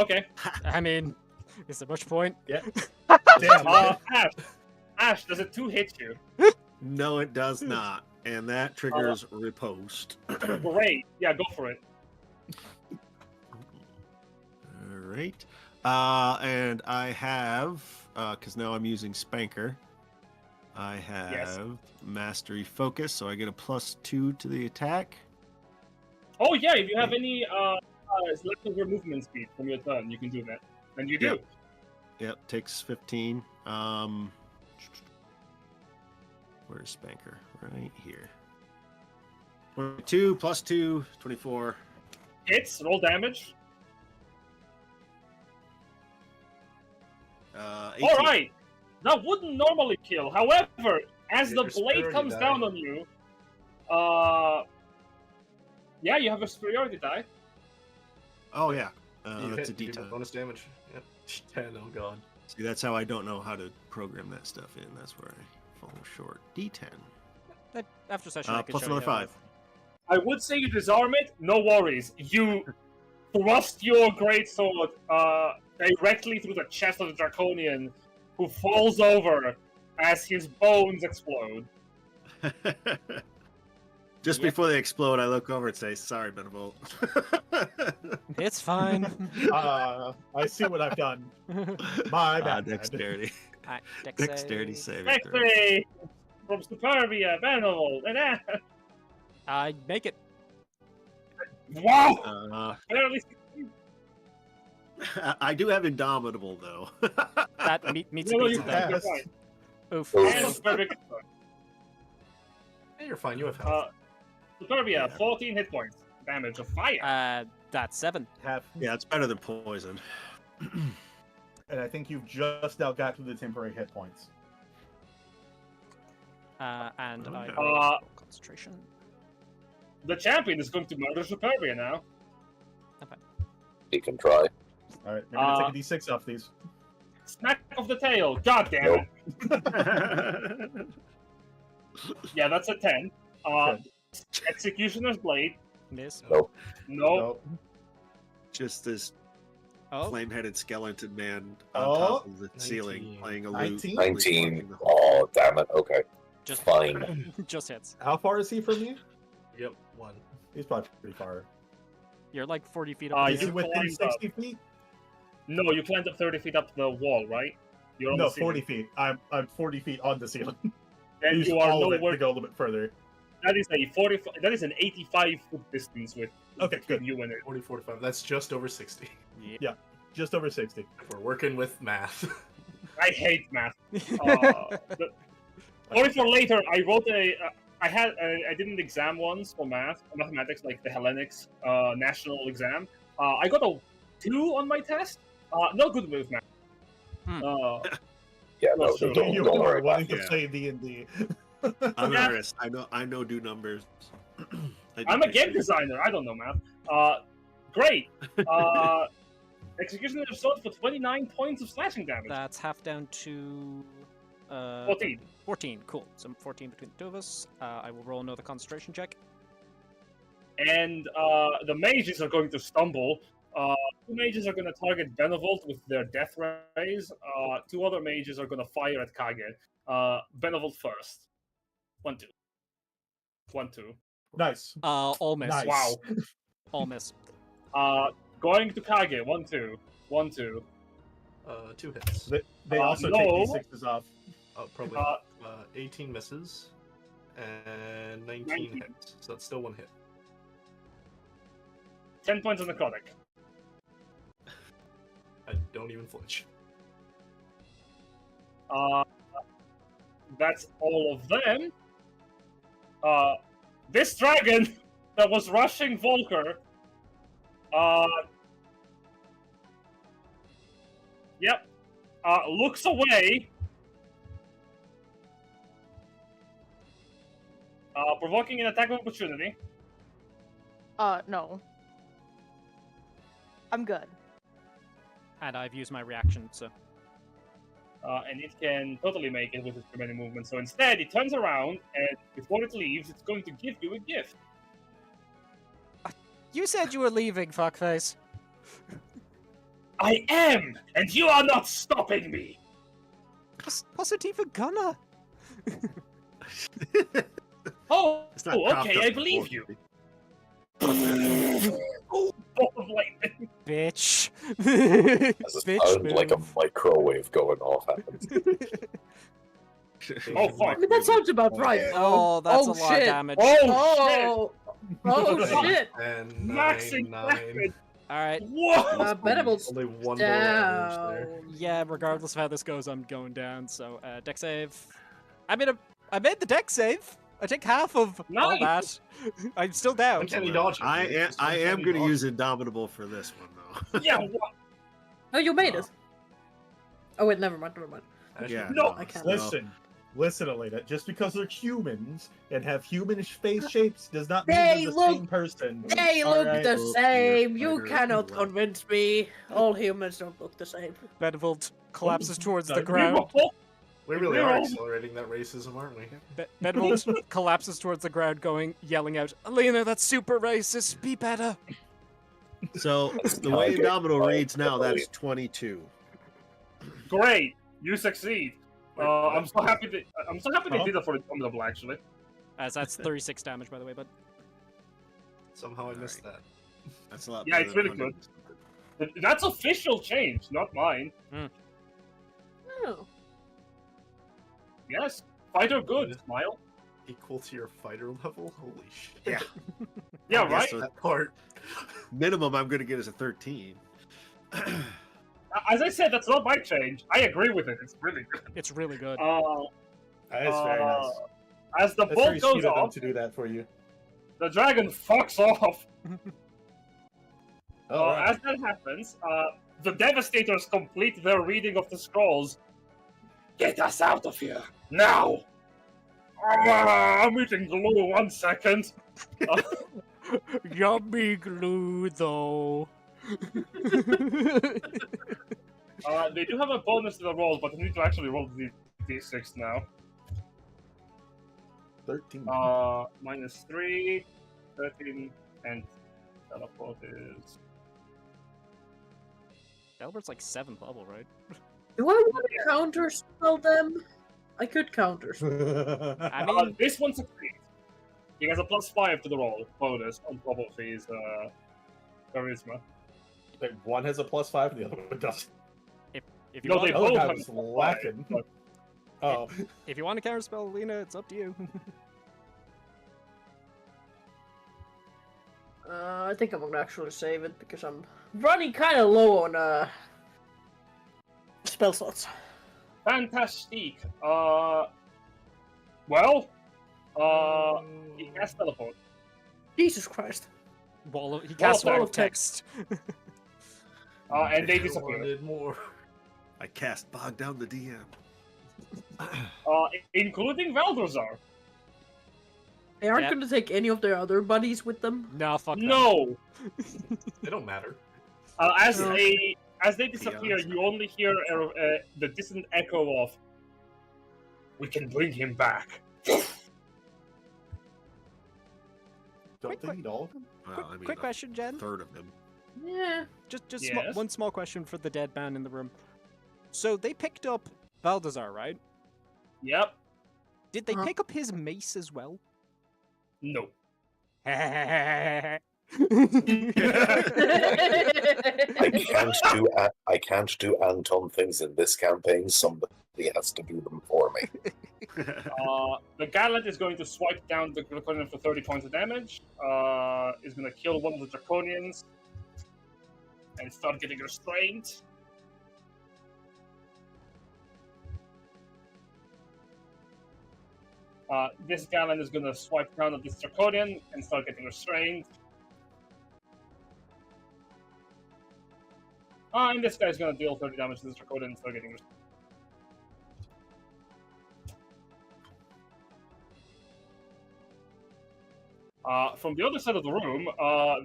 Okay. I mean, is there much point? Yeah. Damn. Ash, does a 2 hit you? No, it does not. And that triggers riposte. Great. Yeah, go for it. All right. And I have, because now I'm using Spanker, I have Mastery Focus, so I get a +2 to the attack. Oh yeah, if you have any leftover movement speed from your turn, you can do that. And you do. Yep, takes 15. Where's Spanker? Right here. 22 +2, 24. Hits, roll damage. 18. Alright! That wouldn't normally kill. However, as You the have a blade superiority comes die. down on you, yeah, you have a superiority die. Oh, yeah. You That's a hit, you do D10. bonus damage. Yep. 10, oh god. See, that's how I don't know how to program that stuff in. That's where I fall short. D10. After session, I can Plus show you another how 5. I would say you disarm it, no worries. You thrust your greatsword directly through the chest of the Draconian, who falls over as his bones explode. Just before they explode, I look over and say, "Sorry, Benevolt." It's fine. I see what I've done. My bad. Dexterity. Dexterity. Dexterity saving throw. Victory from Superbia, Benevolt, and Ash. I make it. Wow! Barely 16. I do have Indomitable, though. That meets No, a you beat can't. You're Yes. fine. Oof. And Superbia gets fine. Hey, you're fine. You have health. Superbia, Yeah. 14 hit points. Damage of fire. That's 7. Have, Yeah, it's better than poison. and I think you've just now got to the temporary hit points. And I Okay. roll concentration. The champion is going to murder Superbia now. You can try. All right, maybe take a d6 off these. Smack of the tail. God damn Nope. it. Yeah, that's a 10. Good. Executioner's Blade. Miss. No. Nope. Just this Oh, flame-headed skeleton man on Oh. top of the ceiling 19. playing a lute. 19? 19. Oh, damn it. Okay. just Fine. just hits. How far is he from you? Yep, 1. He's probably pretty far. You're like 40 feet Uh, up. Is he you within climbed 60 feet? No, you climbed up 30 feet up the wall, right? You're on No, the ceiling. 40 feet. I'm 40 feet on the ceiling. Then Use you are all of it nowhere. to go a little bit further. That is a 40. That is an 85-foot distance with Okay, between good. you and it. 40, 45. That's just over 60. Just over 60. If we're working with math. I hate math. 44 later, I wrote I did an exam once for mathematics, like the Hellenics national exam. I got a 2 on my test. Not good with math. Yeah, no, So don't You worry are about wanting it. to play D&D. I'm an Yeah. artist. I know do numbers. I do I'm a game research. designer. I don't know math. Great. Executioner of Sword for 29 points of slashing damage. That's half down to 14. 14. Cool. So 14 between the two of us. I will roll another concentration check. And the mages are going to stumble. 2 mages are going to target Benevolt with their death rays. 2 other mages are going to fire at Kage. Benevolt first. 1-2. 1-2. Nice. All miss. Nice. Wow. All miss. Going to Kage. 1-2. 1-2. 2 hits. They also no. take d6s off. Probably 18 misses and 19 hits. So that's still 1 hit. 10 points of necrotic. I don't even flinch. That's all of them. This dragon that was rushing Volker. Yep. Looks away. Provoking an attack of opportunity. No. I'm good. And I've used my reaction, so. And it can totally make it with its remaining movement. So instead, it turns around, and before it leaves, it's going to give you a gift. You said you were leaving, fuckface. I am, and you are not stopping me. Wasn't even gonna. Oh, It's not okay, propped I up believe before. you. Bolt of lightning. Bitch. As a Bitch sound like a move. microwave going off happens. Oh, fuck. I mean, that sounds about right. Oh, that's a lot of shit. damage. Oh, Oh shit! And shit! Maxing 9. damage. Alright. Whoa! Benevolt's Only 1 more average there. down. Yeah, regardless of how this goes, I'm going down. So, deck save. I made the deck save. I take half of all Nice. that. I'm still down. Uncanny dodge. I am going to use Indomitable for this one, though. Yeah, what? Oh, you made it. Oh wait, never mind. Yeah, No, I can't. Listen, Alina. Just because they're humans and have human face shapes does not mean They they're the look- same person. They All look right. the Look, same. you're You fighter cannot left. convince me. All humans don't look the same. Benevolt collapses towards the sorry. ground. We really are Reroll. accelerating that racism, aren't we? Benevolt collapses towards the ground, yelling out, "Alina, that's super racist. Be better." So the way Indomitable reads now, that's 22. Great, you succeed. I'm so happy they Huh? did it for Indomitable, actually. As that's 36 damage, by the way, but Somehow I missed that. That's a lot. Yeah, better it's than really 100. That's official change, not mine. Oh. Yes, fighter good. Smile. Equal to your fighter level? Holy shit. Yeah. Yeah, I guess right. so. That part. Minimum I'm going to get is a 13. As I said, that's not my change. I agree with it. It's really good. it's really good. That is very nice. As the That's bolt very goes sweet of them off, to do that for you. the dragon fucks off. All right. As that happens, the Devastators complete their reading of the scrolls. Get us out of here now! I'm eating glue. 1 second. Yummy glue, though. They do have a bonus to the roll, but they need to actually roll the d6 now. 13. Minus 3, 13, and teleport is. Delbert's like 7th level, right? Do I want to counter spell them? I could counter. I mean, This one succeeds. He has a +5 to the roll bonus on top of his charisma. Like, one has a +5 and the other one doesn't. if you No, want, they The other both guy have was a +5, lacking. but- Oh, if you want to counterspell Alina, it's up to you. I think I'm gonna actually save it because I'm running kind of low on spell slots. Fantastic. He has teleport. Jesus Christ! He casts Wall wall of of text. And they I disappear. wanted more. I cast Bog down the DM. Including Valdrazar. They aren't Yep. gonna take any of their other buddies with them. No, fuck that. No. They don't matter. As No. they disappear, Beyond. you only hear the distant echo of, "We can bring him back." don't they need all of them? Well, I mean, Quick a question, Jen. third of them. Yeah. Just Yes? one small question for the dead man in the room. So they picked up Baldassar, right? Yep. Did they Uh-huh. pick up his mace as well? No. I can't do Anton things in this campaign. Somebody has to do them for me. The Gallant is going to swipe down the Draconian for 30 points of damage. Is going to kill one of the Draconians and start getting restrained. This Gallant is going to swipe down at this Draconian and start getting restrained. And this guy's going to deal 30 damage to this Draconian and start getting restrained. From the other side of the room,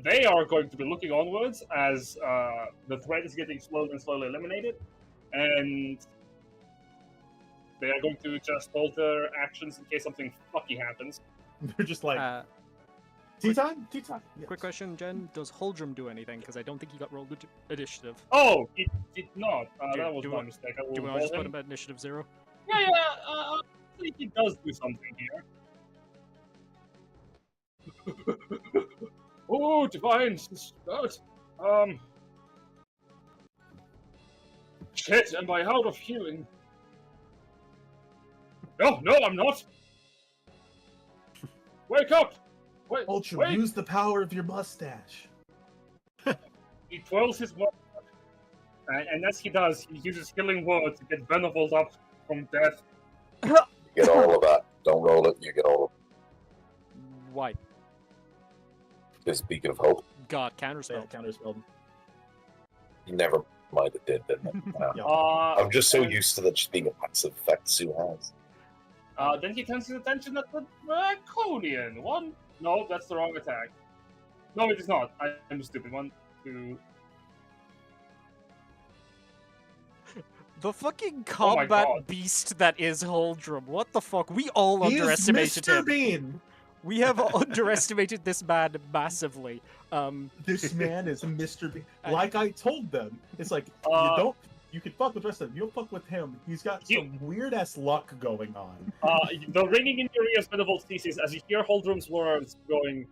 they are going to be looking onwards as the threat is getting slowly and slowly eliminated, and they are going to just hold their actions in case something fucky happens. They're just like, tea time? Tea time. Yes. Quick question, Jen. Does Huldrum do anything? Because I don't think he got rolled initiative. Oh, he did not. That was my mistake. Do you want to just put him at initiative 0? Yeah, I think he does do something here. Oh, divine start. Shit, am I out of healing? No, I'm not. Wake up! Wait, Ultra, wait. use the power of your mustache. He twirls his word, and as he does, he uses healing word to get Benevolt up from death. You get all of that. Don't roll it. You get all of it. Why? This beacon of hope. God, counterspell. Counterspell. Never mind, it did, didn't it? Yeah. I'm just so used to that just being a passive effect Sue has. Then he turns his attention at the Draconian one. No, that's the wrong attack. No, it is not. I'm stupid. 1, 2. The fucking Oh my combat God. beast that is Huldrum. What the fuck? We all He is underestimated Mr. him. Bean. We have underestimated this man massively. This man is Mr. Bean. Like I told them, it's like you can fuck with the rest of them. You don't fuck with him. He's got some weird ass luck going on. The ringing in your ears, Benevolt ceases as you hear Huldrum's words going,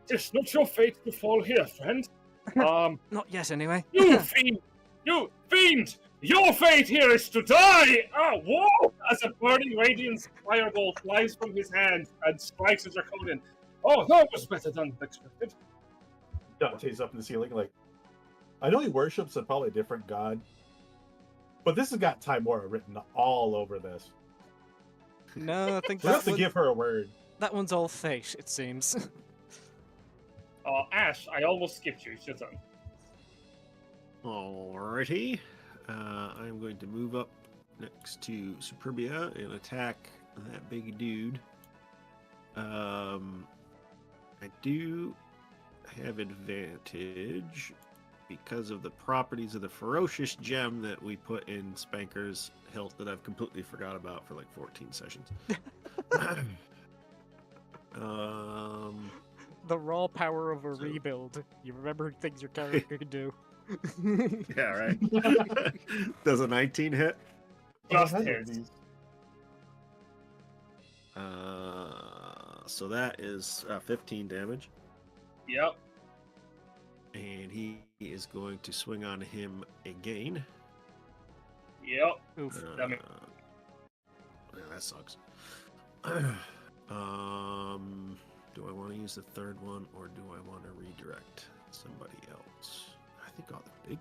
"'Tis not your fate to fall here, friend. Not yet, anyway. You fiend! You fiend! Your fate here is to die! Whoa! As a burning radiance fireball flies from his hand and strikes the Draconian. Oh, that was better than expected. Dante's up in the ceiling, like, I know he worships probably a different god, but this has got Timora written all over this. No, I think We have to give her a word. that one's all fate, it seems. Ash, I almost skipped you. It's your turn. Alrighty. I'm going to move up next to Superbia and attack that big dude. I do have advantage because of the properties of the ferocious gem that we put in Spanker's hilt that I've completely forgot about for like 14 sessions. The raw power of a rebuild. You remember things your character can do. Yeah, right. Does a 19 hit? Just hits. So that is 15 damage. Yep. And he is going to swing on him again. Yep. Oof. That makes- Yeah, that sucks. Do I want to use the third one or do I want to redirect somebody else? I think all the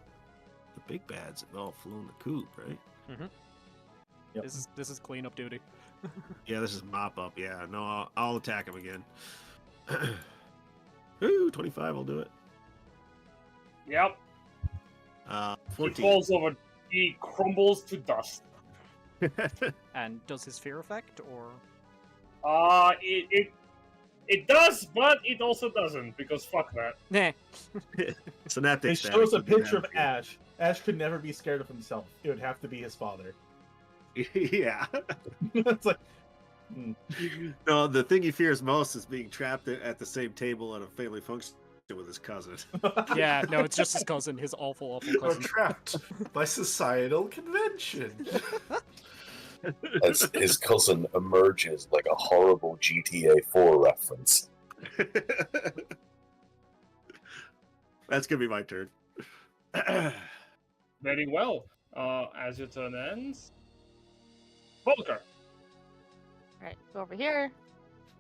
big bads have all flown the coop, right? Mm-hmm. Yep. This is cleanup duty. Yeah, this is mop up. Yeah, no, I'll attack him again. Ooh, 25 will do it. Yep. 14. He falls over. He crumbles to dust. And does his fear effect, or? It does, but it also doesn't, because fuck that. Nah. So that It shows a picture of Ash. Ash could never be scared of himself. It would have to be his father. Yeah. It's like, No, the thing he fears most is being trapped at the same table at a family function with his cousin. Yeah, no, it's just his cousin, his awful, awful Or cousin. trapped by societal convention. As his cousin emerges like a horrible GTA 4 reference. That's gonna be my turn. Very well. As your turn ends, Volker. Alright, go over here.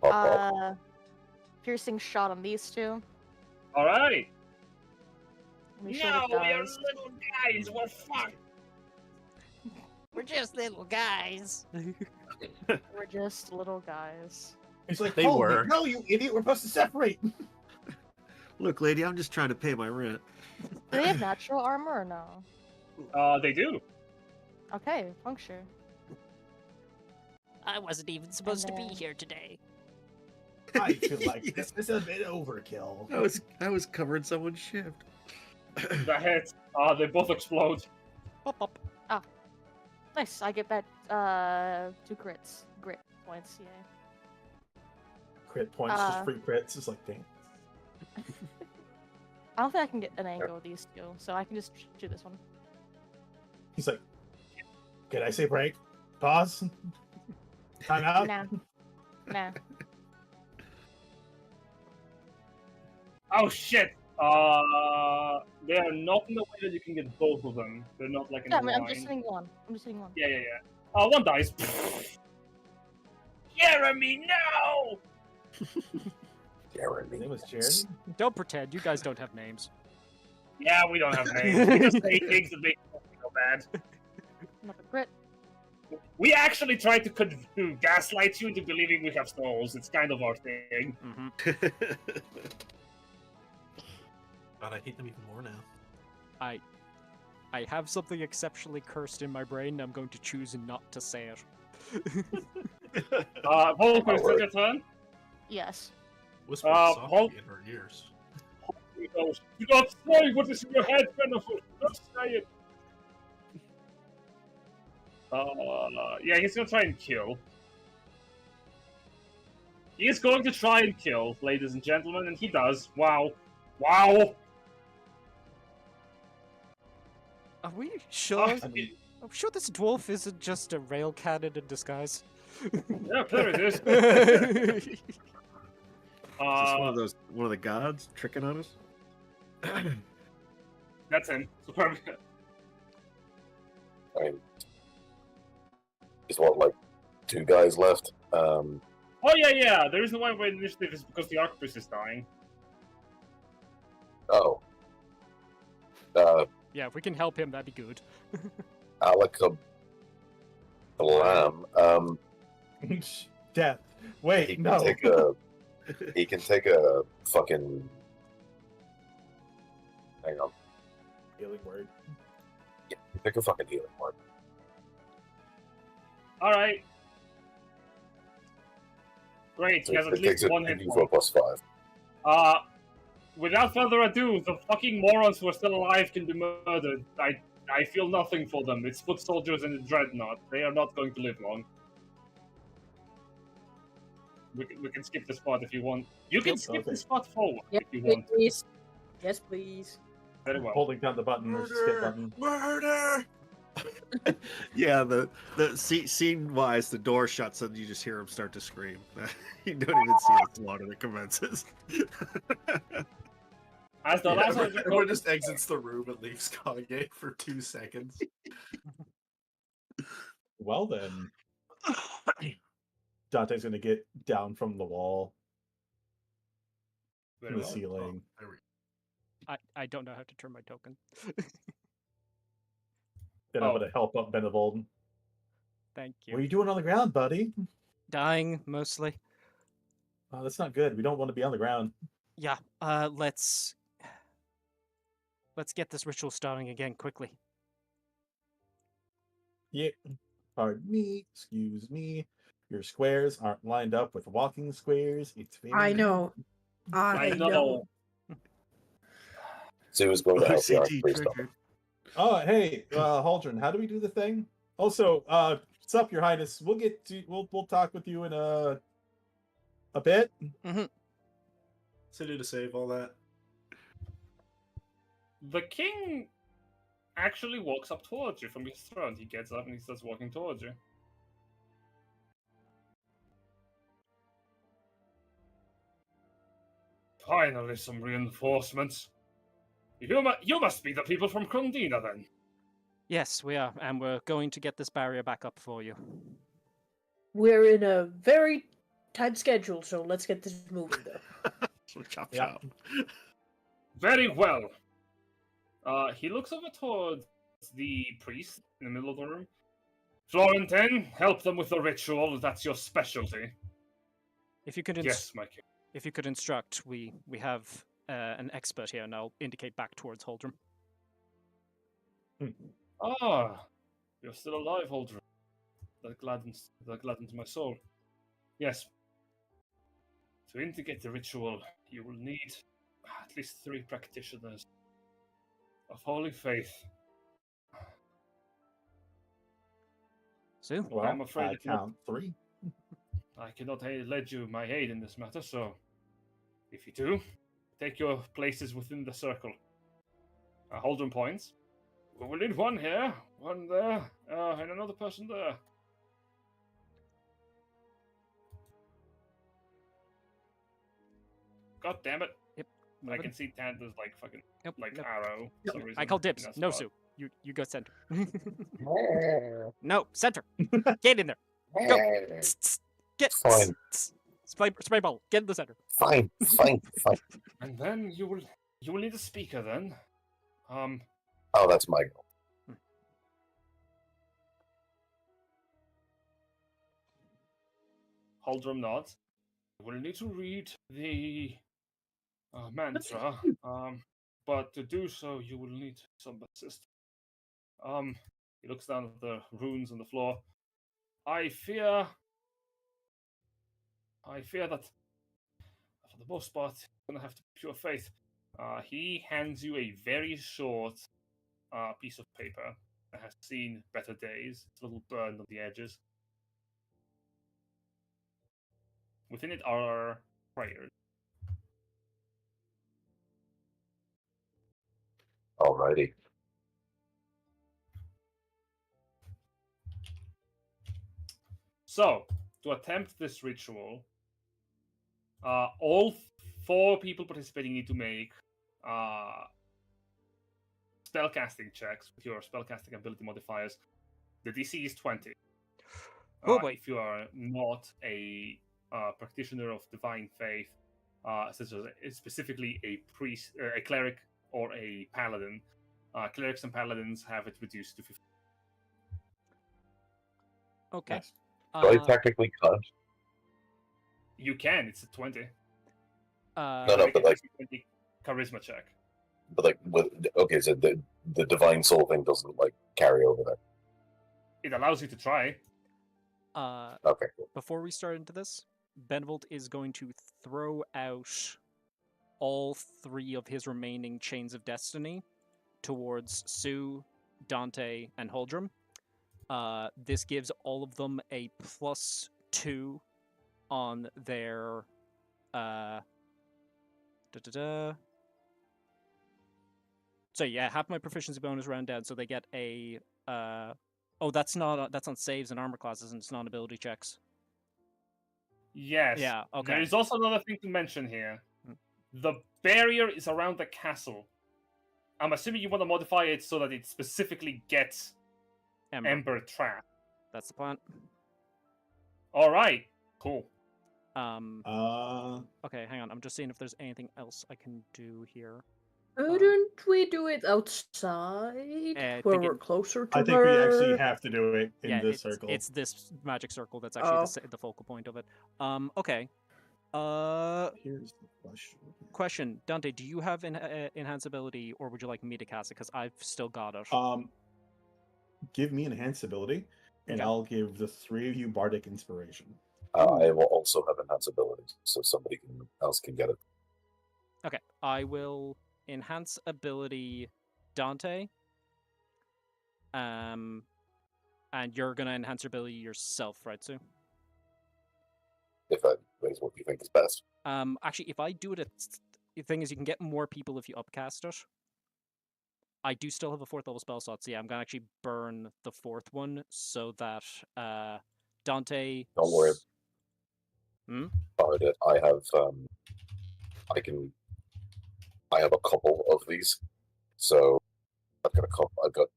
Oh, Piercing shot on these two. All right. Let me show what it does. little guys. We're fucked. We're just little guys. We're just little guys. He's like, They "Hold me. were. No, you idiot, we're supposed to separate. Look, lady, I'm just trying to pay my rent. Do they have natural armor or no? They do. Okay, puncture. I wasn't even supposed to be then- here today. I feel like this is a bit overkill. I was covering someone's shift. The hits. They both explode. Pop, pop. Nice, I get back 2 crits. Grit points, yay. Crit points, just free crits. It's like, dang. I don't think I can get an angle of these two, so I can just do this one. He's like, can I say break? Pause? Time out? Nah. Nah. Oh shit. They are not in the way that you can get both of them. They're not like in Yeah, a I'm line. just hitting one. I'm just hitting one. Yeah. One dies. Jeremy, no! His name was Jeremy? Don't pretend. You guys don't have names. Yeah, we don't have names. We just say things that make us feel bad. Another crit. We actually try to gaslight you into believing we have souls. It's kind of our thing. Mm-hmm. God, I hate them even more now. I have something exceptionally cursed in my brain. I'm going to choose not to say it. Volker, is it your turn? Yes. Whisper Hulk- softly in her ears. Do not say what is in your head, Benevolt. Do not say it. Yeah, he's gonna try and kill. He is going to try and kill, ladies and gentlemen, and he does. Wow. Wow. Are we sure? I mean, I'm sure this dwarf isn't just a rail cannon in disguise. yeah, there it is. Is this one of the gods tricking on us? That's him. Superbia. I mean, there's what, like 2 guys left? Oh yeah. The reason why we're in initiative is because the Archpriest is dying. Oh. Yeah, if we can help him, that'd be good. Alaka Blam. Death. Wait, He can no. take a. He can take a fucking. Hang on. Healing word. Yeah, pick a fucking healing word. All right. Great. He has at It takes least one hit a point. +5. Without further ado, the fucking morons who are still alive can be murdered. I feel nothing for them. It's foot soldiers and the dreadnought. They are not going to live long. We can skip this part if you want. You can skip Okay. this part forward Yes, if you want. please. Yes, please. Very well. Holding down the button, there's a skip button. Murder! Yeah, the scene wise, the door shuts and you just hear him start to scream. You don't even see the slaughter that commences. As the last one, Everyone just exits the room and leaves Kage for 2 seconds. Well then. Dante's gonna get down from the wall, Very from the well. ceiling. There we go. I don't know how to turn my token. Then I'm gonna help up Benevolt. Thank What are you. you doing on the ground, buddy? Dying, mostly. Oh, that's not good. We don't want to be on the ground. Yeah, let's get this ritual starting again, quickly. Yeah. Pardon me. Excuse me. Your squares aren't lined up with walking squares. It's very... I know. I know. So who's going to help the OCD Archpriest up? triggered. Oh, hey, Haldren, how do we do the thing? Also, what's up, Your Highness? We'll get to we'll talk with you in a bit. City to save all that. The king actually walks up towards you from his throne. He gets up and he starts walking towards you. Finally, some reinforcements. You must be the people from Krondina, then. Yes, we are, and we're going to get this barrier back up for you. We're in a very tight schedule, so let's get this moving, though. Chop Yeah. chop. Very well. He looks over towards the priest in the middle of the room. Florentin, help them with the ritual. That's your specialty. If you could, Yes, my king. if you could instruct, we have an expert here, and I'll indicate back towards Holdrum. Ah, you're still alive, Holdrum. That gladdens my soul. Yes. To indicate the ritual, you will need at least 3 practitioners of holy faith. Sue? Well, I'm afraid I it's not- count 3. I cannot lend you my aid in this matter, so if you do, take your places within the circle. Hold'em points. We will need 1 here, 1 there, and another person there. God damn it! Yep. I can see Tanda's like fucking Yep, like yep. arrow. For some reason I call in dibs. that No, spot. Sue. You go center. No, center. Get in there. Go. Get. Fine. Spray ball. Get in the center. Fine. And then you will need a speaker then. Oh, that's my goal. Holdrum nods. You will need to read the mantra. But to do so, you will need some assistance. He looks down at the runes on the floor. I fear that for the most part, you're gonna have to pure faith. He hands you a very short piece of paper that has seen better days. It's a little burned on the edges. Within it are prayers. Alrighty. So, to attempt this ritual, all 4 people participating need to make spellcasting checks with your spellcasting ability modifiers. The DC is 20. Oh boy. If you are not a practitioner of divine faith, such as specifically a priest, a cleric, or a paladin, clerics and paladins have it reduced to 50. Okay. Yes. Do I technically cut? You can. It's a 20. No, Make but a like, DC 20 charisma check. but like, okay, so the divine soul thing doesn't like carry over there. It allows you to try. Okay, cool. Before we start into this, Benevolt is going to throw out all 3 of his remaining chains of destiny towards Sue, Dante, and Holdrum. This gives all of them a +2 on their So yeah, half my proficiency bonus round down, so they get a oh, that's on saves and armor classes, and it's not ability checks. Yes. Yeah, okay. There is also another thing to mention here. The barrier is around the castle. I'm assuming you want to modify it so that it specifically gets Ember Trap. That's the plan. All right. Cool. Okay, hang on. I'm just seeing if there's anything else I can do here. Couldn't we do it outside, I where think we're closer to I think her? we actually have to do it in Yeah, this circle. it's this magic circle that's actually Oh. the focal point of it. Okay. Here's the question. Question, Dante, do you have enhance ability, or would you like me to cast it? Because I've still got it. Give me enhanced ability, and Okay. I'll give the 3 of you bardic inspiration. I will also have enhanced abilities, so somebody else can get it. Okay, I will enhance ability Dante. And you're gonna enhance your ability yourself, right, Sue? If that is what you think is best. Actually, if I do it, the thing is, you can get more people if you upcast it. I do still have a 4th level spell slot, so yeah, I'm gonna actually burn the 4th one so that Dante. Don't worry. About it. I have I have a couple of these, So I've got I've got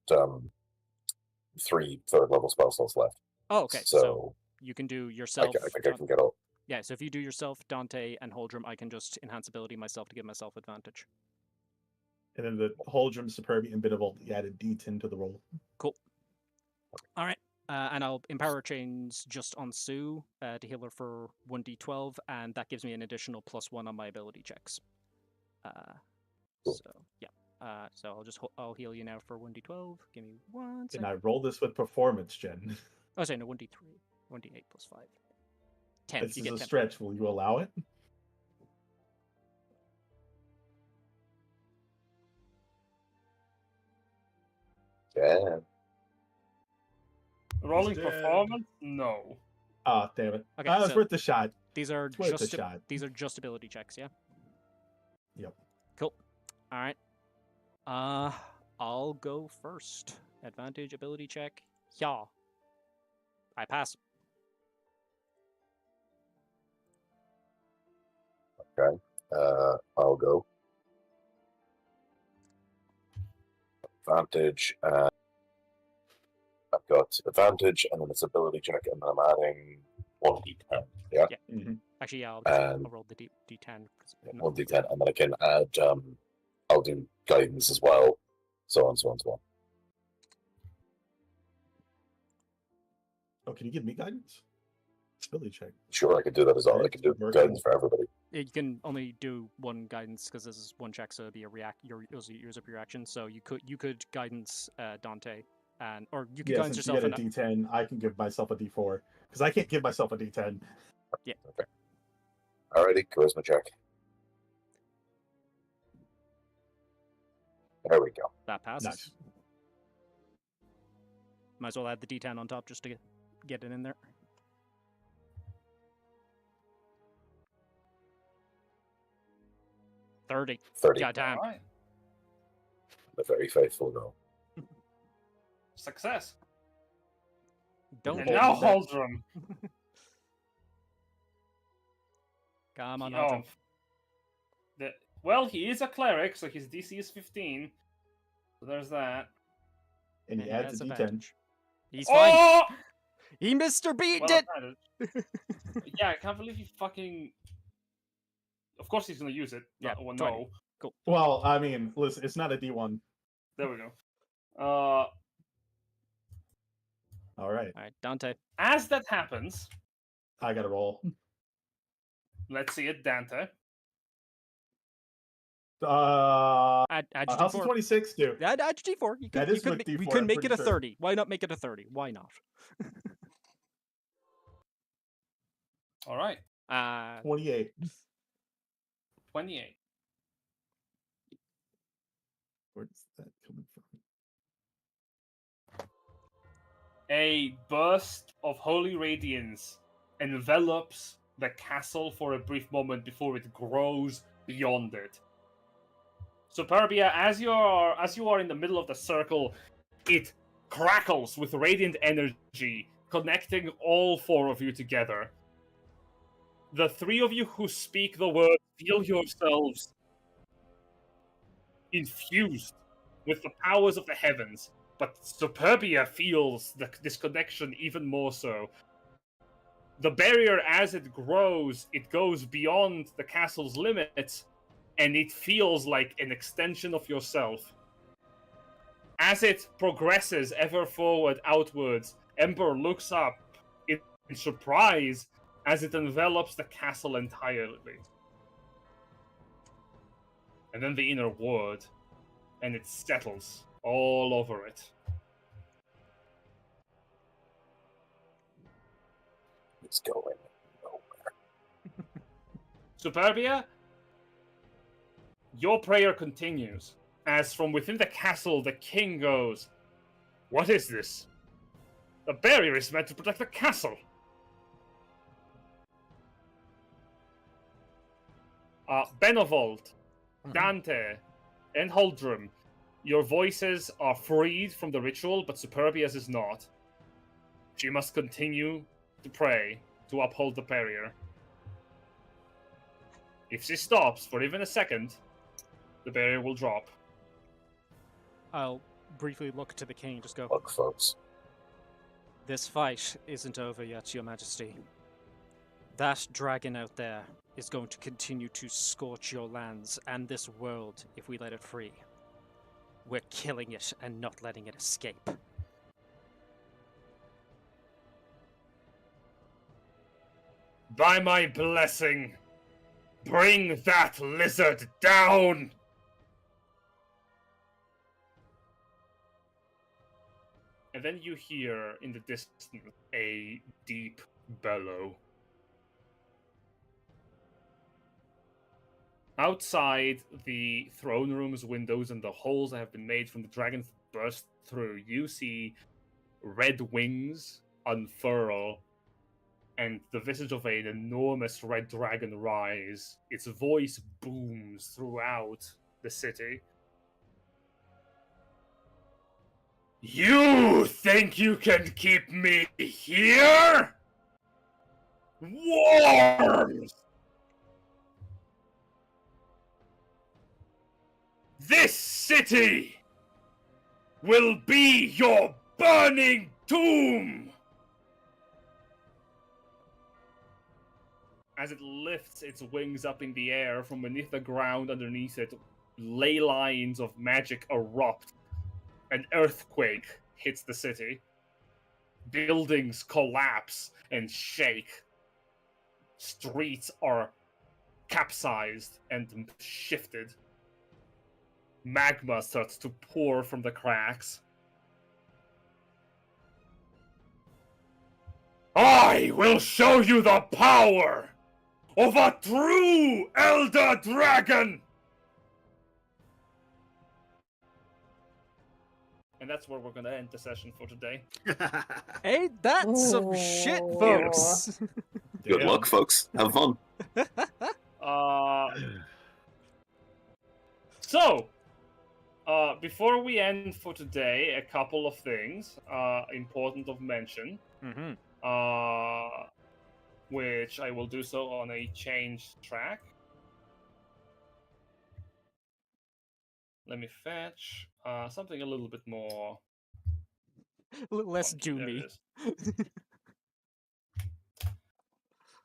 3 third-level spell slots left. Oh, okay. So you can do I yourself. think I can get all. Yeah, so if you do yourself, Dante, and Holdrum, I can just enhance ability myself to give myself advantage. And then the Holdrum, Superbia, and Benevolt, you added D10 to the roll. Cool. All right. And I'll Empower Chains just on Sue to heal her for 1d12, and that gives me an additional +1 on my ability checks. Cool. So, yeah. So I'll heal you now for 1d12. Give me 1 second. And I roll this with performance, Jen. Oh, sorry, no, 1d3. 1d8 + 5. 10. This You is get a 10. stretch. Will you allow it? Yeah. Rolling dead. performance? No. Ah, damn it. Okay, It's so worth the shot. These are It's worth just a shot. these are just ability checks, yeah? Yep. Cool. All right. I'll go first. Advantage ability check. Yeah. I pass. Okay. I'll go. Advantage. I've got advantage, and then it's ability check, and then I'm adding 1d10. Yeah. Yeah. Mm-hmm. Actually, yeah. I'll roll the d10. 1d10, and then I can add. I'll do guidance as well. So on, so on, so on. Oh, can you give me guidance? Ability check. Sure, I could do that as well. I could do guidance for everybody. You can only do one guidance because this is one check, so it'll be a use up your action. So you could guidance Dante, or you could guidance since yourself. You get a D10. I can give myself a D4 because I can't give myself a D10. Yeah. Okay. Alrighty, charisma check. There we go. That passes. Nice. Might as well add the D10 on top just to get it in there. $30. 30. Goddamn. All right. A very faithful girl. Success. Don't And now hold Holdrum. Come on, Oh, Holdrum. well, he is a cleric, so his DC is 15. So there's that. And he And adds a has D10. advantage. He's fine. Oh! He Mr. Beat Well, it! yeah, I can't believe he fucking. Of course he's gonna use it. Yeah, Well, 20. no. Cool. Well, I mean, listen, it's not a D1. There we go. All right. All right, Dante. As that happens, I got to roll. let's see it, Dante. Add your how's the D4. 26 do? Add your D4. That is with we D4, could I'm make it pretty a sure. 30. Why not make it a 30? Why not? All right. 28. 28. Where's that coming from? A burst of holy radiance envelops the castle for a brief moment before it grows beyond it. Superbia, as you are in the middle of the circle, it crackles with radiant energy, connecting all 4 of you together. The 3 of you who speak the word feel yourselves infused with the powers of the heavens, but Superbia feels this connection even more so. The barrier, as it grows, it goes beyond the castle's limits, and it feels like an extension of yourself. As it progresses ever forward outwards, Ember looks up in surprise as it envelops the castle entirely. And then the inner ward, and it settles all over it. It's going nowhere. Superbia, your prayer continues, as from within the castle the king goes, "What is this? The barrier is meant to protect the castle." Benevolt, Dante, and Holdrum, your voices are freed from the ritual, but Superbia's is not. She must continue to pray to uphold the barrier. If she stops for even a second, the barrier will drop. I'll briefly look to the king and just go, Look, folks. "This fight isn't over yet, Your Majesty. That dragon out there is going to continue to scorch your lands and this world if we let it free. We're killing it and not letting it escape." By my blessing, bring that lizard down! And then you hear in the distance a deep bellow. Outside the throne room's windows and the holes that have been made from the dragon's burst through, you see red wings unfurl and the visage of an enormous red dragon rise. Its voice booms throughout the city. You think you can keep me here? Worms! This city will be your burning tomb! As it lifts its wings up in the air from beneath the ground underneath it, ley lines of magic erupt. An earthquake hits the city. Buildings collapse and shake. Streets are capsized and shifted. Magma starts to pour from the cracks. I will show you the power of a true Elder Dragon! And that's where we're going to end the session for today. Ain't that some shit, folks? Good luck, folks. Have fun. So, before we end for today, a couple of things important of mention, which I will do so on a changed track. Let me fetch something a little bit more... Less funky. There it doomy. is.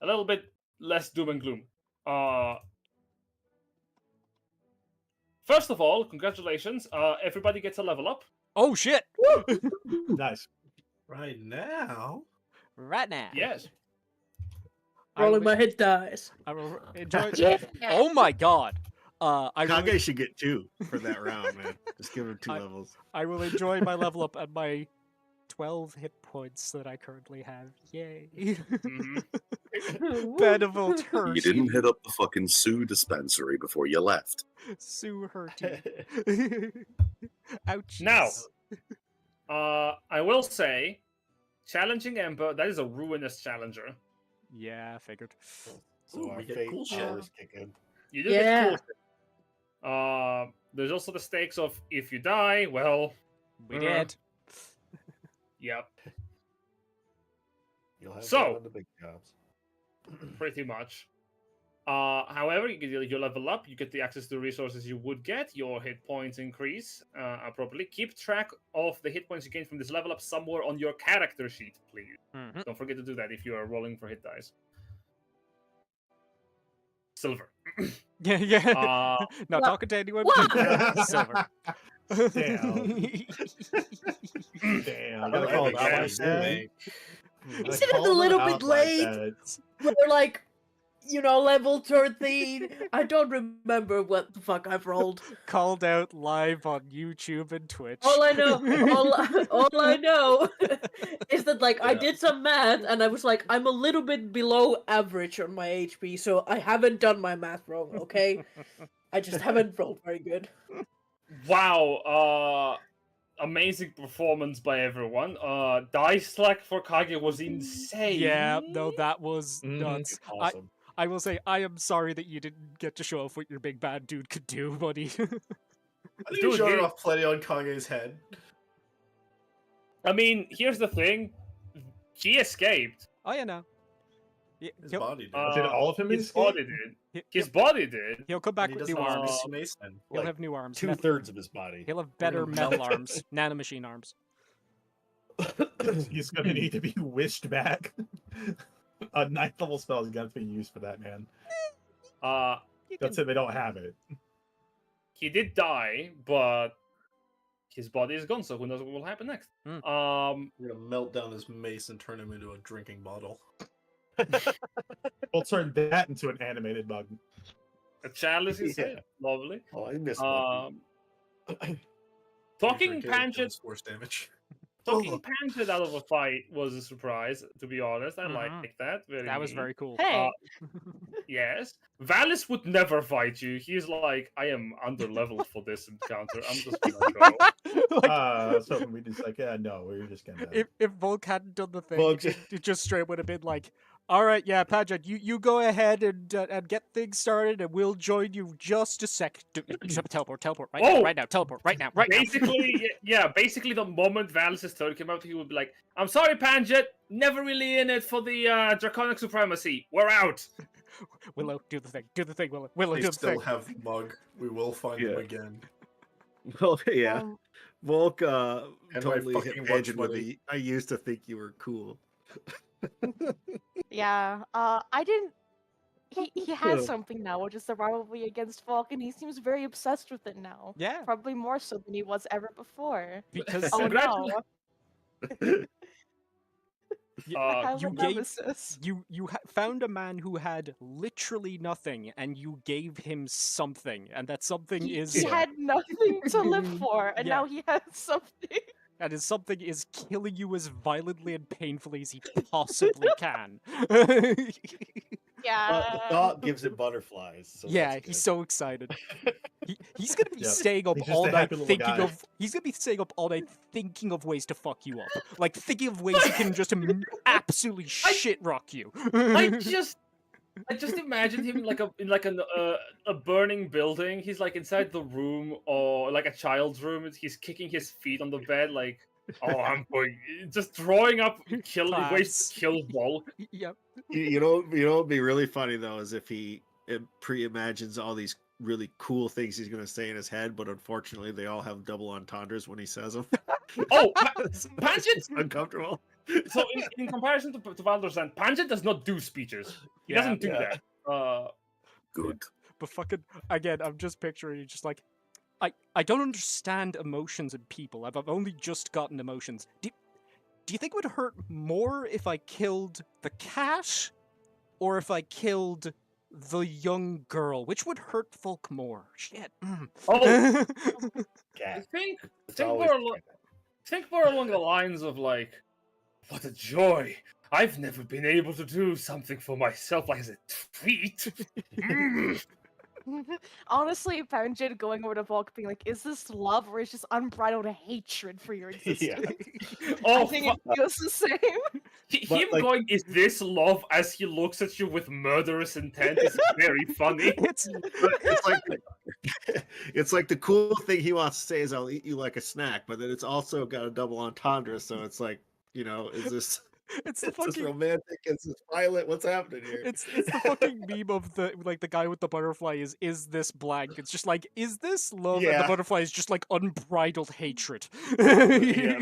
A little bit less doom and gloom. First of all, congratulations. Everybody gets a level up. Oh, shit! Nice. Right now? Right now. Yes. Rolling my hit dice. I will enjoy Yeah. Oh my god! Kage should get 2 for that round, man. Just give him 2 levels. I will enjoy my level up at my 12 hit points that I currently have. Yay! Benevolt hurt. You didn't hit up the fucking Sue dispensary before you left. Sue hurty. Ouch. Now, I will say, challenging Ember, that is a ruinous challenger. Yeah, I figured. So Ooh, our we get fate cool shit. powers kick in. You do Yeah. get cool. There's also the stakes of if you die, well, We did. yep, You'll have So- one of the big jobs. pretty much. However, you get your level up, you get the access to resources you would get, your hit points increase appropriately. Keep track of the hit points you gain from this level up somewhere on your character sheet, please. Don't forget to do that if you are rolling for hit dice. Silver. Yeah, yeah. Not What? talking to anyone. Silver. Damn. Damn. I gotta Oh, call it yeah, out yeah. like that. You said it was a little bit late. We're like, level 13. I don't remember what the fuck I've rolled. Called out live on YouTube and Twitch. All I know, all I know is that I did some math and I was like, I'm a little bit below average on my HP, so I haven't done my math wrong. Okay, I just haven't rolled very good. Wow, amazing performance by everyone. Dice luck for Kage was insane. Yeah, no, that was nuts. Awesome. I will say, I am sorry that you didn't get to show off what your big bad dude could do, buddy. I think Dude, you showed he- off plenty on Kage's head. I mean, here's the thing. He escaped. Oh, yeah, no. His He'll, body did. Did all of him His escape? body did. His body did. he'll come back And he with doesn't new have arms. his Mason. He'll have new arms. 2/3 of his body. He'll have better gonna metal melt arms, nanomachine arms. He's gonna need to be wished back. A 9th level spell is gonna be used for that, man. That's it. They don't have it. He did die, but his body is gone. So who knows what will happen next? We're gonna melt down his mace and turn him into a drinking bottle. We'll turn that into an animated bug. A chalice is Yeah. lovely. Oh, I missed one. Talking Drink it, it Panjit, does force damage. talking Panjit out of a fight was a surprise. To be honest, I Mhm. like that. That was neat. very cool. Hey, Yes, Valis would never fight you. He's like, I am under leveled for this encounter. I'm just gonna go. Like, So we just like, yeah, no, we're just gonna. if Volk hadn't done the thing, Volk it just straight would have been like, all right, yeah, Padgett, you go ahead and get things started, and we'll join you just a sec. Teleport, right now, Oh! right now, teleport, right now, right now. Basically, yeah, basically the moment Valis' turn came out, he would be like, I'm sorry, Panjit, never really in it for the Draconic Supremacy. We're out. Willow, do the thing, Willow. Willow, They do the still thing. have Mug. We will find him Yeah. again. Well, yeah. um, Volk And my totally hit fucking tangent watch with money. me. I used to think you were cool. yeah. I didn't. He has something now, which is the rivalry against Volk, and he seems very obsessed with it now. Yeah, Probably more so than he was ever before. because Oh no! I have you a gave nemesis. you found a man who had literally nothing, and you gave him something, and that something He is had nothing to live for, and Yeah. now he has something. and his something is killing you as violently and painfully as he possibly can. Yeah. The thought gives him butterflies. So Yeah, that's he's good. so excited. He's gonna be Yep. staying up He's just all a night happy little thinking guy. of. He's gonna be staying up all night thinking of ways to fuck you up, like thinking of ways he can just absolutely shit rock you. I just imagine him like a burning building. He's like inside the room, or like a child's room. He's kicking his feet on the bed, like, oh, I'm going, just drawing up ways Class. to kill Volk. Yep. You know what'd be really funny though is if he pre-imagines all these really cool things he's going to say in his head, but unfortunately they all have double entendres when he says them. Oh, It's Panjit. uncomfortable. So in comparison to Valdorsand, Panjit does not do speeches. He Yeah, doesn't do yeah. that. Good. But fucking again, I'm just picturing you just like, I don't understand emotions in people. I've only just gotten emotions. Do you think it would hurt more if I killed the cat, or if I killed the young girl? Which would hurt Volk more? Shit. Oh, I Cat. think It's always think more along the lines of like, what a joy! I've never been able to do something for myself like as a treat. Mm. Honestly, Panjit going over to Volk being like, is this love or is just unbridled hatred for your existence? Oh, I think it feels the same. But, him like- going, is this love, as he looks at you with murderous intent is very funny. It's It's like the cool thing he wants to say is I'll eat you like a snack, but then it's also got a double entendre, so it's like, is this it's the is this fucking romantic? Is this violent? What's happening here? it's the fucking meme of the guy with the butterfly is this blank? It's just like, is this love? And the Yeah. butterfly is just like unbridled hatred. Yeah.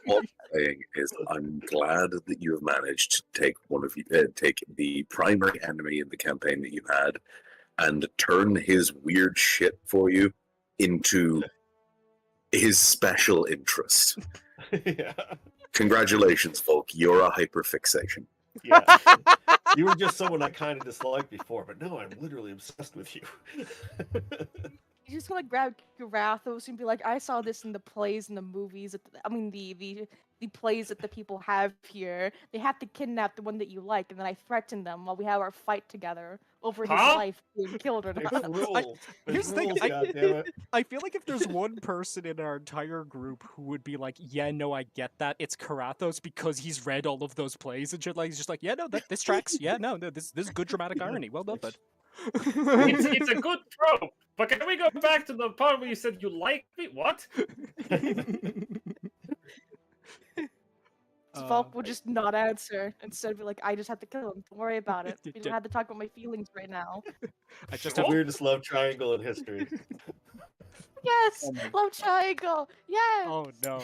What I'm saying is, I'm glad that you have managed to take the primary enemy in the campaign that you had, and turn his weird shit for you into his special interest. Yeah. Congratulations, Volk. You're a hyperfixation. Yeah. You were just someone I kind of disliked before, but now I'm literally obsessed with you. You just want to grab Rathos and be like, I saw this in the plays and the movies. The plays that the people have here. They have to kidnap the one that you like, and then I threaten them while we have our fight together over his Huh? life being killed or There's not. rules. Here's the thing, rules, I- goddammit. I feel like if there's one person in our entire group who would be like, yeah, no, I get that, it's Karathos, because he's read all of those plays and shit. Like, he's just like, yeah, no, this tracks. Yeah, no, this is good dramatic irony. Well done, bud. It's a good trope. But can we go back to the part where you said you like me? What? Volk would just not answer. Instead, be like, I just have to kill him. Don't worry about it. We don't have to talk about my feelings right now. I just The have weirdest love triangle in history. Yes! Love triangle! Yes! Oh no.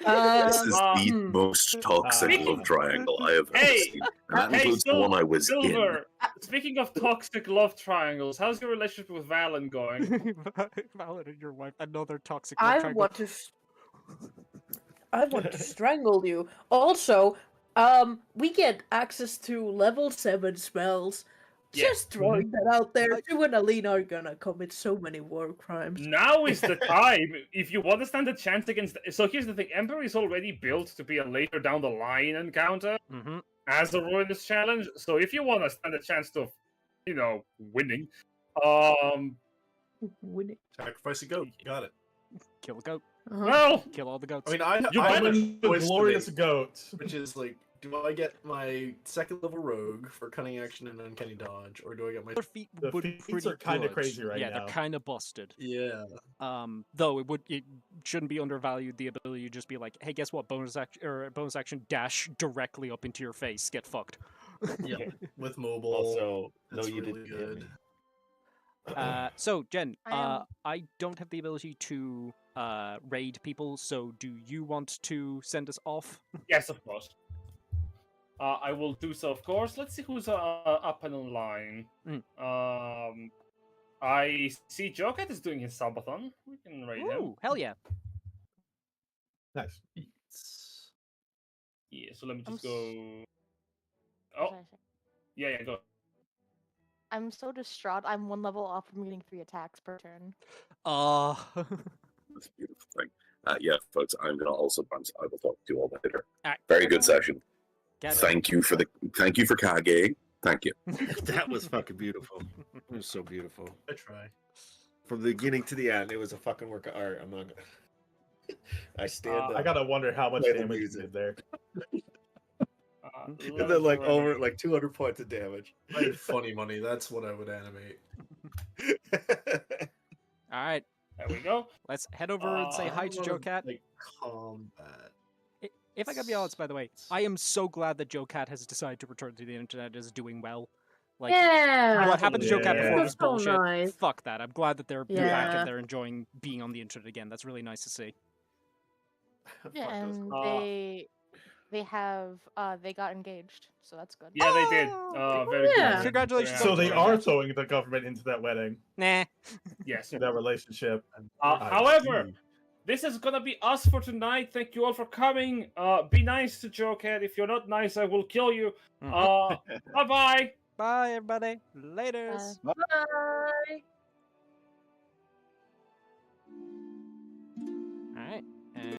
This is the most toxic love triangle I have ever seen. And that includes the one I was in. Silverr, speaking of toxic love triangles, how's your relationship with Valen going? Valen and your wife, another toxic love I triangle. want to strangle you. Also, we get access to level 7 spells. Yeah. Just throwing that out there. You and Alina are gonna commit so many war crimes. Now is the time. If you want to stand a chance against... So here's the thing. Emperor is already built to be a later down the line encounter as a ruinous challenge. So if you want to stand a chance of, winning, Winning. Sacrifice a goat. Got it. Kill a goat. well, Kill all the goats. I mean, I You have win a the choice to glorious make, goat. which is like, do I get my second level rogue for cunning action and uncanny dodge, or do I get my Their feet The would feats pretty are kinda good. crazy right yeah, now. they're kind of busted. yeah? Though it shouldn't be undervalued the ability to just be like, hey, guess what? Bonus action dash directly up into your face. Get fucked. Yeah, with mobile. Also, no, that's you really didn't get good. me. So Jen, I I don't have the ability to raid people. So do you want to send us off? yes, of course. I will do so, of course. Let's see who's up and online. I see Jokat is doing his subathon. We can raid him. Ooh, hell yeah! Nice. Yeah, so let me I'm just go... Oh, yeah, go. I'm so distraught. I'm 1 level off from getting 3 attacks per turn. That's a beautiful thing. Yeah, folks, I'm going to also bounce. I will talk to you all later. Alright. Very good session. Get it. Thank you for Kage. Thank you. That was fucking beautiful. It was so beautiful. I try. From the beginning to the end, it was a fucking work of art. I'm not gonna. I stand up. I gotta wonder how much Play the damage you music. did there. And then like over like 200 points of damage. Like funny money. That's what I would animate. All right, There we go. let's head over and say hi to Jokat. Like combat. If I gotta be honest, by the way, I am so glad that Jokat has decided to return to the internet as doing well. Like, Yeah. what happened to Jokat before was That's so bullshit. nice. Fuck that. I'm glad that they're back Yeah. and they're enjoying being on the internet again. That's really nice to see. Yeah, Fuck those and guys. they got engaged, so that's good. Yeah, they did. Very Yeah. good. Congratulations So on they that. are throwing the government into that wedding, Nah. Yes. that relationship. However, this is gonna be us for tonight. Thank you all for coming. Be nice to Jokat. If you're not nice, I will kill you. Bye-bye. Bye, everybody. Later. Bye.